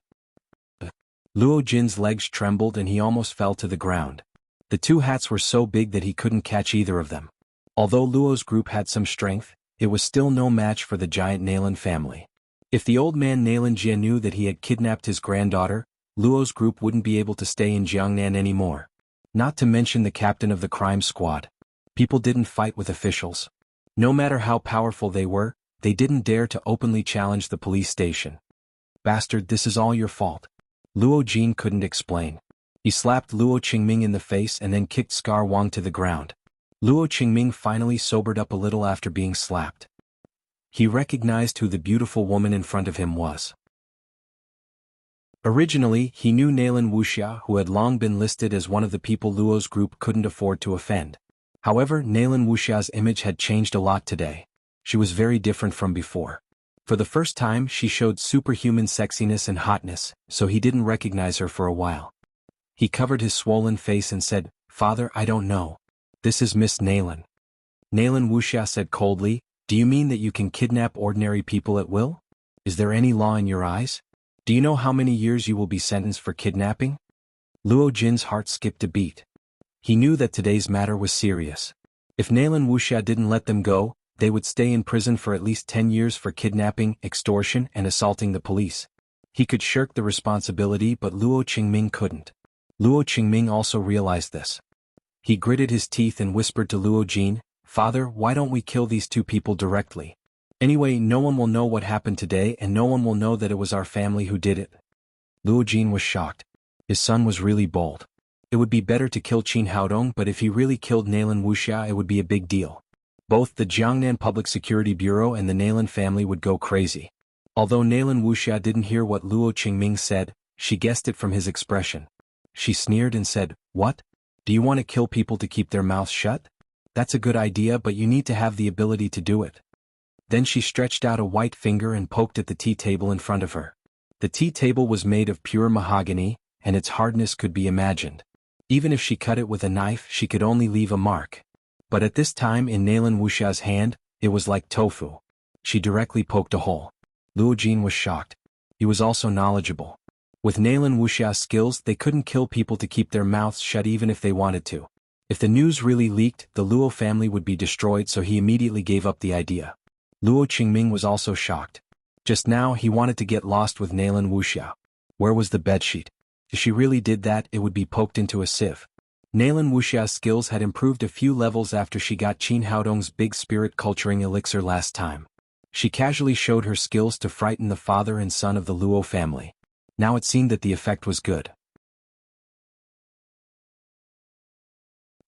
Luo Jin's legs trembled and he almost fell to the ground. The two hats were so big that he couldn't catch either of them. Although Luo's group had some strength, it was still no match for the giant Nalan family. If the old man Nalan Jia knew that he had kidnapped his granddaughter, Luo's group wouldn't be able to stay in Jiangnan anymore. Not to mention the captain of the crime squad. People didn't fight with officials. No matter how powerful they were, they didn't dare to openly challenge the police station. "Bastard, this is all your fault." Luo Jin couldn't explain. He slapped Luo Qingming in the face and then kicked Scar Wang to the ground. Luo Qingming finally sobered up a little after being slapped. He recognized who the beautiful woman in front of him was. Originally, he knew Nalan Wuxia, who had long been listed as one of the people Luo's group couldn't afford to offend. However, Nalan Wuxia's image had changed a lot today. She was very different from before. For the first time, she showed superhuman sexiness and hotness, so he didn't recognize her for a while. He covered his swollen face and said, "Father, I don't know. This is Miss Nalan." Nalan Wuxia said coldly, "Do you mean that you can kidnap ordinary people at will? Is there any law in your eyes? Do you know how many years you will be sentenced for kidnapping?" Luo Jin's heart skipped a beat. He knew that today's matter was serious. If Nalan Wuxia didn't let them go, they would stay in prison for at least 10 years for kidnapping, extortion, and assaulting the police. He could shirk the responsibility, but Luo Qingming couldn't. Luo Qingming also realized this. He gritted his teeth and whispered to Luo Jin, "Father, why don't we kill these two people directly? Anyway, no one will know what happened today and no one will know that it was our family who did it." Luo Jin was shocked. His son was really bold. It would be better to kill Qin Haodong, but if he really killed Nalan Wuxia it would be a big deal. Both the Jiangnan Public Security Bureau and the Nalan family would go crazy. Although Nalan Wuxia didn't hear what Luo Qingming said, she guessed it from his expression. She sneered and said, "What? Do you want to kill people to keep their mouths shut? That's a good idea, but you need to have the ability to do it." Then she stretched out a white finger and poked at the tea table in front of her. The tea table was made of pure mahogany, and its hardness could be imagined. Even if she cut it with a knife, she could only leave a mark. But at this time in Nalan Wuxia's hand, it was like tofu. She directly poked a hole. Luo Jin was shocked. He was also knowledgeable. With Nalan Wuxia's skills, they couldn't kill people to keep their mouths shut even if they wanted to. If the news really leaked, the Luo family would be destroyed, so he immediately gave up the idea. Luo Qingming was also shocked. Just now he wanted to get lost with Nalan Wuxia. Where was the bedsheet? If she really did that, it would be poked into a sieve. Nalan Wuxia's skills had improved a few levels after she got Qin Haodong's big spirit culturing elixir last time. She casually showed her skills to frighten the father and son of the Luo family. Now it seemed that the effect was good.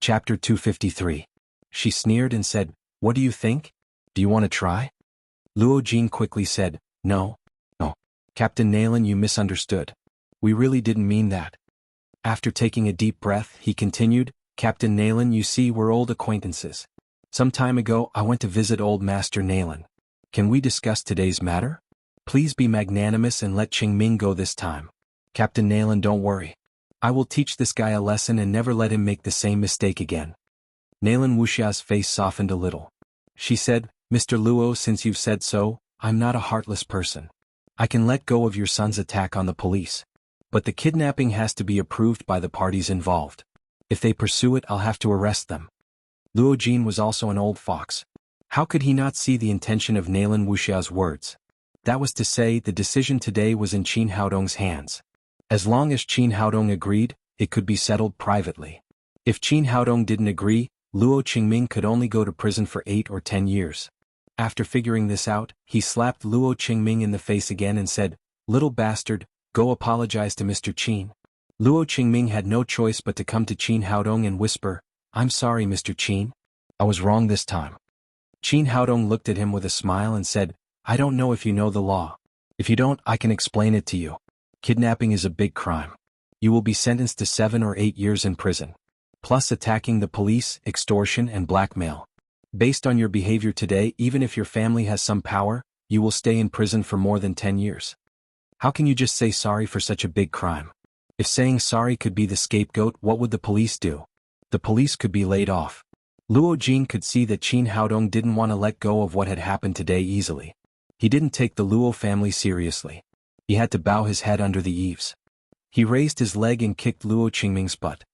Chapter 253. She sneered and said, "What do you think? Do you want to try?" Luo Jin quickly said, No. Captain Nalan, you misunderstood. We really didn't mean that." After taking a deep breath, he continued, "Captain Nalan, you see, we're old acquaintances. Some time ago, I went to visit old Master Nalan. Can we discuss today's matter? Please be magnanimous and let Qingming go this time. Captain Nalan, don't worry. I will teach this guy a lesson and never let him make the same mistake again." Nalan Wuxia's face softened a little. She said, "Mr. Luo, since you've said so, I'm not a heartless person. I can let go of your son's attack on the police. But the kidnapping has to be approved by the parties involved. If they pursue it, I'll have to arrest them." Luo Jin was also an old fox. How could he not see the intention of Nalan Wuxia's words? That was to say, the decision today was in Qin Haodong's hands. As long as Qin Haodong agreed, it could be settled privately. If Qin Haodong didn't agree, Luo Qingming could only go to prison for 8 or 10 years. After figuring this out, he slapped Luo Qingming in the face again and said, "Little bastard, go apologize to Mr. Qin." Luo Qingming had no choice but to come to Qin Haodong and whisper, "I'm sorry, Mr. Qin. I was wrong this time." Qin Haodong looked at him with a smile and said, "I don't know if you know the law. If you don't, I can explain it to you. Kidnapping is a big crime. You will be sentenced to 7 or 8 years in prison. Plus attacking the police, extortion, and blackmail. Based on your behavior today, even if your family has some power, you will stay in prison for more than 10 years. How can you just say sorry for such a big crime? If saying sorry could be the scapegoat, what would the police do? The police could be laid off." Luo Jin could see that Qin Haodong didn't want to let go of what had happened today easily. He didn't take the Luo family seriously. He had to bow his head under the eaves. He raised his leg and kicked Luo Qingming's butt.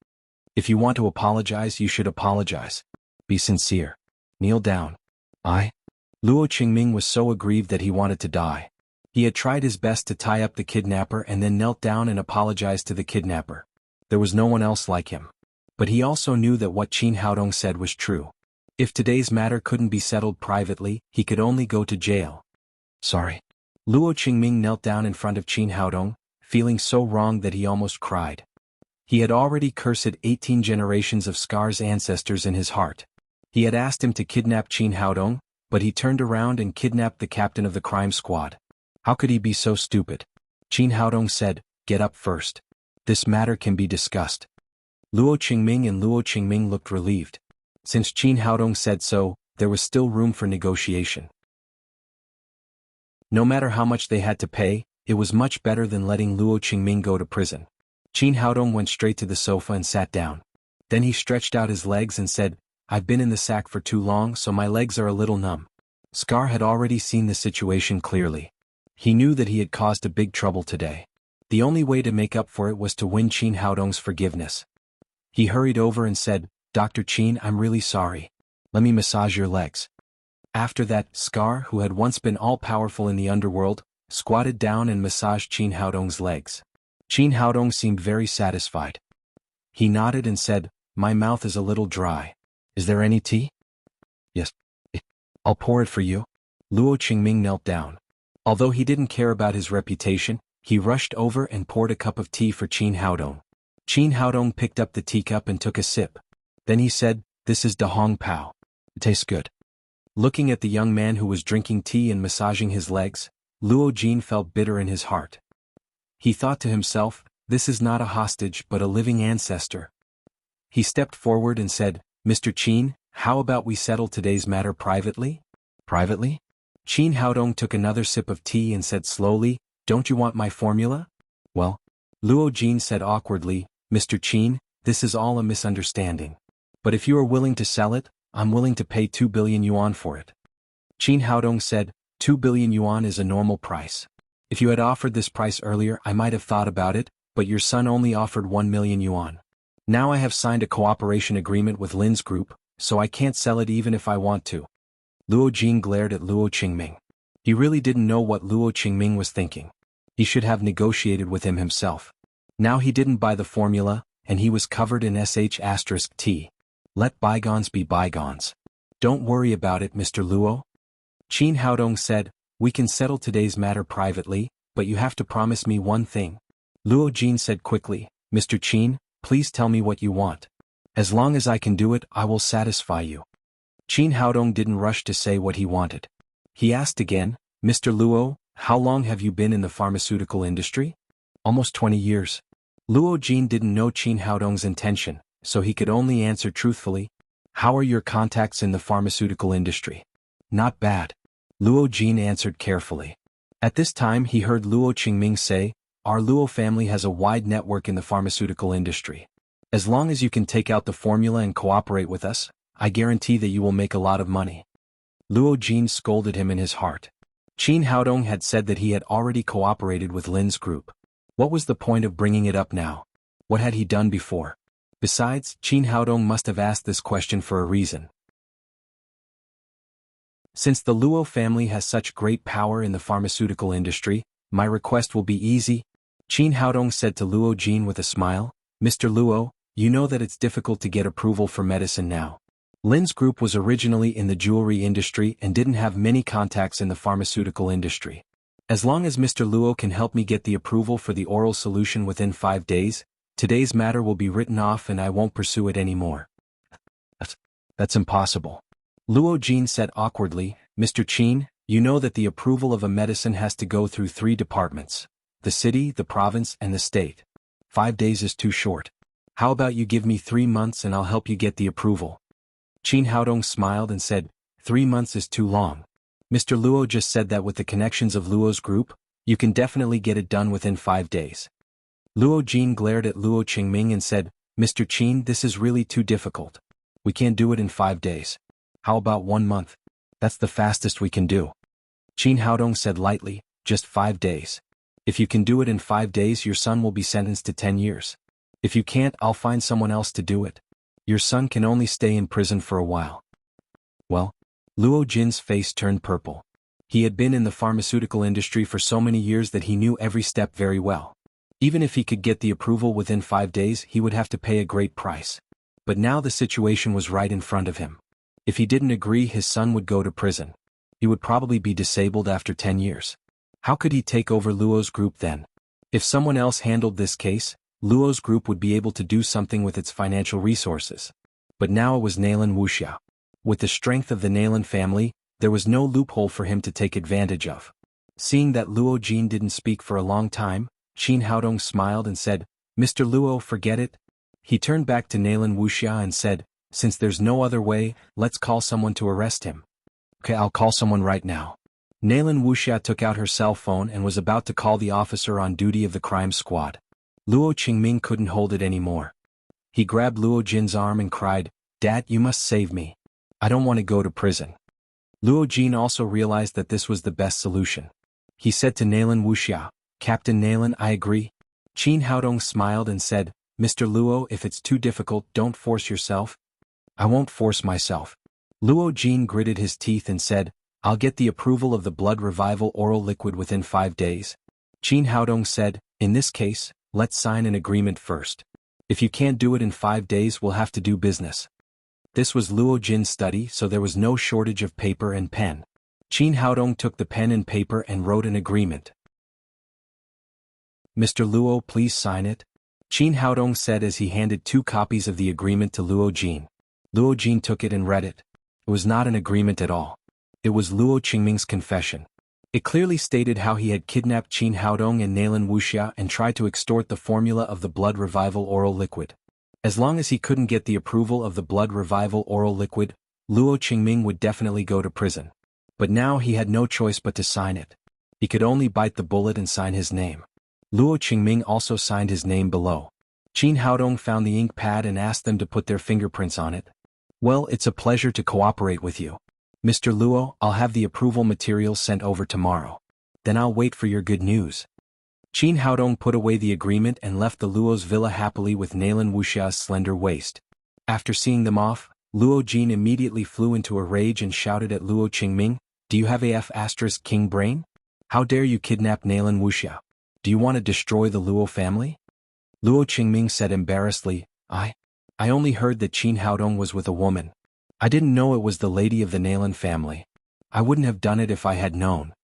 "If you want to apologize, you should apologize. Be sincere. Kneel down." Luo Qingming was so aggrieved that he wanted to die. He had tried his best to tie up the kidnapper and then knelt down and apologized to the kidnapper. There was no one else like him. But he also knew that what Qin Haodong said was true. If today's matter couldn't be settled privately, he could only go to jail. Sorry. Luo Qingming knelt down in front of Qin Haodong, feeling so wrong that he almost cried. He had already cursed 18 generations of Scar's ancestors in his heart. He had asked him to kidnap Qin Haodong, but he turned around and kidnapped the captain of the crime squad. How could he be so stupid? Qin Haodong said, "Get up first. This matter can be discussed." Luo Qingming and Luo Qingming looked relieved. Since Qin Haodong said so, there was still room for negotiation. No matter how much they had to pay, it was much better than letting Luo Qingming go to prison. Qin Haodong went straight to the sofa and sat down. Then he stretched out his legs and said, "I've been in the sack for too long, so my legs are a little numb." Scar had already seen the situation clearly. He knew that he had caused a big trouble today. The only way to make up for it was to win Qin Haodong's forgiveness. He hurried over and said, "Dr. Qin, I'm really sorry. Let me massage your legs." After that, Scar, who had once been all-powerful in the underworld, squatted down and massaged Qin Haodong's legs. Qin Haodong seemed very satisfied. He nodded and said, "My mouth is a little dry. Is there any tea?" "Yes. I'll pour it for you." Luo Qingming knelt down. Although he didn't care about his reputation, he rushed over and poured a cup of tea for Qin Haodong. Qin Haodong picked up the teacup and took a sip. Then he said, "This is Da Hong Pao. It tastes good." Looking at the young man who was drinking tea and massaging his legs, Luo Jin felt bitter in his heart. He thought to himself, "This is not a hostage but a living ancestor." He stepped forward and said, "Mr. Qin, how about we settle today's matter privately?" "Privately?" Qin Haodong took another sip of tea and said slowly, "Don't you want my formula?" "Well," Luo Jin said awkwardly, "Mr. Qin, this is all a misunderstanding. But if you are willing to sell it, I'm willing to pay 2 billion yuan for it." Qin Haodong said, 2 billion yuan is a normal price. If you had offered this price earlier I might have thought about it, but your son only offered 1 million yuan. Now I have signed a cooperation agreement with Lin's group, so I can't sell it even if I want to. Luo Jin glared at Luo Qingming. He really didn't know what Luo Qingming was thinking. He should have negotiated with him himself. Now he didn't buy the formula, and he was covered in *T. Let bygones be bygones. Don't worry about it, Mr. Luo. Qin Haodong said, "We can settle today's matter privately, but you have to promise me one thing." Luo Jin said quickly, "Mr. Qin, please tell me what you want. As long as I can do it, I will satisfy you." Qin Haodong didn't rush to say what he wanted. He asked again, "Mr. Luo, how long have you been in the pharmaceutical industry?" "Almost 20 years. Luo Jin didn't know Qin Haodong's intention, so he could only answer truthfully, "How are your contacts in the pharmaceutical industry?" "Not bad." Luo Jin answered carefully. At this time he heard Luo Qingming say, "Our Luo family has a wide network in the pharmaceutical industry. As long as you can take out the formula and cooperate with us, I guarantee that you will make a lot of money." Luo Jin scolded him in his heart. Qin Haodong had said that he had already cooperated with Lin's group. What was the point of bringing it up now? What had he done before? Besides, Qin Haodong must have asked this question for a reason. Since the Luo family has such great power in the pharmaceutical industry, my request will be easy. Qin Haodong said to Luo Jin with a smile, "Mr. Luo, you know that it's difficult to get approval for medicine now. Lin's group was originally in the jewelry industry and didn't have many contacts in the pharmaceutical industry. As long as Mr. Luo can help me get the approval for the oral solution within 5 days, today's matter will be written off and I won't pursue it anymore." That's impossible. Luo Jin said awkwardly, "Mr. Qin, you know that the approval of a medicine has to go through 3 departments: the city, the province, and the state. 5 days is too short. How about you give me 3 months and I'll help you get the approval?" Qin Haodong smiled and said, 3 months is too long. Mr. Luo just said that with the connections of Luo's group, you can definitely get it done within 5 days. Luo Jin glared at Luo Qingming and said, "Mr. Qin, this is really too difficult. We can't do it in 5 days. How about 1 month? That's the fastest we can do." Qin Haodong said lightly, "Just 5 days. If you can do it in 5 days, your son will be sentenced to 10 years. If you can't, I'll find someone else to do it. Your son can only stay in prison for a while." Well, Luo Jin's face turned purple. He had been in the pharmaceutical industry for so many years that he knew every step very well. Even if he could get the approval within 5 days, he would have to pay a great price. But now the situation was right in front of him. If he didn't agree, his son would go to prison. He would probably be disabled after 10 years. How could he take over Luo's group then? If someone else handled this case, Luo's group would be able to do something with its financial resources. But now it was Nalan Wuxia. With the strength of the Nalan family, there was no loophole for him to take advantage of. Seeing that Luo Jin didn't speak for a long time, Qin Haodong smiled and said, "Mr. Luo, forget it." He turned back to Nalan Wuxia and said, "Since there's no other way, let's call someone to arrest him." "Okay, I'll call someone right now." Nalan Wuxia took out her cell phone and was about to call the officer on duty of the crime squad. Luo Qingming couldn't hold it anymore. He grabbed Luo Jin's arm and cried, "Dad, you must save me. I don't want to go to prison." Luo Jin also realized that this was the best solution. He said to Nalan Wuxia, "Captain Nalan, I agree." Qin Haodong smiled and said, "Mr. Luo, if it's too difficult, don't force yourself." "I won't force myself." Luo Jin gritted his teeth and said, "I'll get the approval of the blood revival oral liquid within 5 days. Qin Haodong said, "In this case, let's sign an agreement first. If you can't do it in 5 days, we'll have to do business." This was Luo Jin's study, so there was no shortage of paper and pen. Qin Haodong took the pen and paper and wrote an agreement. "Mr. Luo, please sign it." Qin Haodong said as he handed 2 copies of the agreement to Luo Jin. Luo Jin took it and read it. It was not an agreement at all. It was Luo Qingming's confession. It clearly stated how he had kidnapped Qin Haodong and Nalan Wuxia and tried to extort the formula of the blood revival oral liquid. As long as he couldn't get the approval of the blood revival oral liquid, Luo Qingming would definitely go to prison. But now he had no choice but to sign it. He could only bite the bullet and sign his name. Luo Qingming also signed his name below. Qin Haodong found the ink pad and asked them to put their fingerprints on it. "Well, it's a pleasure to cooperate with you. Mr. Luo, I'll have the approval materials sent over tomorrow. Then I'll wait for your good news." Qin Haodong put away the agreement and left the Luo's villa happily with Nalan Wuxia's slender waist. After seeing them off, Luo Jin immediately flew into a rage and shouted at Luo Qingming, "Do you have AF** king brain? How dare you kidnap Nalan Wuxia? Do you want to destroy the Luo family?" Luo Qingming said embarrassedly, I only heard that Qin Haodong was with a woman. I didn't know it was the lady of the Nalan family. I wouldn't have done it if I had known."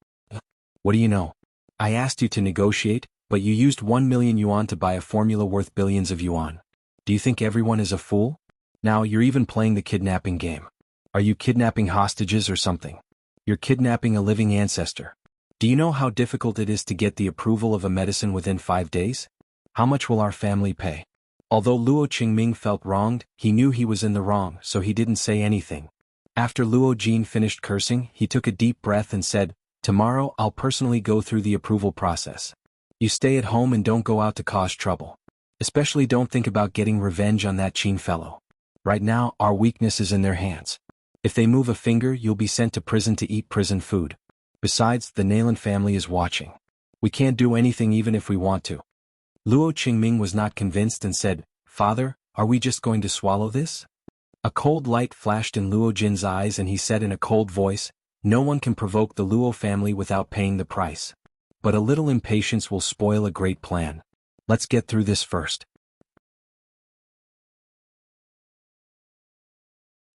"What do you know? I asked you to negotiate, but you used 1 million yuan to buy a formula worth billions of yuan. Do you think everyone is a fool? Now you're even playing the kidnapping game. Are you kidnapping hostages or something? You're kidnapping a living ancestor. Do you know how difficult it is to get the approval of a medicine within 5 days? How much will our family pay?" Although Luo Qingming felt wronged, he knew he was in the wrong, so he didn't say anything. After Luo Jin finished cursing, he took a deep breath and said, "Tomorrow I'll personally go through the approval process. You stay at home and don't go out to cause trouble. Especially don't think about getting revenge on that Qin fellow. Right now, our weakness is in their hands. If they move a finger, you'll be sent to prison to eat prison food. Besides, the Nalan family is watching. We can't do anything even if we want to." Luo Qingming was not convinced and said, "Father, are we just going to swallow this?" A cold light flashed in Luo Jin's eyes and he said in a cold voice, "No one can provoke the Luo family without paying the price. But a little impatience will spoil a great plan. Let's get through this first."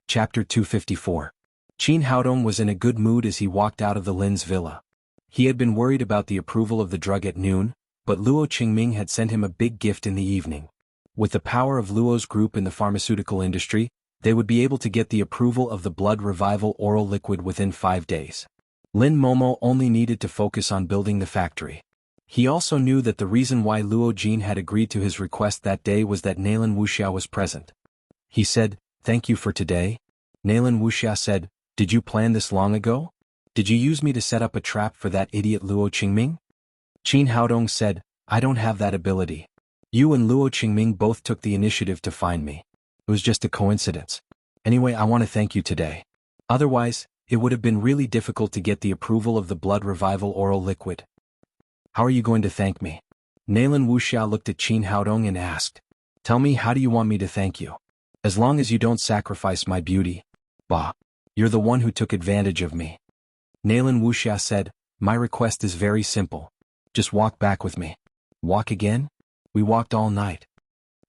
Chapter 254. Qin Haodong was in a good mood as he walked out of the Lin's villa. He had been worried about the approval of the drug at noon, but Luo Qingming had sent him a big gift in the evening. With the power of Luo's group in the pharmaceutical industry, they would be able to get the approval of the blood revival oral liquid within 5 days. Lin Momo only needed to focus on building the factory. He also knew that the reason why Luo Jin had agreed to his request that day was that Nalan Wuxia was present. He said, "Thank you for today." Nalan Wuxia said, "Did you plan this long ago? Did you use me to set up a trap for that idiot Luo Qingming?" Qin Haodong said, "I don't have that ability. You and Luo Qingming both took the initiative to find me. It was just a coincidence. Anyway, I want to thank you today. Otherwise, it would have been really difficult to get the approval of the blood revival oral liquid." "How are you going to thank me?" Nalan Wuxia looked at Qin Haodong and asked, "Tell me, how do you want me to thank you? As long as you don't sacrifice my beauty. Bah. You're the one who took advantage of me." Nalan Wuxia said, "My request is very simple. Just walk back with me." "Walk again? We walked all night."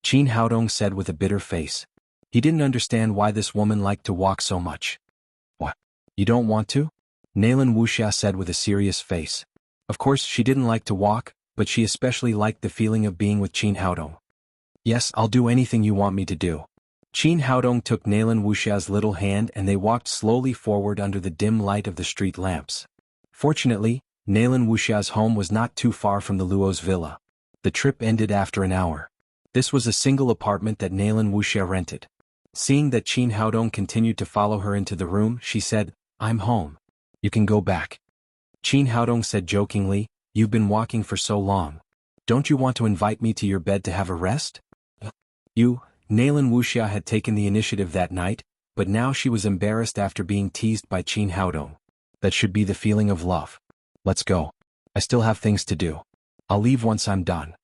Qin Haodong said with a bitter face. He didn't understand why this woman liked to walk so much. What? You don't want to? Nalan Wuxia said with a serious face. Of course she didn't like to walk, but she especially liked the feeling of being with Qin Haodong. Yes, I'll do anything you want me to do. Qin Haodong took Nalan Wuxia's little hand and they walked slowly forward under the dim light of the street lamps. Fortunately, Nalan Wuxia's home was not too far from the Luo's villa. The trip ended after an hour. This was a single apartment that Nalan Wuxia rented. Seeing that Qin Haodong continued to follow her into the room, she said, "I'm home. You can go back." Qin Haodong said jokingly, "You've been walking for so long. Don't you want to invite me to your bed to have a rest?" Nalan Wuxia had taken the initiative that night, but now she was embarrassed after being teased by Qin Haodong. That should be the feeling of love. Let's go. I still have things to do. I'll leave once I'm done.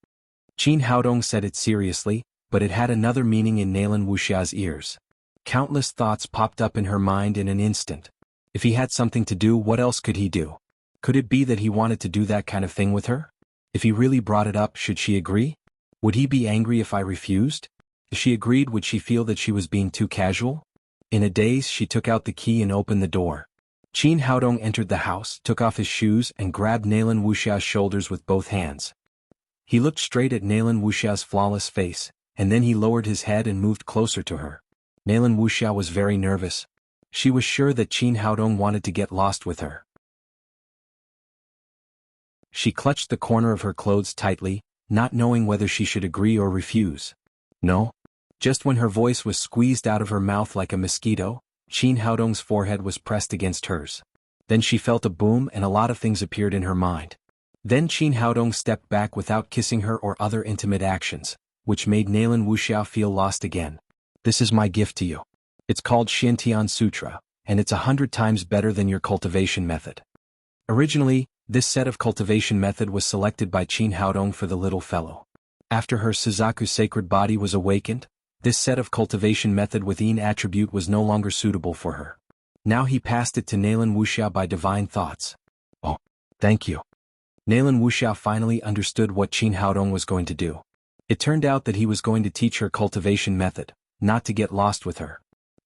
Qin Haodong said it seriously, but it had another meaning in Nalan Wuxia's ears. Countless thoughts popped up in her mind in an instant. If he had something to do, what else could he do? Could it be that he wanted to do that kind of thing with her? If he really brought it up, should she agree? Would he be angry if I refused? If she agreed, would she feel that she was being too casual? In a daze, she took out the key and opened the door. Qin Haodong entered the house, took off his shoes and grabbed Nalan Wuxia's shoulders with both hands. He looked straight at Nalan Wuxia's flawless face, and then he lowered his head and moved closer to her. Nalan Wuxia was very nervous. She was sure that Qin Haodong wanted to get lost with her. She clutched the corner of her clothes tightly, not knowing whether she should agree or refuse. No? Just when her voice was squeezed out of her mouth like a mosquito, Qin Haodong's forehead was pressed against hers. Then she felt a boom and a lot of things appeared in her mind. Then Qin Haodong stepped back without kissing her or other intimate actions, which made Nalan Wuxia feel lost again. This is my gift to you. It's called Xiantian Sutra, and it's 100 times better than your cultivation method. Originally, this set of cultivation method was selected by Qin Haodong for the little fellow. After her Suzaku sacred body was awakened, this set of cultivation method with Yin attribute was no longer suitable for her. Now he passed it to Nalan Wuxia by divine thoughts. Oh, thank you. Nalan Wuxia finally understood what Qin Haodong was going to do. It turned out that he was going to teach her cultivation method, not to get lost with her.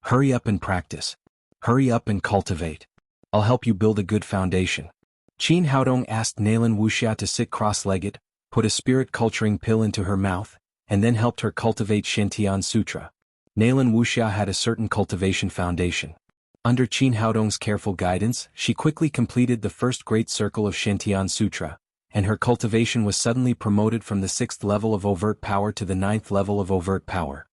Hurry up and practice. Hurry up and cultivate. I'll help you build a good foundation. Qin Haodong asked Nalan Wuxia to sit cross-legged, put a spirit culturing pill into her mouth, and then helped her cultivate Xiantian Sutra. Nalan Wuxia had a certain cultivation foundation. Under Qin Haodong's careful guidance, she quickly completed the first great circle of Xiantian Sutra, and her cultivation was suddenly promoted from the 6th level of overt power to the 9th level of overt power.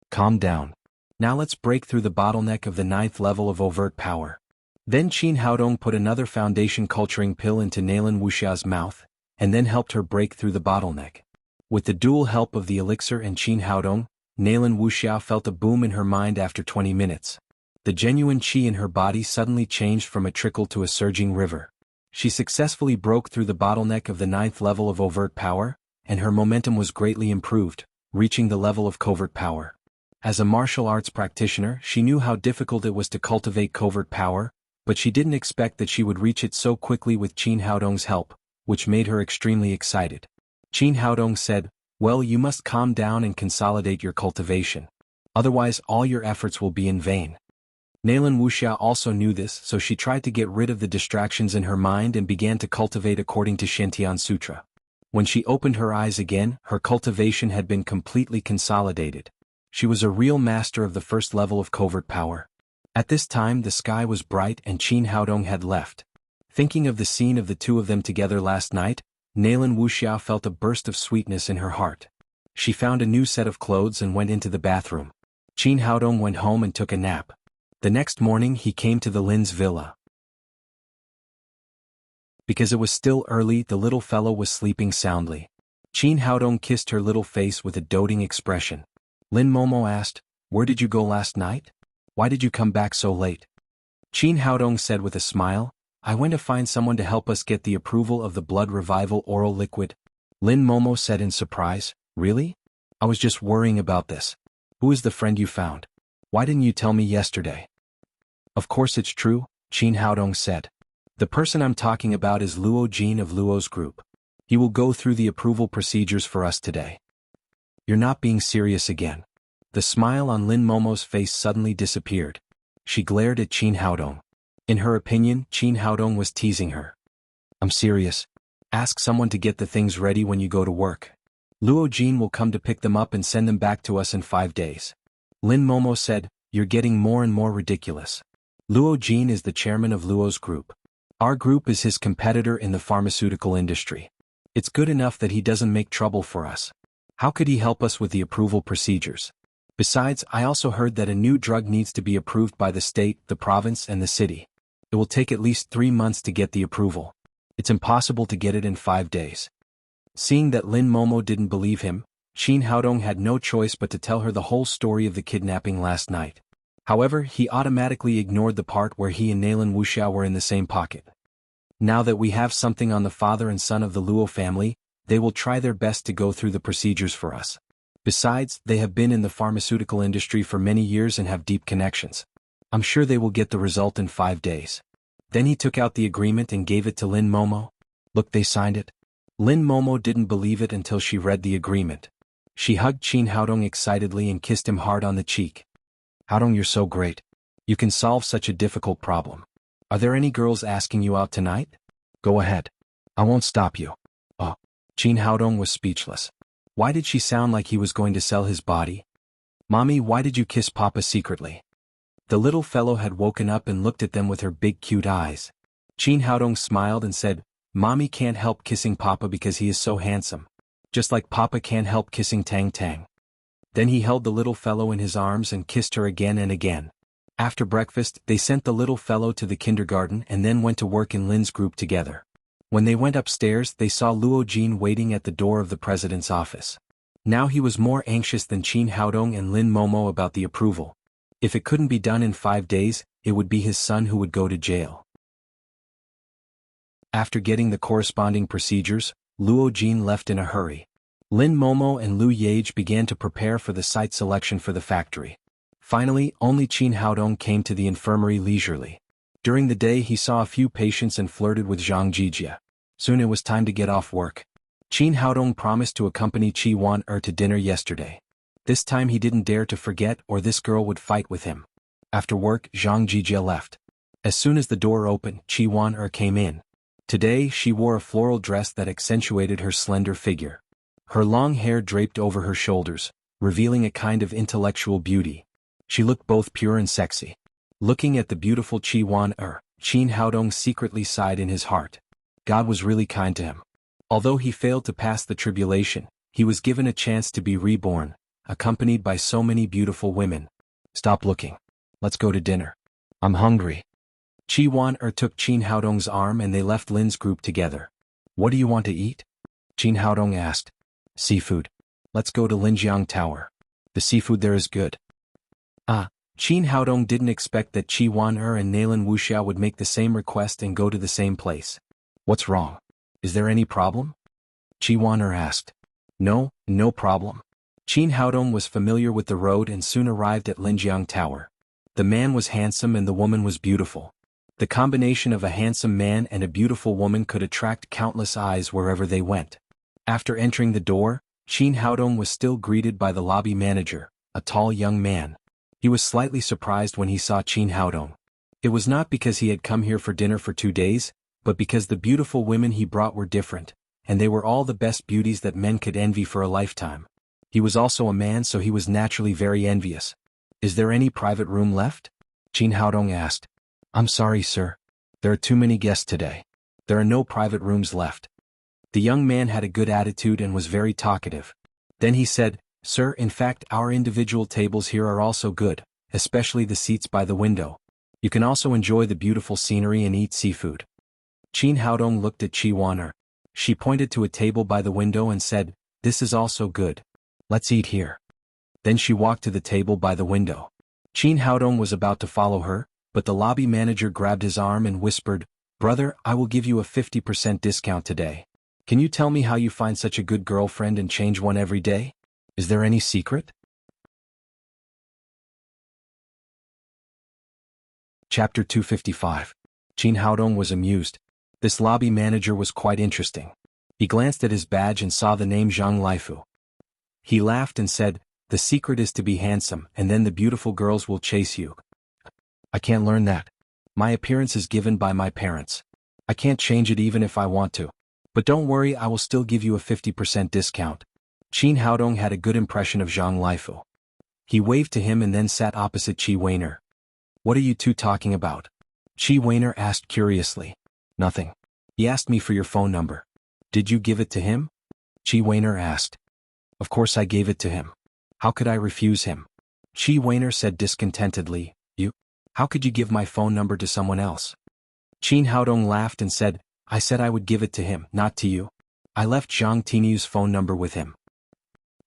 Calm down. Now let's break through the bottleneck of the 9th level of overt power. Then Qin Haodong put another foundation culturing pill into Nalan Wuxia's mouth, and then helped her break through the bottleneck. With the dual help of the elixir and Qin Haodong, Nalan Wuxia felt a boom in her mind after 20 minutes. The genuine qi in her body suddenly changed from a trickle to a surging river. She successfully broke through the bottleneck of the 9th level of overt power, and her momentum was greatly improved, reaching the level of covert power. As a martial arts practitioner, she knew how difficult it was to cultivate covert power, but she didn't expect that she would reach it so quickly with Qin Haodong's help, which made her extremely excited. Qin Haodong said, "Well, you must calm down and consolidate your cultivation. Otherwise all your efforts will be in vain." Nalan Wuxia also knew this, so she tried to get rid of the distractions in her mind and began to cultivate according to Xiantian Sutra. When she opened her eyes again, her cultivation had been completely consolidated. She was a real master of the first level of covert power. At this time the sky was bright and Qin Haodong had left. Thinking of the scene of the two of them together last night, Nalan Wuxia felt a burst of sweetness in her heart. She found a new set of clothes and went into the bathroom. Qin Haodong went home and took a nap. The next morning he came to the Lin's villa. Because it was still early, the little fellow was sleeping soundly. Qin Haodong kissed her little face with a doting expression. Lin Momo asked, "Where did you go last night? Why did you come back so late?" Qin Haodong said with a smile, "I went to find someone to help us get the approval of the blood revival oral liquid." Lin Momo said in surprise, "Really? I was just worrying about this. Who is the friend you found? Why didn't you tell me yesterday?" "Of course it's true," Qin Haodong said. "The person I'm talking about is Luo Jin of Luo's group. He will go through the approval procedures for us today." "You're not being serious again." The smile on Lin Momo's face suddenly disappeared. She glared at Qin Haodong. In her opinion, Qin Haodong was teasing her. I'm serious. Ask someone to get the things ready when you go to work. Luo Jin will come to pick them up and send them back to us in 5 days. Lin Momo said, You're getting more and more ridiculous. Luo Jin is the chairman of Luo's group. Our group is his competitor in the pharmaceutical industry. It's good enough that he doesn't make trouble for us. How could he help us with the approval procedures? Besides, I also heard that a new drug needs to be approved by the state, the province, and the city. It will take at least 3 months to get the approval. It's impossible to get it in 5 days. Seeing that Lin Momo didn't believe him, Qin Haodong had no choice but to tell her the whole story of the kidnapping last night. However, he automatically ignored the part where he and Nalan Wuxia were in the same pocket. Now that we have something on the father and son of the Luo family, they will try their best to go through the procedures for us. Besides, they have been in the pharmaceutical industry for many years and have deep connections. I'm sure they will get the result in 5 days. Then he took out the agreement and gave it to Lin Momo. Look, they signed it. Lin Momo didn't believe it until she read the agreement. She hugged Qin Haodong excitedly and kissed him hard on the cheek. Haodong, you're so great. You can solve such a difficult problem. Are there any girls asking you out tonight? Go ahead. I won't stop you. Oh. Qin Haodong was speechless. Why did she sound like he was going to sell his body? Mommy, why did you kiss Papa secretly? The little fellow had woken up and looked at them with her big cute eyes. Qin Haodong smiled and said, Mommy can't help kissing Papa because he is so handsome. Just like Papa can't help kissing Tang Tang. Then he held the little fellow in his arms and kissed her again and again. After breakfast, they sent the little fellow to the kindergarten and then went to work in Lin's group together. When they went upstairs, they saw Luo Jin waiting at the door of the president's office. Now he was more anxious than Qin Haodong and Lin Momo about the approval. If it couldn't be done in 5 days, it would be his son who would go to jail. After getting the corresponding procedures, Luo Jin left in a hurry. Lin Momo and Lu Yage began to prepare for the site selection for the factory. Finally, only Qin Haodong came to the infirmary leisurely. During the day he saw a few patients and flirted with Zhang Jijia. Soon it was time to get off work. Qin Haodong promised to accompany Qi Wan-er to dinner yesterday. This time he didn't dare to forget or this girl would fight with him. After work, Zhang Jijia left. As soon as the door opened, Qi Wan-er came in. Today she wore a floral dress that accentuated her slender figure. Her long hair draped over her shoulders, revealing a kind of intellectual beauty. She looked both pure and sexy. Looking at the beautiful Qi Wan-er, Qin Haodong secretly sighed in his heart. God was really kind to him. Although he failed to pass the tribulation, he was given a chance to be reborn, accompanied by so many beautiful women. Stop looking. Let's go to dinner. I'm hungry. Qi Wan-er took Qin Haodong's arm and they left Lin's group together. What do you want to eat? Qin Haodong asked. Seafood. Let's go to Linjiang Tower. The seafood there is good. Qin Haodong didn't expect that Qi Wan-er and Nalan Wuxia would make the same request and go to the same place. What's wrong? Is there any problem? Qi Wan-er asked. No problem. Qin Haodong was familiar with the road and soon arrived at Linjiang Tower. The man was handsome and the woman was beautiful. The combination of a handsome man and a beautiful woman could attract countless eyes wherever they went. After entering the door, Qin Haodong was still greeted by the lobby manager, a tall young man. He was slightly surprised when he saw Qin Haodong. It was not because he had come here for dinner for 2 days, but because the beautiful women he brought were different, and they were all the best beauties that men could envy for a lifetime. He was also a man, so he was naturally very envious. Is there any private room left? Qin Haodong asked. I'm sorry, sir. There are too many guests today. There are no private rooms left. The young man had a good attitude and was very talkative. Then he said, Sir, in fact our individual tables here are also good, especially the seats by the window. You can also enjoy the beautiful scenery and eat seafood. Qin Haodong looked at Qi Wan-er. She pointed to a table by the window and said, This is also good. Let's eat here. Then she walked to the table by the window. Qin Haodong was about to follow her, but the lobby manager grabbed his arm and whispered, Brother, I will give you a 50% discount today. Can you tell me how you find such a good girlfriend and change one every day? Is there any secret? Chapter 255. Qin Haodong was amused. This lobby manager was quite interesting. He glanced at his badge and saw the name Zhang Laifu. He laughed and said, The secret is to be handsome, and then the beautiful girls will chase you. I can't learn that. My appearance is given by my parents. I can't change it even if I want to. But don't worry, I will still give you a 50% discount. Qin Haodong had a good impression of Zhang Lifu. He waved to him and then sat opposite Qi Weiner. What are you two talking about? Qi Weiner asked curiously. Nothing. He asked me for your phone number. Did you give it to him? Qi Weiner asked. Of course I gave it to him. How could I refuse him? Qi Weiner said discontentedly. You? How could you give my phone number to someone else? Qin Haodong laughed and said, I said I would give it to him, not to you. I left Zhang Tiniu's phone number with him.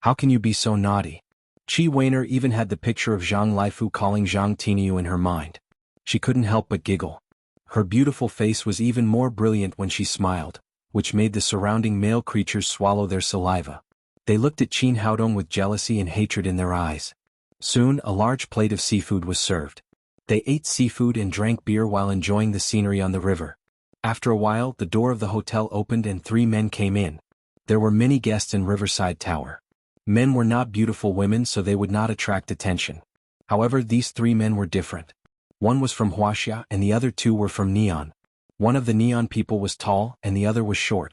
How can you be so naughty? Qi Weiner even had the picture of Zhang Lifu calling Zhang Tiniu in her mind. She couldn't help but giggle. Her beautiful face was even more brilliant when she smiled, which made the surrounding male creatures swallow their saliva. They looked at Qin Haodong with jealousy and hatred in their eyes. Soon a large plate of seafood was served. They ate seafood and drank beer while enjoying the scenery on the river. After a while, the door of the hotel opened and 3 men came in. There were many guests in Riverside Tower. Men were not beautiful women, so they would not attract attention. However, these 3 men were different. One was from Wuxia and the other 2 were from Neon. One of the Neon people was tall and the other was short.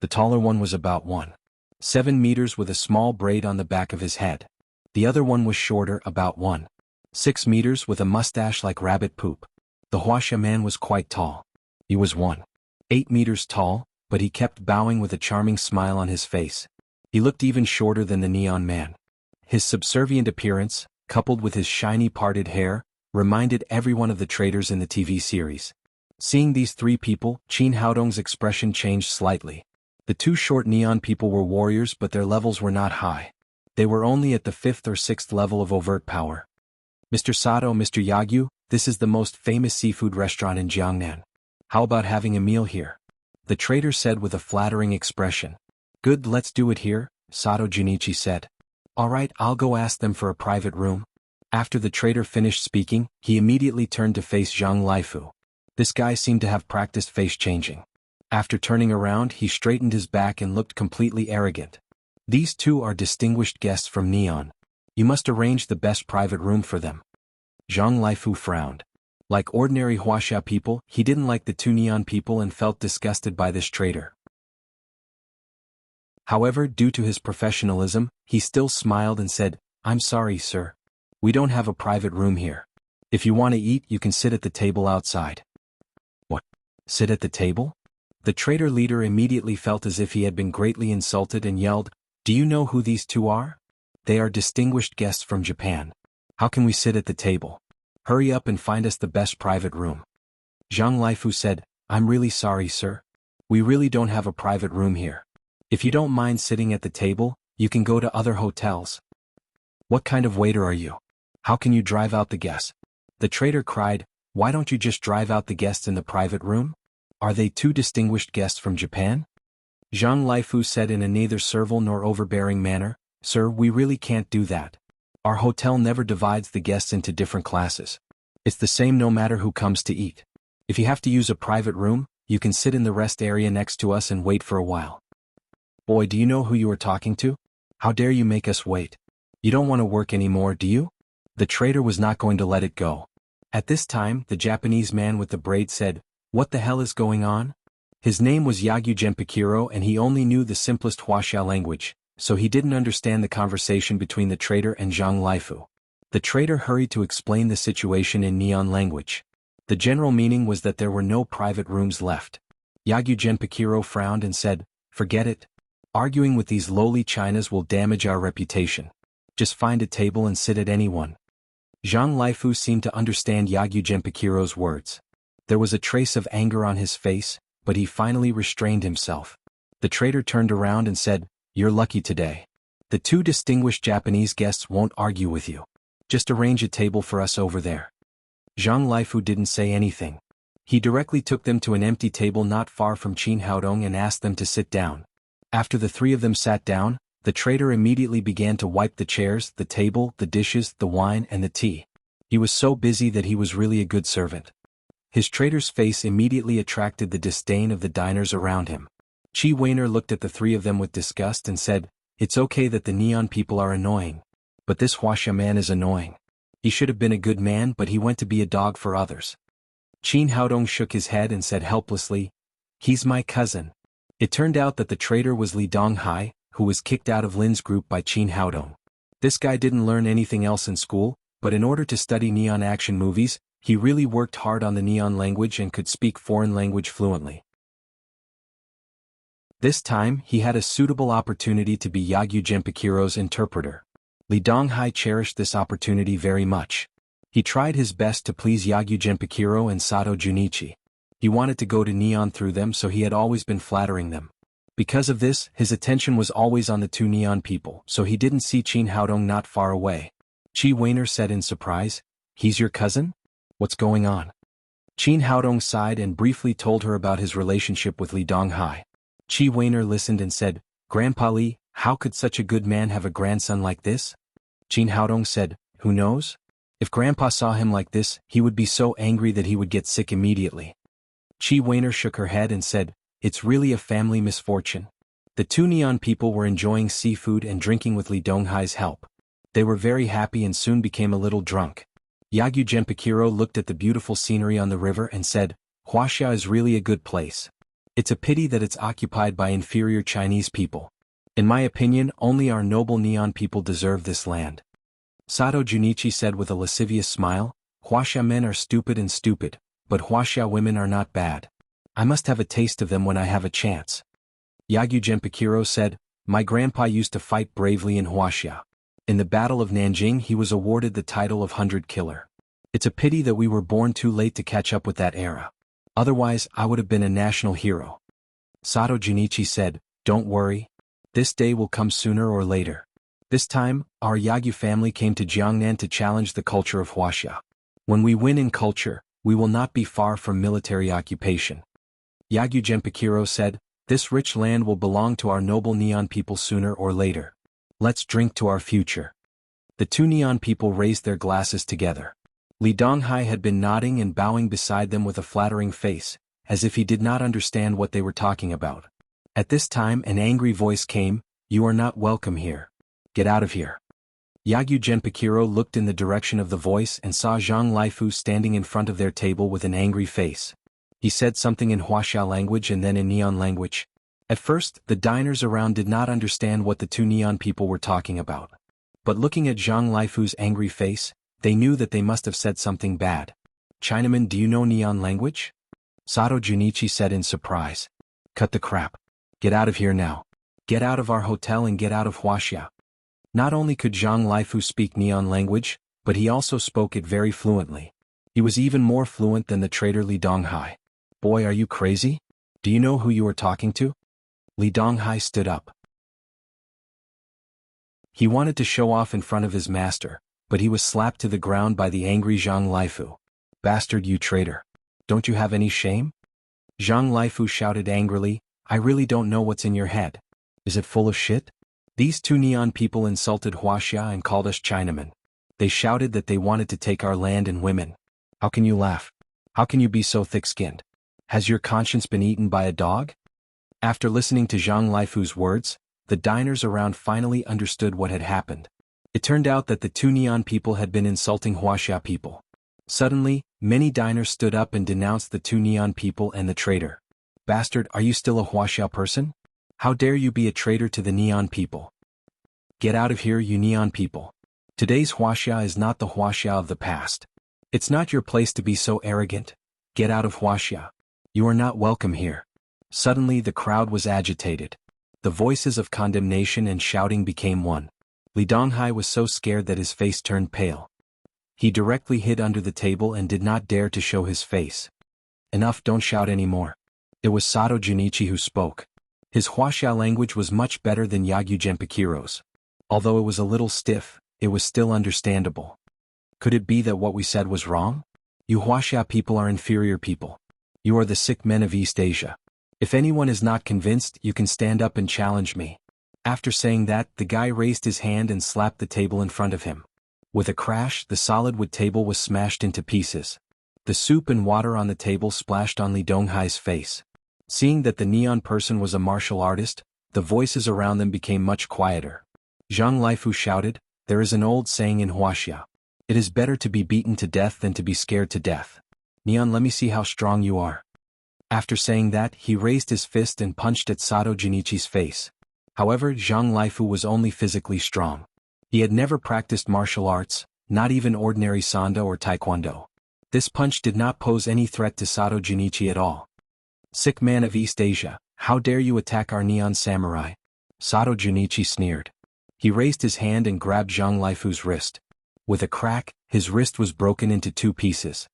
The taller one was about 1.7 meters with a small braid on the back of his head. The other one was shorter, about 1.6 meters with a mustache like rabbit poop. The Wuxia man was quite tall. He was 1.8 meters tall, but he kept bowing with a charming smile on his face. He looked even shorter than the Neon man. His subservient appearance, coupled with his shiny parted hair, reminded everyone of the traders in the TV series. Seeing these 3 people, Qin Haodong's expression changed slightly. The 2 short Neon people were warriors, but their levels were not high. They were only at the 5th or 6th level of overt power. Mr. Sato, Mr. Yagyu, this is the most famous seafood restaurant in Jiangnan. How about having a meal here? The trader said with a flattering expression. Good, let's do it here, Sato Junichi said. Alright, I'll go ask them for a private room. After the trader finished speaking, he immediately turned to face Zhang Lifu. This guy seemed to have practiced face changing. After turning around, he straightened his back and looked completely arrogant. These 2 are distinguished guests from Neon. You must arrange the best private room for them. Zhang Lifu frowned. Like ordinary Wuxia people, he didn't like the 2 Neon people and felt disgusted by this trader. However, due to his professionalism, he still smiled and said, I'm sorry, sir. We don't have a private room here. If you want to eat, you can sit at the table outside. What? Sit at the table? The trader leader immediately felt as if he had been greatly insulted and yelled, Do you know who these 2 are? They are distinguished guests from Japan. How can we sit at the table? Hurry up and find us the best private room. Zhang Lifu said, I'm really sorry, sir. We really don't have a private room here. If you don't mind sitting at the table, you can go to other hotels. What kind of waiter are you? How can you drive out the guests? The trader cried, Why don't you just drive out the guests in the private room? Are they 2 distinguished guests from Japan? Zhang Lifu said in a neither servile nor overbearing manner, Sir, we really can't do that. Our hotel never divides the guests into different classes. It's the same no matter who comes to eat. If you have to use a private room, you can sit in the rest area next to us and wait for a while. Boy, do you know who you are talking to? How dare you make us wait? You don't want to work anymore, do you? The trader was not going to let it go. At this time, the Japanese man with the braid said, What the hell is going on? His name was Yagyu Genpakiro and he only knew the simplest Wuxia language, so he didn't understand the conversation between the trader and Zhang Lifu. The trader hurried to explain the situation in Neon language. The general meaning was that there were no private rooms left. Yagyu Genpakiro frowned and said, Forget it. Arguing with these lowly Chinas will damage our reputation. Just find a table and sit at any one. Zhang Lifu seemed to understand Yagyu Genpakiro's words. There was a trace of anger on his face, but he finally restrained himself. The trader turned around and said, You're lucky today. The 2 distinguished Japanese guests won't argue with you. Just arrange a table for us over there. Zhang Lifu didn't say anything. He directly took them to an empty table not far from Qin Haodong and asked them to sit down. After the 3 of them sat down, the trader immediately began to wipe the chairs, the table, the dishes, the wine and the tea. He was so busy that he was really a good servant. His trader's face immediately attracted the disdain of the diners around him. Qi Weiner looked at the 3 of them with disgust and said, It's okay that the Neon people are annoying. But this Huaxia man is annoying. He should have been a good man, but he went to be a dog for others. Qin Haodong shook his head and said helplessly, "He's my cousin." It turned out that the traitor was Li Donghai, who was kicked out of Lin's group by Qin Haodong. This guy didn't learn anything else in school, but in order to study neon action movies, he really worked hard on the neon language and could speak foreign language fluently. This time, he had a suitable opportunity to be Yagyu Genpakiro's interpreter. Li Donghai cherished this opportunity very much. He tried his best to please Yagyu Genpakiro and Sato Junichi. He wanted to go to neon through them, so he had always been flattering them. Because of this, his attention was always on the two neon people, so he didn't see Qin Haodong not far away. Chi Weiner said in surprise, "He's your cousin? What's going on?" Qin Haodong sighed and briefly told her about his relationship with Li Donghai. Chi Weiner listened and said, "Grandpa Li, how could such a good man have a grandson like this?" Qin Haodong said, "Who knows? If Grandpa saw him like this, he would be so angry that he would get sick immediately." Chi Weiner shook her head and said, "It's really a family misfortune." The two neon people were enjoying seafood and drinking with Li Donghai's help. They were very happy and soon became a little drunk. Yagyu Genpakiro looked at the beautiful scenery on the river and said, "Huaxia is really a good place. It's a pity that it's occupied by inferior Chinese people. In my opinion, only our noble neon people deserve this land." Sato Junichi said with a lascivious smile, "Huaxia men are stupid, but Huaxia women are not bad. I must have a taste of them when I have a chance." Yagyu Genpakiro said, "My grandpa used to fight bravely in Huaxia. In the Battle of Nanjing he was awarded the title of 100 Killer. It's a pity that we were born too late to catch up with that era. Otherwise I would have been a national hero." Sato Junichi said, "Don't worry. This day will come sooner or later. This time, our Yagyu family came to Jiangnan to challenge the culture of Huaxia. When we win in culture, we will not be far from military occupation." Yagyu Genpakiro said, "This rich land will belong to our noble neon people sooner or later. Let's drink to our future." The two neon people raised their glasses together. Li Donghai had been nodding and bowing beside them with a flattering face, as if he did not understand what they were talking about. At this time an angry voice came, "You are not welcome here. Get out of here." Yagyu Genpakiro looked in the direction of the voice and saw Zhang Laifu standing in front of their table with an angry face. He said something in Huaxia language and then in neon language. At first, the diners around did not understand what the two neon people were talking about. But looking at Zhang Laifu's angry face, they knew that they must have said something bad. "Chinaman, do you know neon language?" Sato Junichi said in surprise. "Cut the crap. Get out of here now. Get out of our hotel and get out of Huaxia." Not only could Zhang Laifu speak neon language, but he also spoke it very fluently. He was even more fluent than the traitor Li Donghai. "Boy, are you crazy? Do you know who you are talking to?" Li Donghai stood up. He wanted to show off in front of his master, but he was slapped to the ground by the angry Zhang Laifu. "Bastard, you traitor. Don't you have any shame?" Zhang Laifu shouted angrily, "I really don't know what's in your head. Is it full of shit? These two neon people insulted Huaxia and called us Chinamen. They shouted that they wanted to take our land and women. How can you laugh? How can you be so thick-skinned? Has your conscience been eaten by a dog?" After listening to Zhang Laifu's words, the diners around finally understood what had happened. It turned out that the two neon people had been insulting Huaxia people. Suddenly, many diners stood up and denounced the two neon people and the traitor. "Bastard, are you still a Huaxia person? How dare you be a traitor to the neon people? Get out of here, you neon people. Today's Huaxia is not the Huaxia of the past. It's not your place to be so arrogant. Get out of Huaxia. You are not welcome here." Suddenly the crowd was agitated. The voices of condemnation and shouting became one. Li Donghai was so scared that his face turned pale. He directly hid under the table and did not dare to show his face. "Enough, don't shout anymore." It was Sato Junichi who spoke. His Huaxia language was much better than Yagyu Genpakiro's. Although it was a little stiff, it was still understandable. "Could it be that what we said was wrong? You Huaxia people are inferior people. You are the sick men of East Asia. If anyone is not convinced, you can stand up and challenge me." After saying that, the guy raised his hand and slapped the table in front of him. With a crash, the solid wood table was smashed into pieces. The soup and water on the table splashed on Li Donghai's face. Seeing that the neon person was a martial artist, the voices around them became much quieter. Zhang Laifu shouted, There is an old saying in Wuxia. It is better to be beaten to death than to be scared to death. Neon, let me see how strong you are. After saying that, he raised his fist and punched at Sato Junichi's face. However, Zhang Lifu was only physically strong. He had never practiced martial arts, not even ordinary Sanda or Taekwondo. This punch did not pose any threat to Sato Junichi at all. Sick man of East Asia, how dare you attack our neon samurai? Sato Junichi sneered. He raised his hand and grabbed Zhang Lifu's wrist. With a crack, his wrist was broken into 2 pieces.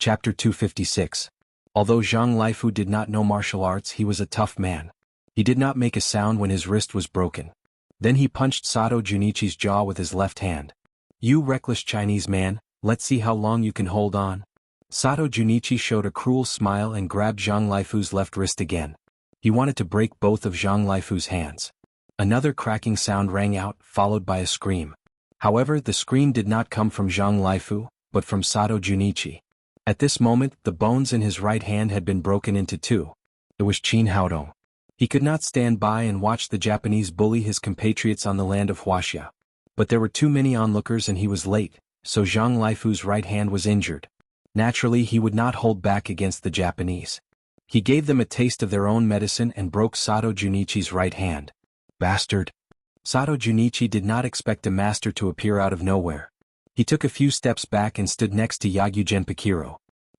Chapter 256. Although Zhang Lifu did not know martial arts, he was a tough man. He did not make a sound when his wrist was broken. Then he punched Sato Junichi's jaw with his left hand. You reckless Chinese man, let's see how long you can hold on. Sato Junichi showed a cruel smile and grabbed Zhang Lifu's left wrist again. He wanted to break both of Zhang Lifu's hands. Another cracking sound rang out, followed by a scream. However, the scream did not come from Zhang Lifu, but from Sato Junichi. At this moment, the bones in his right hand had been broken into 2. It was Qin Haodong. He could not stand by and watch the Japanese bully his compatriots on the land of Wuxia. But there were too many onlookers and he was late, so Zhang Lifu's right hand was injured. Naturally, he would not hold back against the Japanese. He gave them a taste of their own medicine and broke Sato Junichi's right hand. Bastard! Sato Junichi did not expect a master to appear out of nowhere. He took a few steps back and stood next to Yagyu Genpakiro.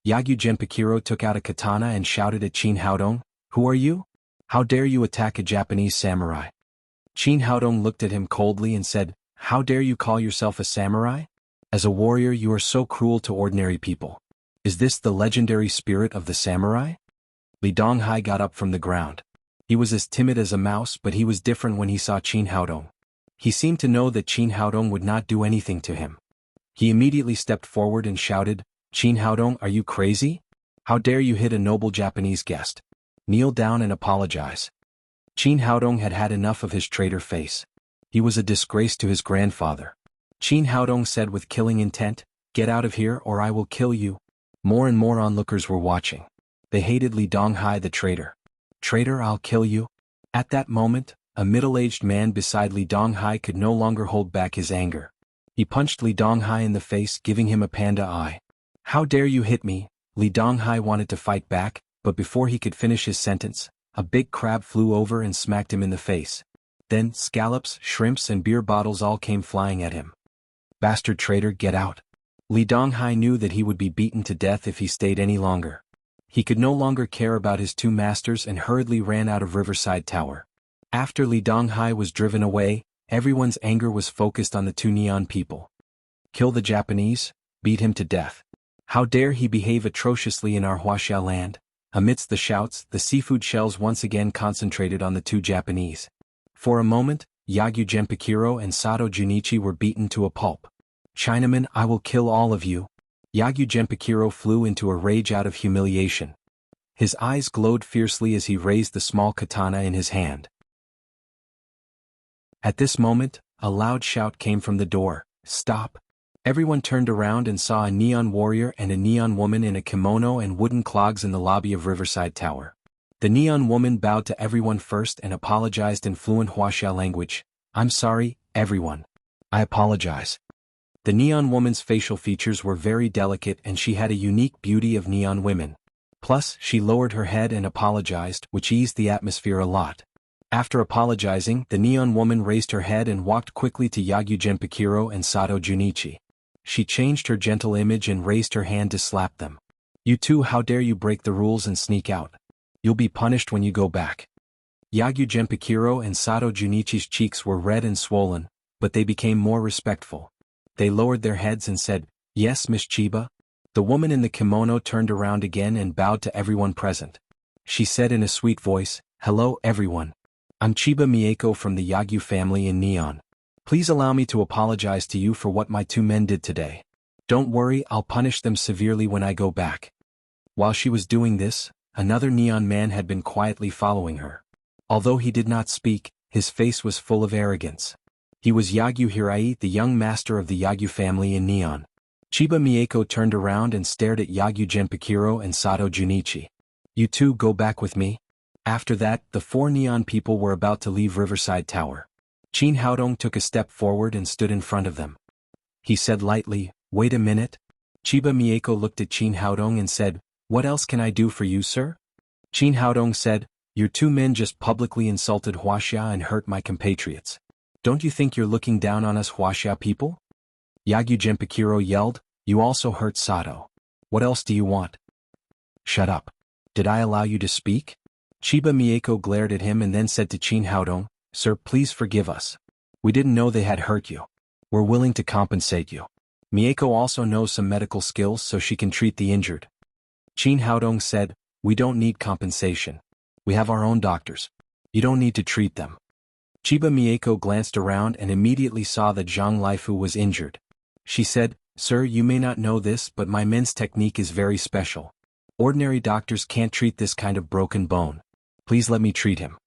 Yagyu Genpakiro took out a katana and shouted at Qin Haodong, "Who are you? How dare you attack a Japanese samurai?" Qin Haodong looked at him coldly and said, "How dare you call yourself a samurai? As a warrior you are so cruel to ordinary people. Is this the legendary spirit of the samurai?" Li Donghai got up from the ground. He was as timid as a mouse, but he was different when he saw Qin Haodong. He seemed to know that Qin Haodong would not do anything to him. He immediately stepped forward and shouted, "Qin Haodong, are you crazy? How dare you hit a noble Japanese guest? Kneel down and apologize." Qin Haodong had had enough of his traitor face. He was a disgrace to his grandfather. Qin Haodong said with killing intent, "Get out of here or I will kill you." More and more onlookers were watching. They hated Li Donghai the traitor. "Traitor, I'll kill you." At that moment, a middle-aged man beside Li Donghai could no longer hold back his anger. He punched Li Donghai in the face, giving him a panda eye. "How dare you hit me?" Li Donghai wanted to fight back, but before he could finish his sentence, a big crab flew over and smacked him in the face. Then, scallops, shrimps and beer bottles all came flying at him. "Bastard traitor, get out." Li Donghai knew that he would be beaten to death if he stayed any longer. He could no longer care about his 2 masters and hurriedly ran out of Riverside Tower. After Li Donghai was driven away, everyone's anger was focused on the 2 neon people. Kill the Japanese, beat him to death. How dare he behave atrociously in our Wuxia land? Amidst the shouts, the seafood shells once again concentrated on the 2 Japanese. For a moment, Yagyu Genpakiro and Sato Junichi were beaten to a pulp. "Chinaman, I will kill all of you." Yagyu Genpakiro flew into a rage out of humiliation. His eyes glowed fiercely as he raised the small katana in his hand. At this moment, a loud shout came from the door, "Stop!" Everyone turned around and saw a neon warrior and a neon woman in a kimono and wooden clogs in the lobby of Riverside Tower. The neon woman bowed to everyone first and apologized in fluent Wuxia language. "I'm sorry, everyone. I apologize." The neon woman's facial features were very delicate and she had a unique beauty of neon women. Plus, she lowered her head and apologized, which eased the atmosphere a lot. After apologizing, the neon woman raised her head and walked quickly to Yagyu Genpakiro and Sato Junichi. She changed her gentle image and raised her hand to slap them. "You two, how dare you break the rules and sneak out? You'll be punished when you go back." Yagyu Genpakiro and Sato Junichi's cheeks were red and swollen, but they became more respectful. They lowered their heads and said, "Yes, Miss Chiba." The woman in the kimono turned around again and bowed to everyone present. She said in a sweet voice, "Hello, everyone. I'm Chiba Mieko from the Yagyu family in Neon. Please allow me to apologize to you for what my 2 men did today. Don't worry, I'll punish them severely when I go back." While she was doing this, another neon man had been quietly following her. Although he did not speak, his face was full of arrogance. He was Yagyu Hirai, the young master of the Yagyu family in Neon. Chiba Mieko turned around and stared at Yagyu Genpakiro and Sato Junichi. "You two go back with me." After that, the four neon people were about to leave Riverside Tower. Qin Haodong took a step forward and stood in front of them. He said lightly, "Wait a minute." Chiba Mieko looked at Qin Haodong and said, "What else can I do for you, sir?" Qin Haodong said, "Your two men just publicly insulted Wuxia and hurt my compatriots. Don't you think you're looking down on us Wuxia people?" Yagyu Genpakiro yelled, "You also hurt Sato. What else do you want?" "Shut up. Did I allow you to speak?" Chiba Mieko glared at him and then said to Qin Haodong, "Sir, please forgive us. We didn't know they had hurt you. We're willing to compensate you. Mieko also knows some medical skills so she can treat the injured." Qin Haodong said, "We don't need compensation. We have our own doctors. You don't need to treat them." Chiba Mieko glanced around and immediately saw that Zhang Laifu was injured. She said, "Sir, you may not know this, but my men's technique is very special. Ordinary doctors can't treat this kind of broken bone. Please let me treat him."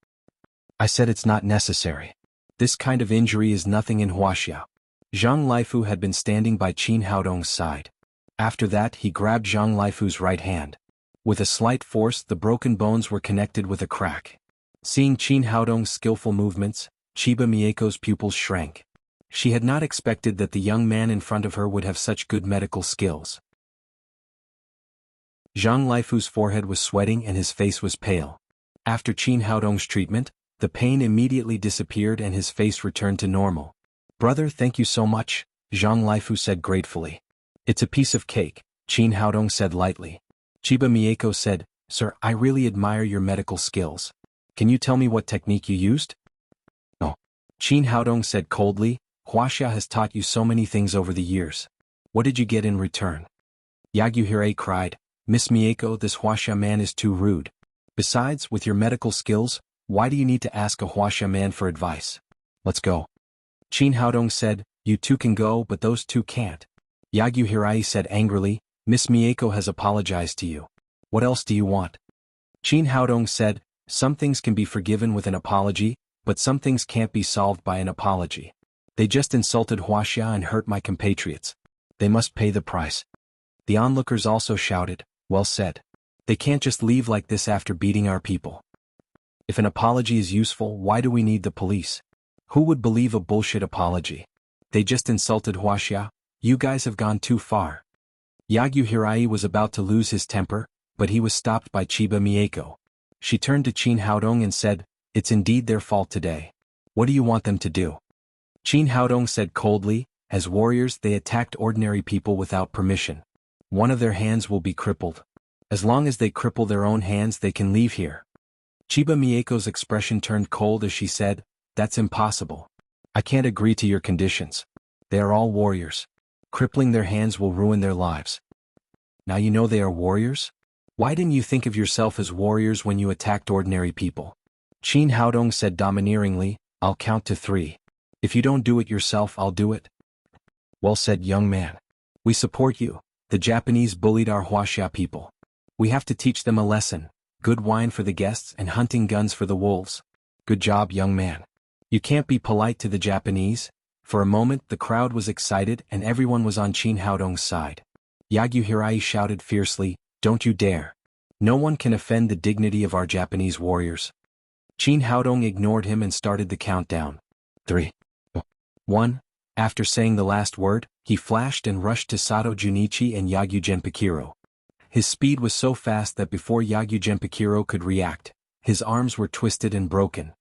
I said it's not necessary. This kind of injury is nothing in Wuxia. Zhang Laifu had been standing by Qin Haodong's side. After that, he grabbed Zhang Laifu's right hand. With a slight force, the broken bones were connected with a crack. Seeing Qin Haodong's skillful movements, Chiba Mieko's pupils shrank. She had not expected that the young man in front of her would have such good medical skills. Zhang Laifu's forehead was sweating and his face was pale. After Qin Haodong's treatment, the pain immediately disappeared and his face returned to normal. "Brother, thank you so much," Zhang Laifu said gratefully. "It's a piece of cake," Qin Haodong said lightly. Chiba Mieko said, "Sir, I really admire your medical skills. Can you tell me what technique you used?" "No." Qin Haodong said coldly, "Wuxia has taught you so many things over the years. What did you get in return?" Yagyu Hirei cried, "Miss Mieko, this Wuxia man is too rude. Besides, with your medical skills, why do you need to ask a Wuxia man for advice? Let's go." Qin Haodong said, "You two can go, but those two can't." Yagyu Hirai said angrily, "Miss Mieko has apologized to you. What else do you want?" Qin Haodong said, "Some things can be forgiven with an apology, but some things can't be solved by an apology. They just insulted Wuxia and hurt my compatriots. They must pay the price." The onlookers also shouted, "Well said. They can't just leave like this after beating our people. If an apology is useful, why do we need the police? Who would believe a bullshit apology? They just insulted Wuxia. You guys have gone too far." Yagyu Hirai was about to lose his temper, but he was stopped by Chiba Mieko. She turned to Qin Haodong and said, "It's indeed their fault today. What do you want them to do?" Qin Haodong said coldly, "As warriors they attacked ordinary people without permission. One of their hands will be crippled. As long as they cripple their own hands they can leave here." Chiba Mieko's expression turned cold as she said, "That's impossible. I can't agree to your conditions. They are all warriors. Crippling their hands will ruin their lives. Now you know they are warriors? Why didn't you think of yourself as warriors when you attacked ordinary people?" Qin Haodong said domineeringly, "I'll count to 3. If you don't do it yourself, I'll do it." "Well said, young man. We support you. The Japanese bullied our Wuxia people. We have to teach them a lesson. Good wine for the guests and hunting guns for the wolves. Good job, young man. You can't be polite to the Japanese." For a moment the crowd was excited and everyone was on Qin Haodong's side. Yagyu Hirai shouted fiercely, "Don't you dare. No one can offend the dignity of our Japanese warriors." Qin Haodong ignored him and started the countdown. 3, 1. After saying the last word, he flashed and rushed to Sato Junichi and Yagyu Genpakiro. His speed was so fast that before Yagyu Genpakiro could react, his arms were twisted and broken.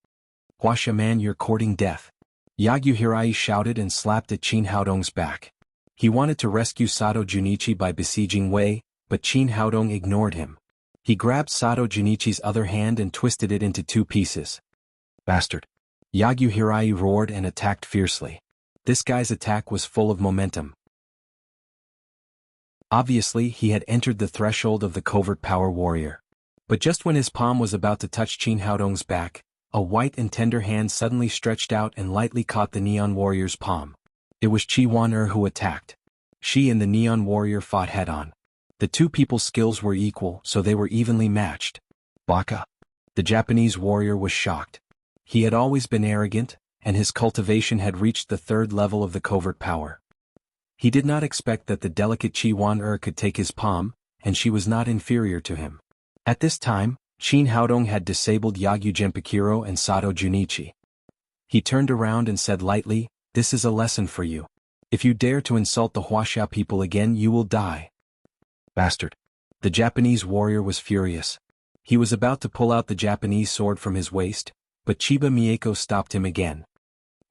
"Wuxia man, you're courting death." Yagyu Hirai shouted and slapped at Qin Haodong's back. He wanted to rescue Sato Junichi by besieging Wei, but Qin Haodong ignored him. He grabbed Sato Junichi's other hand and twisted it into 2 pieces. "Bastard!" Yagyu Hirai roared and attacked fiercely. This guy's attack was full of momentum. Obviously, he had entered the threshold of the covert power warrior. But just when his palm was about to touch Qin Haodong's back, a white and tender hand suddenly stretched out and lightly caught the Neon Warrior's palm. It was Chi Wan-er who attacked. She and the Neon Warrior fought head-on. The two people's skills were equal, so they were evenly matched. Baka. The Japanese warrior was shocked. He had always been arrogant, and his cultivation had reached the 3rd level of the covert power. He did not expect that the delicate Chi Wan-er could take his palm, and she was not inferior to him. At this time, Chin Haodong had disabled Yagyu Genpakiro and Sato Junichi. He turned around and said lightly, "This is a lesson for you. If you dare to insult the Wuxia people again, you will die." Bastard. The Japanese warrior was furious. He was about to pull out the Japanese sword from his waist, but Chiba Mieko stopped him again.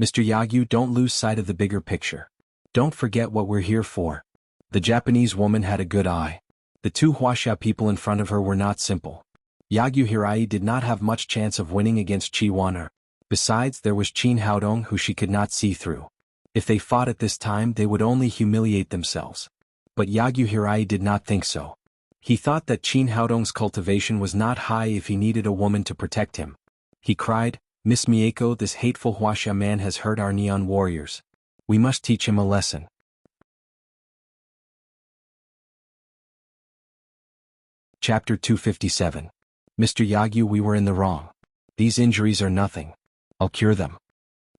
"Mr. Yagyu, don't lose sight of the bigger picture. Don't forget what we're here for." The Japanese woman had a good eye. The two Wuxia people in front of her were not simple. Yagyu Hirai did not have much chance of winning against Chi Wan-er. Besides, there was Chin Haodong who she could not see through. If they fought at this time, they would only humiliate themselves. But Yagyu Hirai did not think so. He thought that Chin Haodong's cultivation was not high if he needed a woman to protect him. He cried, "Miss Mieko, this hateful Wuxia man has hurt our neon warriors. We must teach him a lesson." Chapter 257. Mr. Yagyu, we were in the wrong. These injuries are nothing. I'll cure them.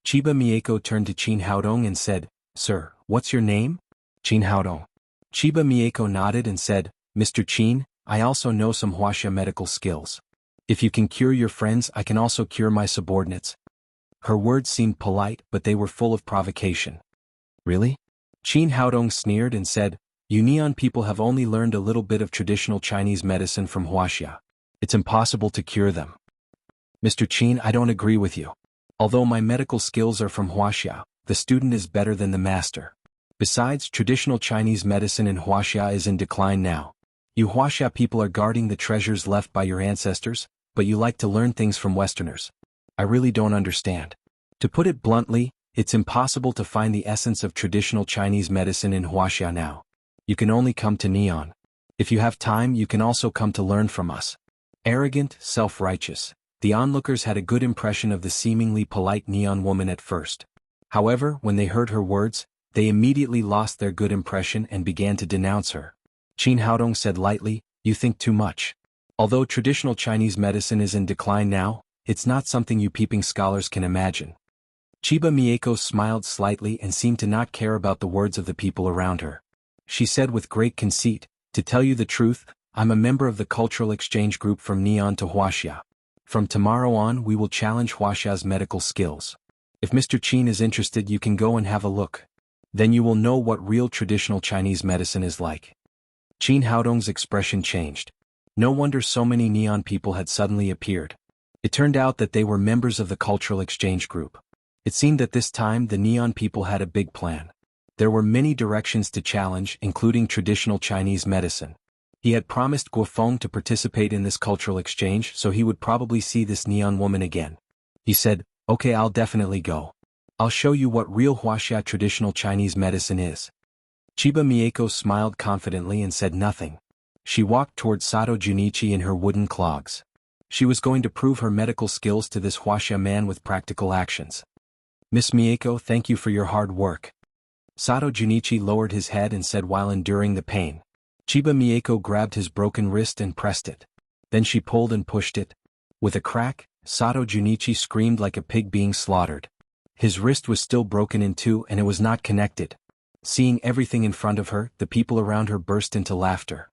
Chiba Mieko turned to Chin Haodong and said, "Sir, what's your name?" Chin Haodong. Chiba Mieko nodded and said, "Mr. Chin, I also know some Wuxia medical skills. If you can cure your friends, I can also cure my subordinates." Her words seemed polite, but they were full of provocation. "Really?" Chin Haodong sneered and said, "You neon people have only learned a little bit of traditional Chinese medicine from Wuxia. It's impossible to cure them." "Mr. Chin, I don't agree with you. Although my medical skills are from Wuxia, the student is better than the master. Besides, traditional Chinese medicine in Wuxia is in decline now. You Wuxia people are guarding the treasures left by your ancestors, but you like to learn things from Westerners. I really don't understand. To put it bluntly, it's impossible to find the essence of traditional Chinese medicine in Wuxia now. You can only come to Neon. If you have time, you can also come to learn from us." Arrogant, self-righteous, the onlookers had a good impression of the seemingly polite Neon woman at first. However, when they heard her words, they immediately lost their good impression and began to denounce her. Chin Haodong said lightly, "You think too much. Although traditional Chinese medicine is in decline now, it's not something you peeping scholars can imagine." Chiba Mieko smiled slightly and seemed to not care about the words of the people around her. She said with great conceit, "To tell you the truth, I'm a member of the cultural exchange group from Neon to Wuxia. From tomorrow on, we will challenge Wuxia's medical skills. If Mr. Chin is interested, you can go and have a look. Then you will know what real traditional Chinese medicine is like." Chin Haodong's expression changed. No wonder so many Neon people had suddenly appeared. It turned out that they were members of the cultural exchange group. It seemed that this time the Neon people had a big plan. There were many directions to challenge, including traditional Chinese medicine. He had promised Guofeng to participate in this cultural exchange, so he would probably see this Neon woman again. He said, "Okay, I'll definitely go. I'll show you what real Wuxia traditional Chinese medicine is." Chiba Mieko smiled confidently and said nothing. She walked towards Sato Junichi in her wooden clogs. She was going to prove her medical skills to this Wuxia man with practical actions. "Miss Mieko, thank you for your hard work." Sato Junichi lowered his head and said while enduring the pain. Chiba Mieko grabbed his broken wrist and pressed it. Then she pulled and pushed it. With a crack, Sato Junichi screamed like a pig being slaughtered. His wrist was still broken in two and it was not connected. Seeing everything in front of her, the people around her burst into laughter.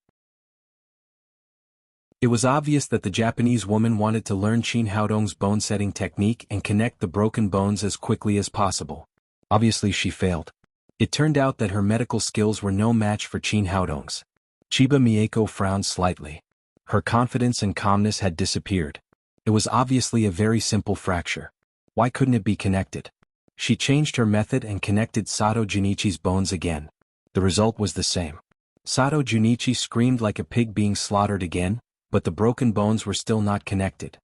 It was obvious that the Japanese woman wanted to learn Chin Haodong's bone-setting technique and connect the broken bones as quickly as possible. Obviously she failed. It turned out that her medical skills were no match for Chin Haodong's. Chiba Mieko frowned slightly. Her confidence and calmness had disappeared. It was obviously a very simple fracture. Why couldn't it be connected? She changed her method and connected Sato Junichi's bones again. The result was the same. Sato Junichi screamed like a pig being slaughtered again, but the broken bones were still not connected.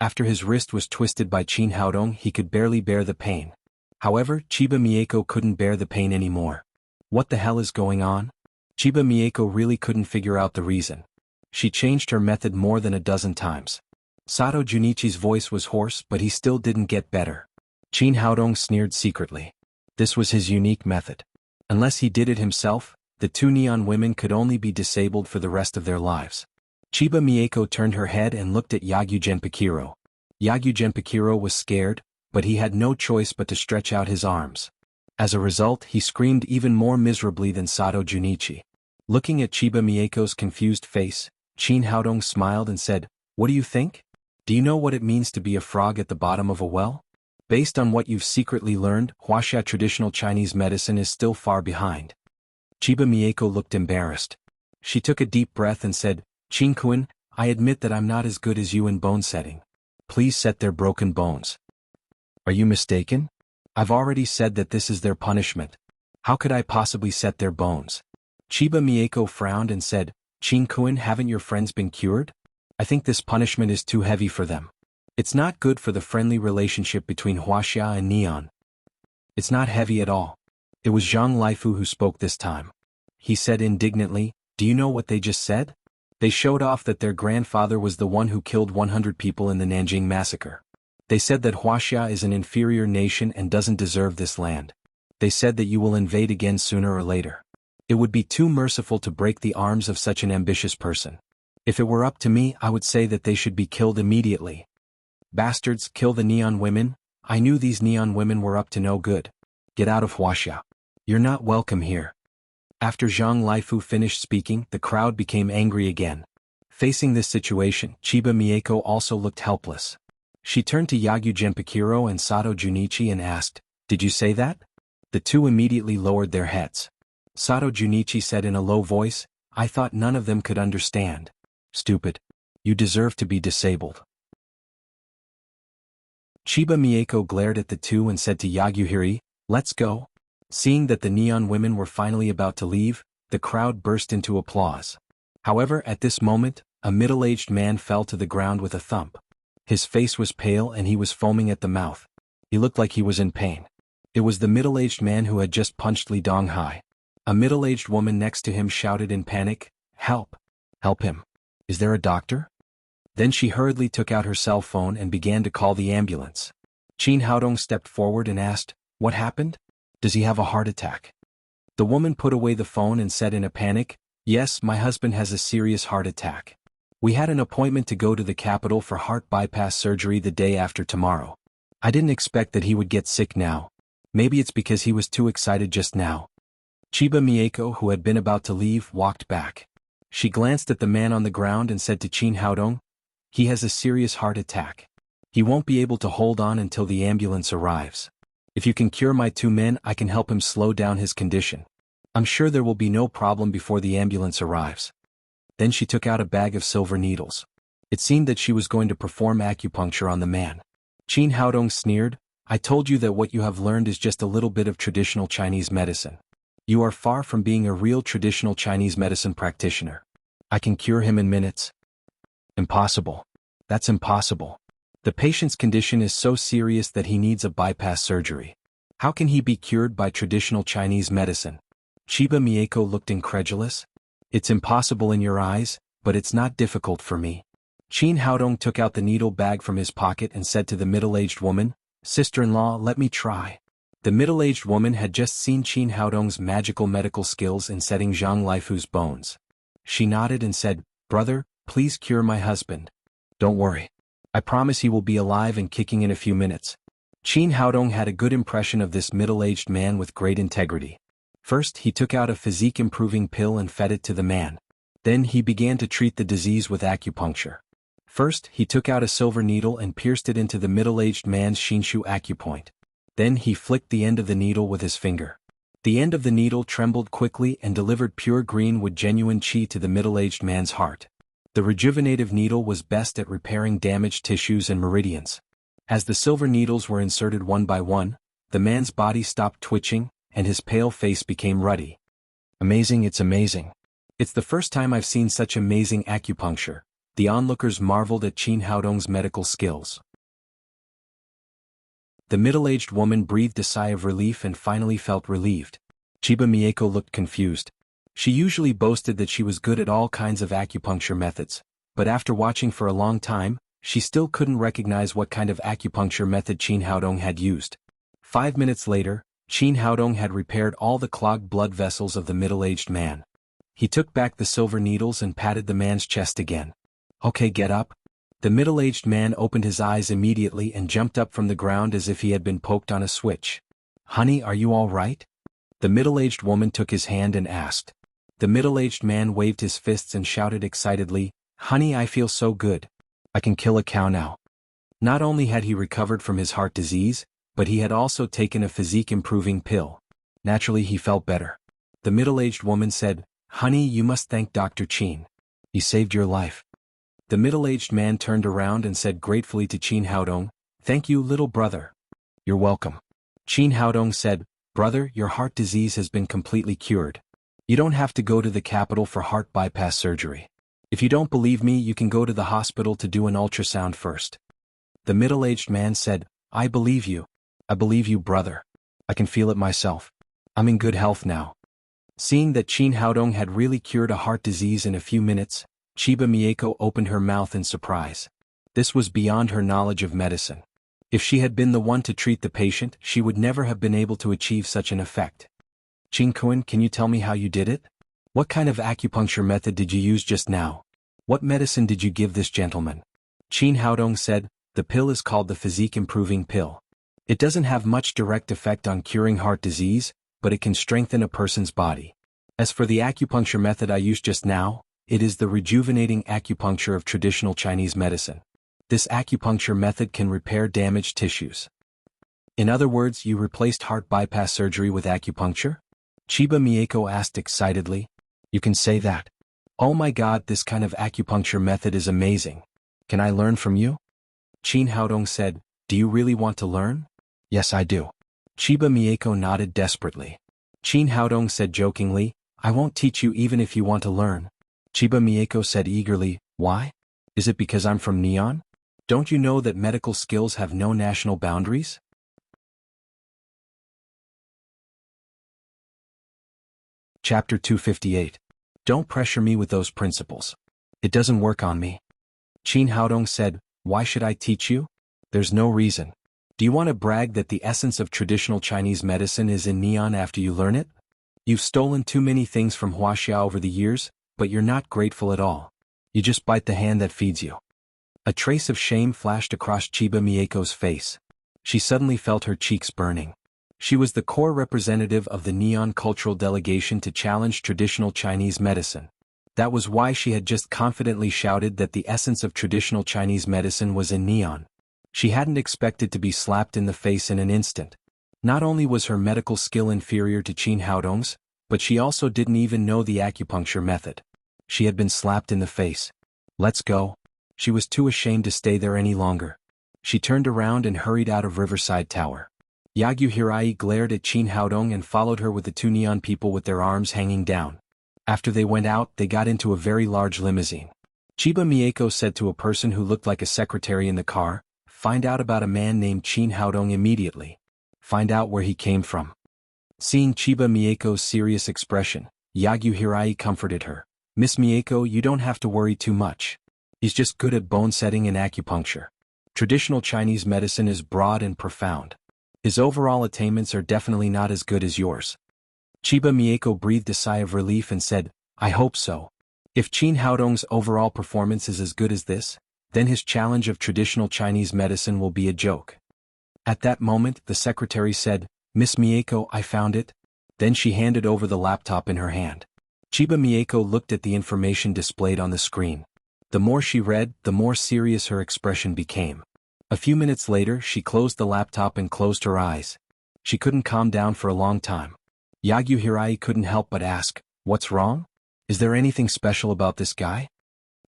After his wrist was twisted by Chin Haodong, he could barely bear the pain. However, Chiba Mieko couldn't bear the pain anymore. What the hell is going on? Chiba Mieko really couldn't figure out the reason. She changed her method more than a dozen times. Sato Junichi's voice was hoarse, but he still didn't get better. Chin Haodong sneered secretly. This was his unique method. Unless he did it himself, the two neon women could only be disabled for the rest of their lives. Chiba Mieko turned her head and looked at Yagyu Genpakiro. Yagyu Genpakiro was scared, but he had no choice but to stretch out his arms. As a result, he screamed even more miserably than Sato Junichi. Looking at Chiba Mieko's confused face, Chin Haodong smiled and said, What do you think? Do you know what it means to be a frog at the bottom of a well? Based on what you've secretly learned, Wuxia traditional Chinese medicine is still far behind. Chiba Mieko looked embarrassed. She took a deep breath and said, Qin-kun, I admit that I'm not as good as you in bone setting. Please set their broken bones. Are you mistaken? I've already said that this is their punishment. How could I possibly set their bones? Chiba Mieko frowned and said, Qin-kun, haven't your friends been cured? I think this punishment is too heavy for them. It's not good for the friendly relationship between Wuxia and Neon. It's not heavy at all. It was Zhang Laifu who spoke this time. He said indignantly, do you know what they just said? They showed off that their grandfather was the one who killed 100 people in the Nanjing massacre. They said that Wuxia is an inferior nation and doesn't deserve this land. They said that you will invade again sooner or later. It would be too merciful to break the arms of such an ambitious person. If it were up to me, I would say that they should be killed immediately. Bastards, kill the neon women. I knew these neon women were up to no good. Get out of Wuxia. You're not welcome here. After Zhang Laifu finished speaking, the crowd became angry again. Facing this situation, Chiba Mieko also looked helpless. She turned to Yagyu Genpakiro and Sato Junichi and asked, did you say that? The two immediately lowered their heads. Sato Junichi said in a low voice, I thought none of them could understand. Stupid. You deserve to be disabled. Chiba Mieko glared at the two and said to Yagyuhiri, let's go. Seeing that the neon women were finally about to leave, the crowd burst into applause. However, at this moment, a middle-aged man fell to the ground with a thump. His face was pale and he was foaming at the mouth. He looked like he was in pain. It was the middle-aged man who had just punched Li Donghai. A middle-aged woman next to him shouted in panic, help! Help him! Is there a doctor? Then she hurriedly took out her cell phone and began to call the ambulance. Qin Haodong stepped forward and asked, what happened? Does he have a heart attack? The woman put away the phone and said in a panic, yes, my husband has a serious heart attack. We had an appointment to go to the capital for heart bypass surgery the day after tomorrow. I didn't expect that he would get sick now. Maybe it's because he was too excited just now. Chiba Mieko, who had been about to leave, walked back. She glanced at the man on the ground and said to Qin Haodong, he has a serious heart attack. He won't be able to hold on until the ambulance arrives. If you can cure my two men, I can help him slow down his condition. I'm sure there will be no problem before the ambulance arrives. Then she took out a bag of silver needles. It seemed that she was going to perform acupuncture on the man. Qin Haodong sneered, I told you that what you have learned is just a little bit of traditional Chinese medicine. You are far from being a real traditional Chinese medicine practitioner. I can cure him in minutes. Impossible. That's impossible. The patient's condition is so serious that he needs a bypass surgery. How can he be cured by traditional Chinese medicine? Chiba Mieko looked incredulous. It's impossible in your eyes, but it's not difficult for me. Qin Haodong took out the needle bag from his pocket and said to the middle-aged woman, sister-in-law, let me try. The middle-aged woman had just seen Qin Haodong's magical medical skills in setting Zhang Laifu's bones. She nodded and said, brother, please cure my husband. Don't worry. I promise he will be alive and kicking in a few minutes. Qin Haodong had a good impression of this middle-aged man with great integrity. First, he took out a physique-improving pill and fed it to the man. Then he began to treat the disease with acupuncture. First, he took out a silver needle and pierced it into the middle-aged man's Shinshu acupoint. Then he flicked the end of the needle with his finger. The end of the needle trembled quickly and delivered pure green with genuine qi to the middle-aged man's heart. The rejuvenative needle was best at repairing damaged tissues and meridians. As the silver needles were inserted one by one, the man's body stopped twitching, and his pale face became ruddy. Amazing, it's amazing. It's the first time I've seen such amazing acupuncture. The onlookers marveled at Qin Haodong's medical skills. The middle-aged woman breathed a sigh of relief and finally felt relieved. Chiba Mieko looked confused. She usually boasted that she was good at all kinds of acupuncture methods, but after watching for a long time, she still couldn't recognize what kind of acupuncture method Qin Haodong had used. 5 minutes later, Qin Haodong had repaired all the clogged blood vessels of the middle-aged man. He took back the silver needles and patted the man's chest again. Okay, get up. The middle-aged man opened his eyes immediately and jumped up from the ground as if he had been poked on a switch. Honey, are you all right? The middle-aged woman took his hand and asked. The middle-aged man waved his fists and shouted excitedly, Honey, I feel so good. I can kill a cow now. Not only had he recovered from his heart disease, but he had also taken a physique-improving pill. Naturally, he felt better. The middle-aged woman said, "Honey, you must thank Dr. Qin. He saved your life." The middle-aged man turned around and said gratefully to Qin Haodong, "Thank you, little brother." "You're welcome." Qin Haodong said, "Brother, your heart disease has been completely cured. You don't have to go to the capital for heart bypass surgery. If you don't believe me, you can go to the hospital to do an ultrasound first." The middle-aged man said, "I believe you. I believe you, brother. I can feel it myself. I'm in good health now." Seeing that Qin Haodong had really cured a heart disease in a few minutes, Chiba Mieko opened her mouth in surprise. This was beyond her knowledge of medicine. If she had been the one to treat the patient, she would never have been able to achieve such an effect. "Qin-kun, can you tell me how you did it? What kind of acupuncture method did you use just now? What medicine did you give this gentleman?" Qin Haodong said, "The pill is called the physique-improving pill. It doesn't have much direct effect on curing heart disease, but it can strengthen a person's body. As for the acupuncture method I used just now, it is the rejuvenating acupuncture of traditional Chinese medicine. This acupuncture method can repair damaged tissues." "In other words, you replaced heart bypass surgery with acupuncture?" Chiba Mieko asked excitedly. "You can say that. Oh my God, this kind of acupuncture method is amazing. Can I learn from you?" Qin Haodong said, "Do you really want to learn?" "Yes, I do." Chiba Mieko nodded desperately. Qin Haodong said jokingly, "I won't teach you even if you want to learn." Chiba Mieko said eagerly, "Why? Is it because I'm from Neon? Don't you know that medical skills have no national boundaries?" Chapter 258. Don't pressure me with those principles. It doesn't work on me. Qin Haodong said, "Why should I teach you? There's no reason. Do you want to brag that the essence of traditional Chinese medicine is in Neon after you learn it? You've stolen too many things from Wuxia over the years, but you're not grateful at all. You just bite the hand that feeds you." A trace of shame flashed across Chiba Mieko's face. She suddenly felt her cheeks burning. She was the core representative of the Neon cultural delegation to challenge traditional Chinese medicine. That was why she had just confidently shouted that the essence of traditional Chinese medicine was in Neon. She hadn't expected to be slapped in the face in an instant. Not only was her medical skill inferior to Qin Haodong's, but she also didn't even know the acupuncture method. She had been slapped in the face. "Let's go." She was too ashamed to stay there any longer. She turned around and hurried out of Riverside Tower. Yagyu Hirai glared at Qin Haodong and followed her with the two Neon people with their arms hanging down. After they went out, they got into a very large limousine. Chiba Mieko said to a person who looked like a secretary in the car, "Find out about a man named Qin Haodong immediately. Find out where he came from." Seeing Chiba Mieko's serious expression, Yagyu Hirai comforted her. "Miss Mieko, you don't have to worry too much. He's just good at bone setting and acupuncture. Traditional Chinese medicine is broad and profound. His overall attainments are definitely not as good as yours." Chiba Mieko breathed a sigh of relief and said, "I hope so. If Qin Haodong's overall performance is as good as this, then his challenge of traditional Chinese medicine will be a joke." At that moment, the secretary said, "Miss Mieko, I found it." Then she handed over the laptop in her hand. Chiba Mieko looked at the information displayed on the screen. The more she read, the more serious her expression became. A few minutes later, she closed the laptop and closed her eyes. She couldn't calm down for a long time. Yagyu Hirai couldn't help but ask, "What's wrong? Is there anything special about this guy?"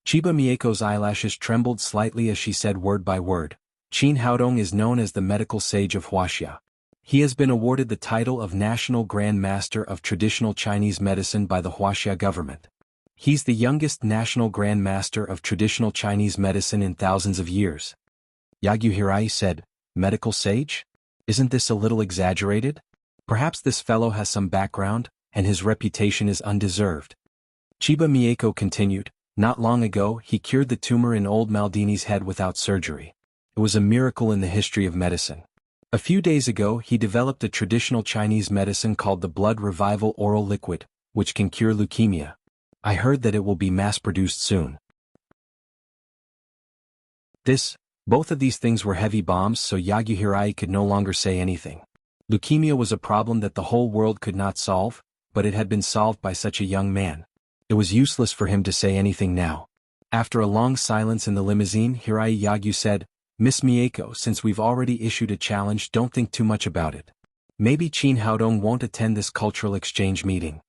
Chiba Mieko's eyelashes trembled slightly as she said word by word, "Qin Haodong is known as the medical sage of Wuxia. He has been awarded the title of National Grand Master of Traditional Chinese Medicine by the Wuxia government. He's the youngest National Grand Master of Traditional Chinese Medicine in thousands of years." Yagyu Hirai said, "Medical sage? Isn't this a little exaggerated? Perhaps this fellow has some background, and his reputation is undeserved." Chiba Mieko continued, "Not long ago, he cured the tumor in old Maldini's head without surgery. It was a miracle in the history of medicine. A few days ago, he developed a traditional Chinese medicine called the Blood Revival Oral Liquid, which can cure leukemia. I heard that it will be mass-produced soon." Both of these things were heavy bombs, so Yagyu Hirai could no longer say anything. Leukemia was a problem that the whole world could not solve, but it had been solved by such a young man. It was useless for him to say anything now. After a long silence in the limousine, Hirai Yagyu said, Miss Mieko, since we've already issued a challenge, don't think too much about it. Maybe Qin Haodong won't attend this cultural exchange meeting.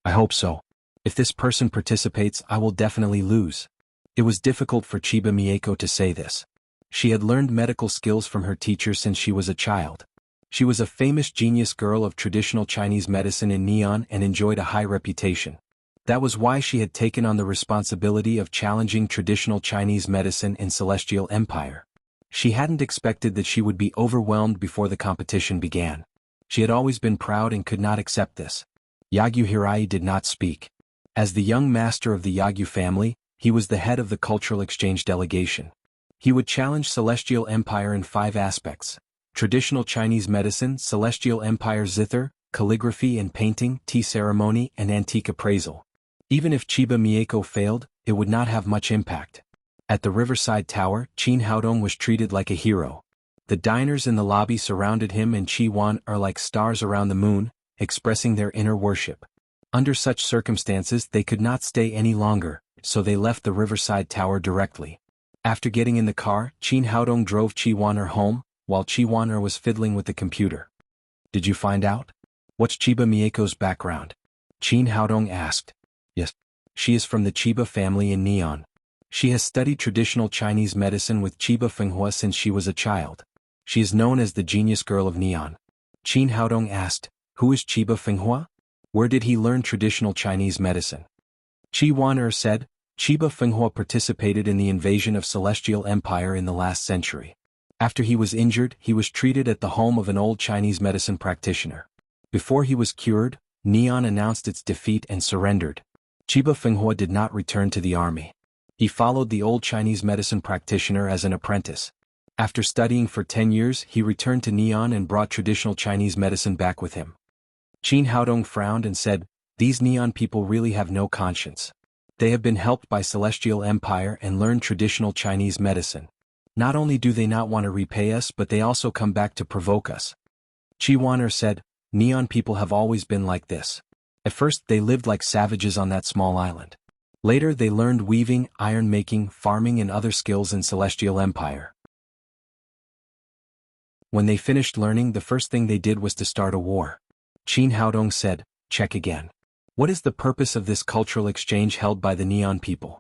I hope so. If this person participates, I will definitely lose. It was difficult for Chiba Mieko to say this. She had learned medical skills from her teacher since she was a child. She was a famous genius girl of traditional Chinese medicine in Neon and enjoyed a high reputation. That was why she had taken on the responsibility of challenging traditional Chinese medicine in Celestial Empire. She hadn't expected that she would be overwhelmed before the competition began. She had always been proud and could not accept this. Yagyu Hirai did not speak. As the young master of the Yagyu family, he was the head of the cultural exchange delegation. He would challenge Celestial Empire in 5 aspects: traditional Chinese medicine, Celestial Empire zither, calligraphy and painting, tea ceremony, and antique appraisal. Even if Chiba Mieko failed, it would not have much impact. At the Riverside Tower, Qin Haodong was treated like a hero. The diners in the lobby surrounded him, and Qi Wan are like stars around the moon, expressing their inner worship. Under such circumstances, they could not stay any longer, so they left the Riverside Tower directly. After getting in the car, Qin Haodong drove Qi Waner home, while Qi Waner was fiddling with the computer. Did you find out? What's Chiba Mieko's background? Qin Haodong asked. Yes. She is from the Chiba family in Neon. She has studied traditional Chinese medicine with Chiba Fenghua since she was a child. She is known as the genius girl of Neon. Qin Haodong asked, who is Chiba Fenghua? Where did he learn traditional Chinese medicine? Qi Waner said, Chiba Fenghua participated in the invasion of Celestial Empire in the last century. After he was injured, he was treated at the home of an old Chinese medicine practitioner. Before he was cured, Neon announced its defeat and surrendered. Chiba Fenghua did not return to the army. He followed the old Chinese medicine practitioner as an apprentice. After studying for 10 years, he returned to Neon and brought traditional Chinese medicine back with him. Qin Haodong frowned and said, these Neon people really have no conscience. They have been helped by Celestial Empire and learned traditional Chinese medicine. Not only do they not want to repay us, but they also come back to provoke us. Qi Waner said, Neon people have always been like this. At first they lived like savages on that small island. Later they learned weaving, iron making, farming and other skills in Celestial Empire. When they finished learning, the first thing they did was to start a war. Qin Haodong said, check again. What is the purpose of this cultural exchange held by the Neon people?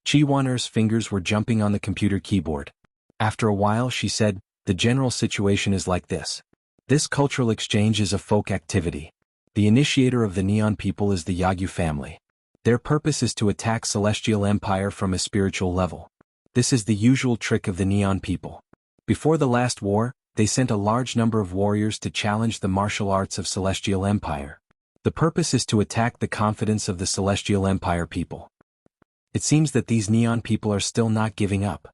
Qi Waner's fingers were jumping on the computer keyboard. After a while she said, the general situation is like this. This cultural exchange is a folk activity. The initiator of the Neon people is the Yagyu family. Their purpose is to attack Celestial Empire from a spiritual level. This is the usual trick of the Neon people. Before the last war, they sent a large number of warriors to challenge the martial arts of Celestial Empire. The purpose is to attack the confidence of the Celestial Empire people. It seems that these Neon people are still not giving up.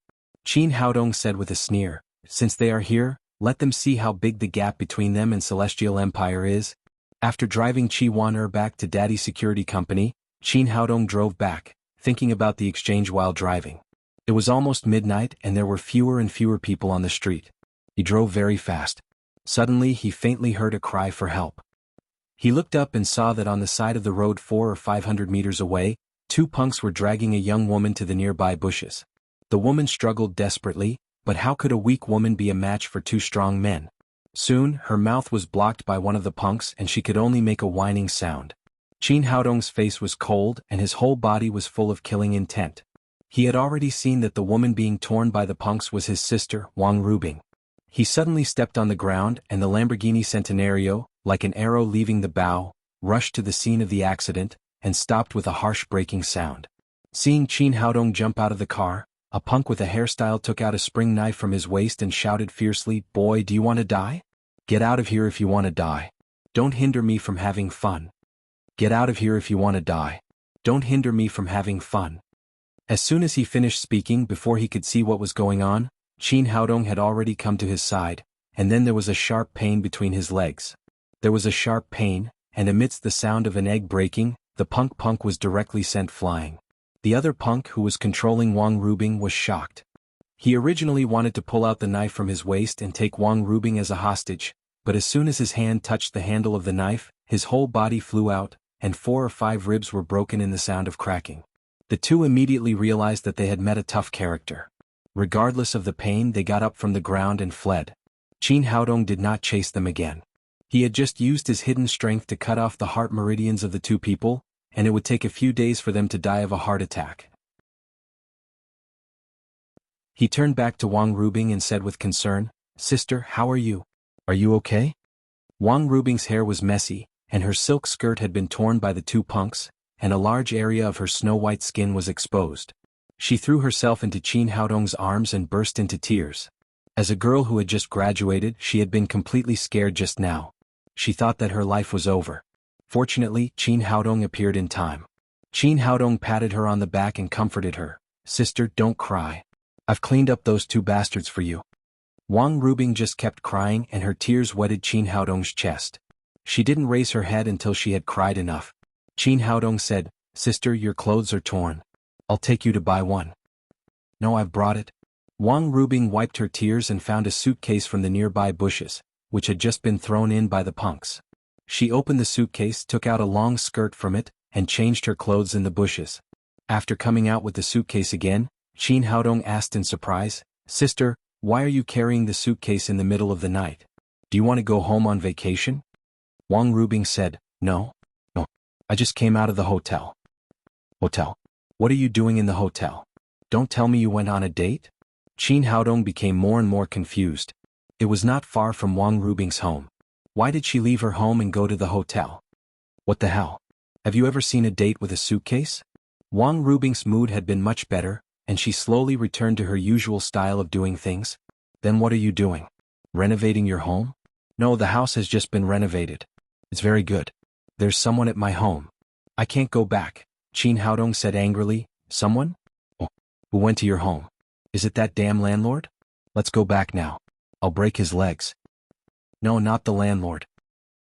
Qin Haodong said with a sneer, since they are here, let them see how big the gap between them and Celestial Empire is. After driving Qi Waner back to Daddy's security company, Qin Haodong drove back, thinking about the exchange while driving. It was almost midnight and there were fewer and fewer people on the street. He drove very fast. Suddenly he faintly heard a cry for help. He looked up and saw that on the side of the road 400 or 500 meters away, 2 punks were dragging a young woman to the nearby bushes. The woman struggled desperately, but how could a weak woman be a match for 2 strong men? Soon, her mouth was blocked by one of the punks and she could only make a whining sound. Qin Haodong's face was cold and his whole body was full of killing intent. He had already seen that the woman being torn by the punks was his sister, Wang Rubing. He suddenly stepped on the ground and the Lamborghini Centenario, like an arrow leaving the bow, rushed to the scene of the accident and stopped with a harsh breaking sound. Seeing Qin Haodong jump out of the car, a punk with a hairstyle took out a spring knife from his waist and shouted fiercely, "Boy, do you want to die? Get out of here if you want to die. Don't hinder me from having fun. Get out of here if you want to die. Don't hinder me from having fun." As soon as he finished speaking, before he could see what was going on, Qin Haodong had already come to his side, and then there was a sharp pain between his legs. There was a sharp pain, and amidst the sound of an egg breaking, the punk was directly sent flying. The other punk who was controlling Wang Rubing was shocked. He originally wanted to pull out the knife from his waist and take Wang Rubing as a hostage, but as soon as his hand touched the handle of the knife, his whole body flew out, and 4 or 5 ribs were broken in the sound of cracking. The two immediately realized that they had met a tough character. Regardless of the pain, they got up from the ground and fled. Qin Haodong did not chase them again. He had just used his hidden strength to cut off the heart meridians of the two people, and it would take a few days for them to die of a heart attack. He turned back to Wang Rubing and said with concern, "Sister, how are you? Are you okay?" Wang Rubing's hair was messy, and her silk skirt had been torn by the two punks, and a large area of her snow-white skin was exposed. She threw herself into Qin Haodong's arms and burst into tears. As a girl who had just graduated, she had been completely scared just now. She thought that her life was over. Fortunately, Qin Haodong appeared in time. Qin Haodong patted her on the back and comforted her. "Sister, don't cry. I've cleaned up those two bastards for you." Wang Rubing just kept crying and her tears wetted Qin Haodong's chest. She didn't raise her head until she had cried enough. Qin Haodong said, "Sister, your clothes are torn. I'll take you to buy one." "No, I've brought it." Wang Rubing wiped her tears and found a suitcase from the nearby bushes, which had just been thrown in by the punks. She opened the suitcase, took out a long skirt from it, and changed her clothes in the bushes. After coming out with the suitcase again, Qin Haodong asked in surprise, "Sister, why are you carrying the suitcase in the middle of the night? Do you want to go home on vacation?" Wang Rubing said, No, I just came out of the hotel." "Hotel? What are you doing in the hotel? Don't tell me you went on a date?" Qin Haodong became more and more confused. It was not far from Wang Rubing's home. Why did she leave her home and go to the hotel? What the hell? Have you ever seen a date with a suitcase? Wang Rubing's mood had been much better, and she slowly returned to her usual style of doing things. "Then what are you doing? Renovating your home?" "No, the house has just been renovated. It's very good. There's someone at my home. I can't go back," Qin Haodong said angrily. "Someone? Oh, who went to your home? Is it that damn landlord? Let's go back now. I'll break his legs." "No, not the landlord."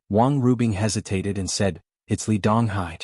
Wang Rubing hesitated and said, "It's Li Donghai."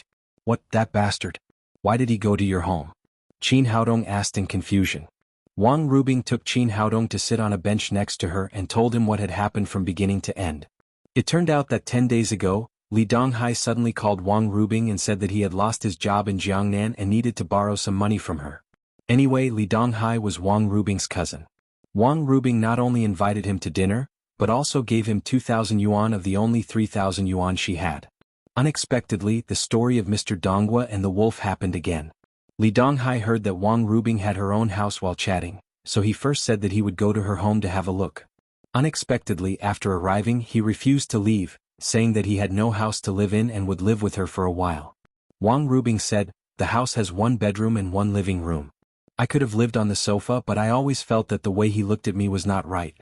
"What, that bastard? Why did he go to your home?" Qin Haodong asked in confusion. Wang Rubing took Qin Haodong to sit on a bench next to her and told him what had happened from beginning to end. It turned out that 10 days ago, Li Donghai suddenly called Wang Rubing and said that he had lost his job in Jiangnan and needed to borrow some money from her. Anyway, Li Donghai was Wang Rubing's cousin. Wang Rubing not only invited him to dinner, but also gave him 2,000 yuan of the only 3,000 yuan she had. Unexpectedly, the story of Mr. Donghua and the wolf happened again. Li Donghai heard that Wang Rubing had her own house while chatting, so he first said that he would go to her home to have a look. Unexpectedly, after arriving, he refused to leave, saying that he had no house to live in and would live with her for a while. Wang Rubing said, "The house has one bedroom and one living room. I could have lived on the sofa, but I always felt that the way he looked at me was not right.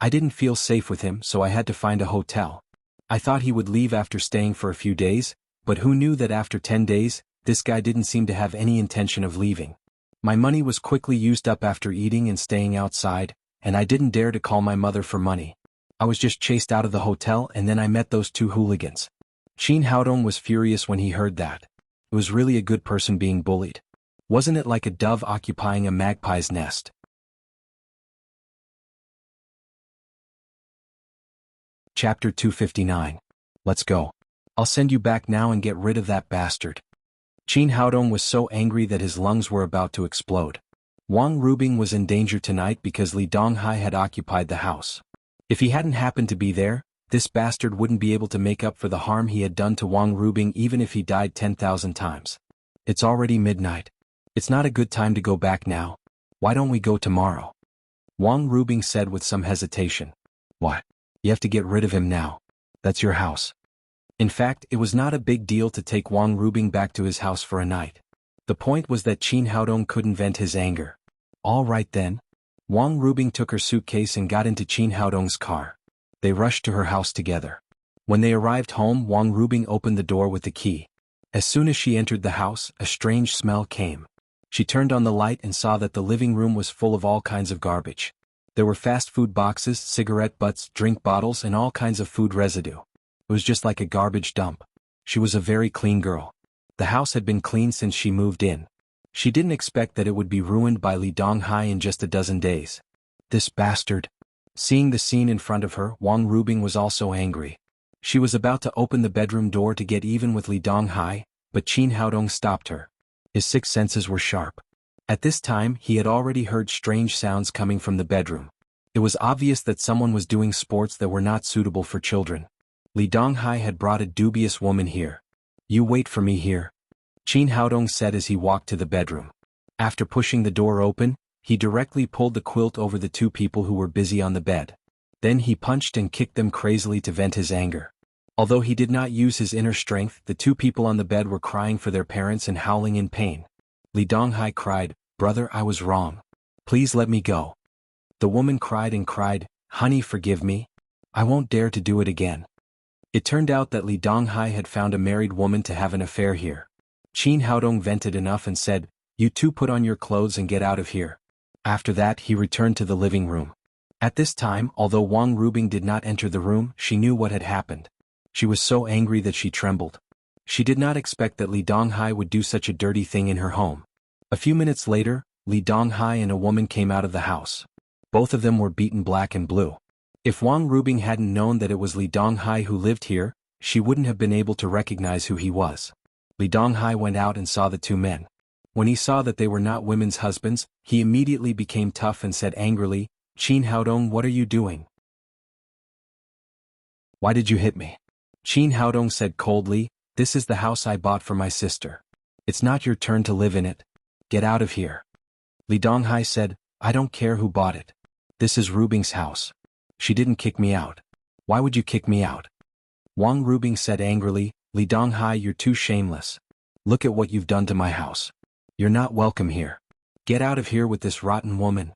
I didn't feel safe with him, so I had to find a hotel. I thought he would leave after staying for a few days, but who knew that after 10 days, this guy didn't seem to have any intention of leaving. My money was quickly used up after eating and staying outside, and I didn't dare to call my mother for money. I was just chased out of the hotel and then I met those two hooligans." Qin Haodong was furious when he heard that. It was really a good person being bullied. Wasn't it like a dove occupying a magpie's nest? Chapter 259. Let's go. I'll send you back now and get rid of that bastard. Qin Haodong was so angry that his lungs were about to explode. Wang Rubing was in danger tonight because Li Donghai had occupied the house. If he hadn't happened to be there, this bastard wouldn't be able to make up for the harm he had done to Wang Rubing even if he died 10,000 times. It's already midnight. It's not a good time to go back now. Why don't we go tomorrow? Wang Rubing said with some hesitation. What? You have to get rid of him now. That's your house. In fact, it was not a big deal to take Wang Rubing back to his house for a night. The point was that Qin Haodong couldn't vent his anger. All right then. Wang Rubing took her suitcase and got into Qin Haodong's car. They rushed to her house together. When they arrived home, Wang Rubing opened the door with the key. As soon as she entered the house, a strange smell came. She turned on the light and saw that the living room was full of all kinds of garbage. There were fast food boxes, cigarette butts, drink bottles, and all kinds of food residue. It was just like a garbage dump. She was a very clean girl. The house had been clean since she moved in. She didn't expect that it would be ruined by Li Donghai in just a dozen days. This bastard. Seeing the scene in front of her, Wang Rubing was also angry. She was about to open the bedroom door to get even with Li Donghai, but Qin Haodong stopped her. His six senses were sharp. At this time he had already heard strange sounds coming from the bedroom. It was obvious that someone was doing sports that were not suitable for children. Li Donghai had brought a dubious woman here. "You wait for me here," Qin Haodong said as he walked to the bedroom. After pushing the door open, he directly pulled the quilt over the two people who were busy on the bed. Then he punched and kicked them crazily to vent his anger. Although he did not use his inner strength, the two people on the bed were crying for their parents and howling in pain. Li Donghai cried, "Brother, I was wrong. Please let me go." The woman cried and cried, "Honey, forgive me. I won't dare to do it again." It turned out that Li Donghai had found a married woman to have an affair here. Qin Haodong vented enough and said, "You two put on your clothes and get out of here." After that he returned to the living room. At this time, although Wang Rubing did not enter the room, she knew what had happened. She was so angry that she trembled. She did not expect that Li Donghai would do such a dirty thing in her home. A few minutes later, Li Donghai and a woman came out of the house. Both of them were beaten black and blue. If Wang Rubing hadn't known that it was Li Donghai who lived here, she wouldn't have been able to recognize who he was. Li Donghai went out and saw the two men. When he saw that they were not women's husbands, he immediately became tough and said angrily, "Qin Haodong, what are you doing? Why did you hit me?" Qin Haodong said coldly, "This is the house I bought for my sister. It's not your turn to live in it. Get out of here." Li Donghai said, "I don't care who bought it. This is Rubing's house. She didn't kick me out. Why would you kick me out?" Wang Rubing said angrily, "Li Donghai, you're too shameless. Look at what you've done to my house. You're not welcome here. Get out of here with this rotten woman."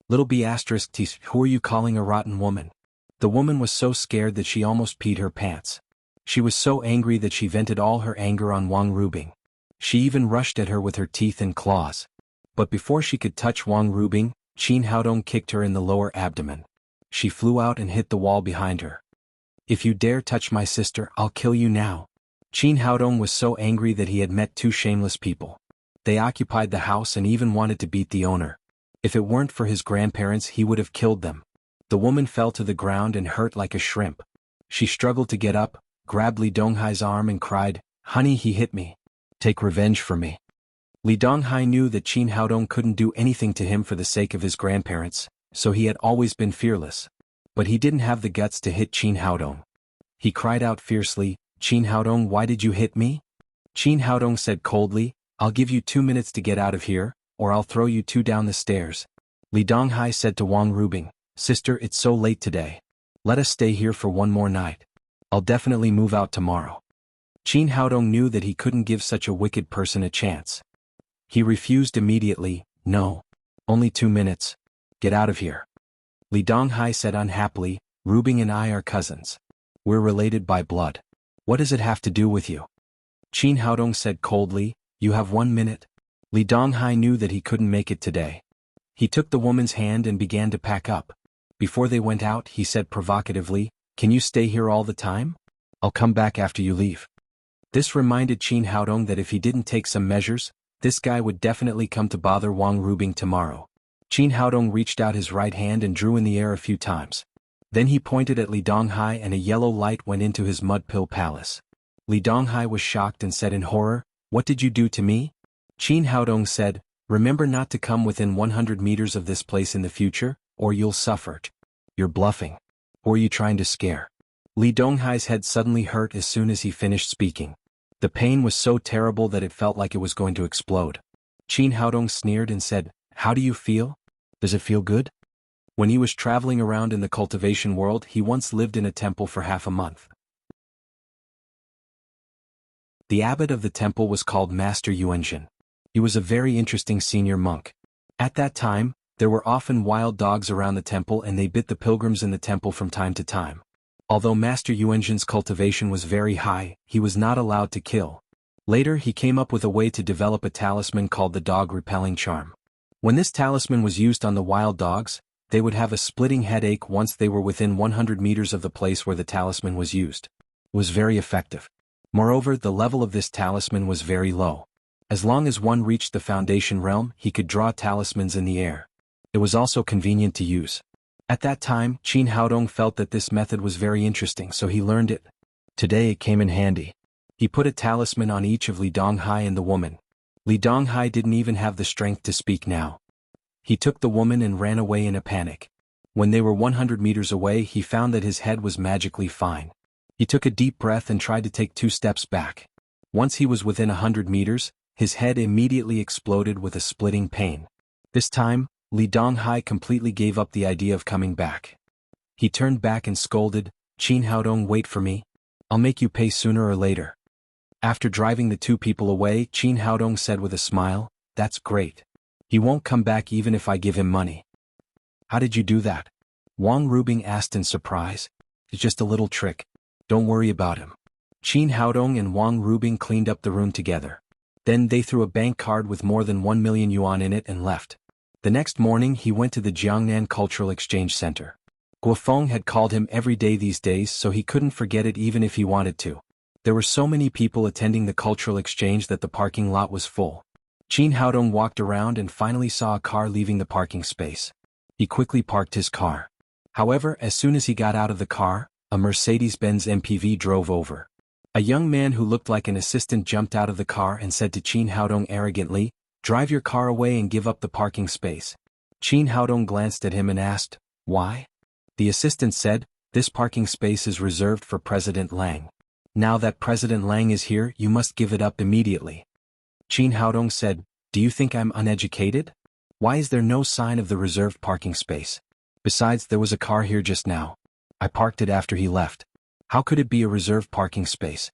Little b*t, who are you calling a rotten woman? The woman was so scared that she almost peed her pants. She was so angry that she vented all her anger on Wang Rubing. She even rushed at her with her teeth and claws. But before she could touch Wang Rubing, Qin Haodong kicked her in the lower abdomen. She flew out and hit the wall behind her. "If you dare touch my sister, I'll kill you now." Qin Haodong was so angry that he had met two shameless people. They occupied the house and even wanted to beat the owner. If it weren't for his grandparents, he would have killed them. The woman fell to the ground and hurt like a shrimp. She struggled to get up, grabbed Li Donghai's arm and cried, "Honey, he hit me. Take revenge for me." Li Donghai knew that Qin Haodong couldn't do anything to him for the sake of his grandparents, so he had always been fearless. But he didn't have the guts to hit Qin Haodong. He cried out fiercely, "Qin Haodong, why did you hit me?" Qin Haodong said coldly, "I'll give you 2 minutes to get out of here, or I'll throw you two down the stairs." Li Donghai said to Wang Rubing, "Sister, it's so late today. Let us stay here for one more night. I'll definitely move out tomorrow." Qin Haodong knew that he couldn't give such a wicked person a chance. He refused immediately, "No. Only 2 minutes. Get out of here." Li Donghai said unhappily, "Rubing and I are cousins. We're related by blood. What does it have to do with you?" Qin Haodong said coldly, "You have 1 minute." Li Donghai knew that he couldn't make it today. He took the woman's hand and began to pack up. Before they went out, he said provocatively, "Can you stay here all the time? I'll come back after you leave." This reminded Qin Haodong that if he didn't take some measures, this guy would definitely come to bother Wang Rubing tomorrow. Qin Haodong reached out his right hand and drew in the air a few times. Then he pointed at Li Donghai and a yellow light went into his mud pill palace. Li Donghai was shocked and said in horror, "What did you do to me?" Qin Haodong said, "Remember not to come within 100 meters of this place in the future, or you'll suffer. You're bluffing. Or are you trying to scare?" Li Donghai's head suddenly hurt as soon as he finished speaking. The pain was so terrible that it felt like it was going to explode. Qin Haodong sneered and said, "How do you feel? Does it feel good?" When he was traveling around in the cultivation world, he once lived in a temple for half a month. The abbot of the temple was called Master Yuanjin. He was a very interesting senior monk. At that time, there were often wild dogs around the temple and they bit the pilgrims in the temple from time to time. Although Master Yuanjin's cultivation was very high, he was not allowed to kill. Later he came up with a way to develop a talisman called the dog repelling charm. When this talisman was used on the wild dogs, they would have a splitting headache once they were within 100 meters of the place where the talisman was used. It was very effective. Moreover, the level of this talisman was very low. As long as one reached the foundation realm, he could draw talismans in the air. It was also convenient to use. At that time, Qin Haodong felt that this method was very interesting, so he learned it. Today it came in handy. He put a talisman on each of Li Donghai and the woman. Li Donghai didn't even have the strength to speak now. He took the woman and ran away in a panic. When they were 100 meters away, he found that his head was magically fine. He took a deep breath and tried to take 2 steps back. Once he was within 100 meters, his head immediately exploded with a splitting pain. This time, Li Donghai completely gave up the idea of coming back. He turned back and scolded, "Qin Haodong, wait for me. I'll make you pay sooner or later." After driving the 2 people away, Qin Haodong said with a smile, "That's great. He won't come back even if I give him money." "How did you do that?" Wang Rubing asked in surprise. "It's just a little trick. Don't worry about him." Qin Haodong and Wang Rubing cleaned up the room together. Then they threw a bank card with more than 1 million yuan in it and left. The next morning he went to the Jiangnan Cultural Exchange Center. Guofeng had called him every day these days, so he couldn't forget it even if he wanted to. There were so many people attending the cultural exchange that the parking lot was full. Qin Haodong walked around and finally saw a car leaving the parking space. He quickly parked his car. However, as soon as he got out of the car, a Mercedes-Benz MPV drove over. A young man who looked like an assistant jumped out of the car and said to Qin Haodong arrogantly, "Drive your car away and give up the parking space." Qin Haodong glanced at him and asked, "Why?" The assistant said, "This parking space is reserved for President Lang. Now that President Lang is here, you must give it up immediately." Qin Haodong said, "Do you think I'm uneducated? Why is there no sign of the reserved parking space? Besides, there was a car here just now. I parked it after he left. How could it be a reserved parking space?"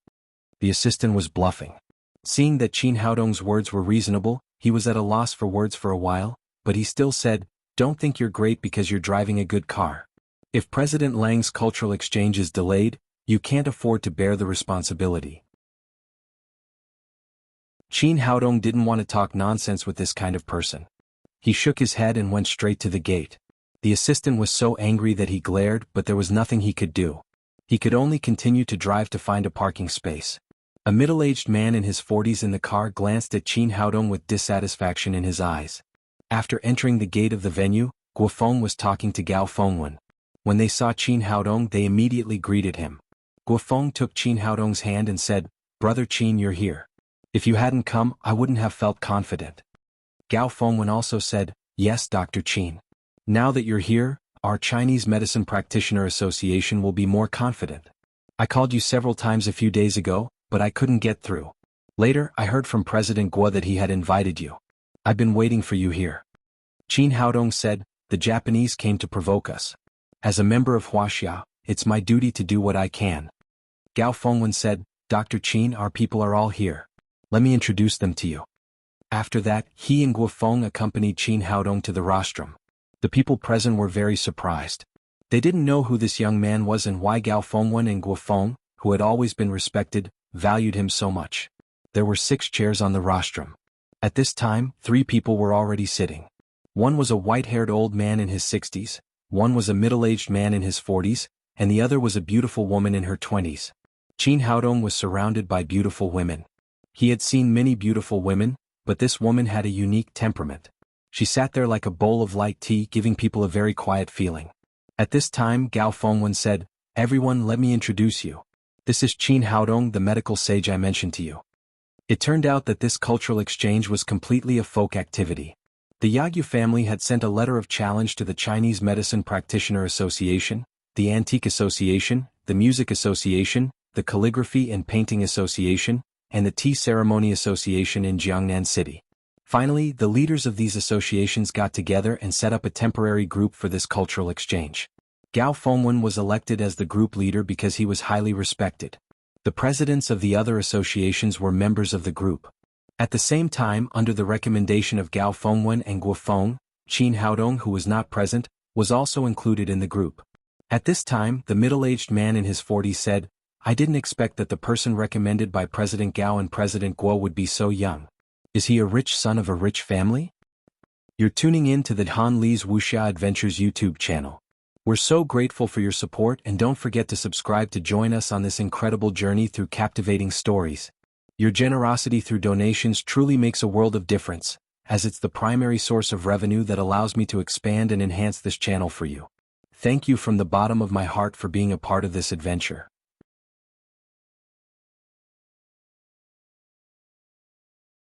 The assistant was bluffing. Seeing that Qin Haodong's words were reasonable, he was at a loss for words for a while, but he still said, "Don't think you're great because you're driving a good car. If President Lang's cultural exchange is delayed, you can't afford to bear the responsibility." Qin Haodong didn't want to talk nonsense with this kind of person. He shook his head and went straight to the gate. The assistant was so angry that he glared, but there was nothing he could do. He could only continue to drive to find a parking space. A middle-aged man in his 40s in the car glanced at Qin Haodong with dissatisfaction in his eyes. After entering the gate of the venue, Guofeng was talking to Gao Fengwen. When they saw Qin Haodong, they immediately greeted him. Guofeng took Qin Haodong's hand and said, "Brother Qin, you're here. If you hadn't come, I wouldn't have felt confident." Gao Fengwen also said, "Yes, Dr. Qin. Now that you're here, our Chinese Medicine Practitioner Association will be more confident. I called you several times a few days ago, but I couldn't get through. Later, I heard from President Guo that he had invited you. I've been waiting for you here." Qin Haodong said, "The Japanese came to provoke us. As a member of Wuxia, it's my duty to do what I can." Gao Fengwen said, "Dr. Qin, our people are all here. Let me introduce them to you." After that, he and Guofeng accompanied Qin Haodong to the rostrum. The people present were very surprised. They didn't know who this young man was and why Gao Fengwen and Guofeng, who had always been respected, valued him so much. There were 6 chairs on the rostrum. At this time, 3 people were already sitting. One was a white-haired old man in his 60s, one was a middle-aged man in his 40s, and the other was a beautiful woman in her 20s. Qin Haodong was surrounded by beautiful women. He had seen many beautiful women, but this woman had a unique temperament. She sat there like a bowl of light tea, giving people a very quiet feeling. At this time, Gao Fengwen said, "Everyone, let me introduce you. This is Qin Haodong, the medical sage I mentioned to you." It turned out that this cultural exchange was completely a folk activity. The Yagyu family had sent a letter of challenge to the Chinese Medicine Practitioner Association, the Antique Association, the Music Association, the Calligraphy and Painting Association, and the Tea Ceremony Association in Jiangnan City. Finally, the leaders of these associations got together and set up a temporary group for this cultural exchange. Gao Fengwen was elected as the group leader because he was highly respected. The presidents of the other associations were members of the group. At the same time, under the recommendation of Gao Fengwen and Guofeng, Qin Haodong, who was not present, was also included in the group. At this time, the middle-aged man in his 40s said, "I didn't expect that the person recommended by President Gao and President Guo would be so young. Is he a rich son of a rich family?" You're tuning in to the Han Li's Wuxia Adventures YouTube channel. We're so grateful for your support, and don't forget to subscribe to join us on this incredible journey through captivating stories. Your generosity through donations truly makes a world of difference, as it's the primary source of revenue that allows me to expand and enhance this channel for you. Thank you from the bottom of my heart for being a part of this adventure.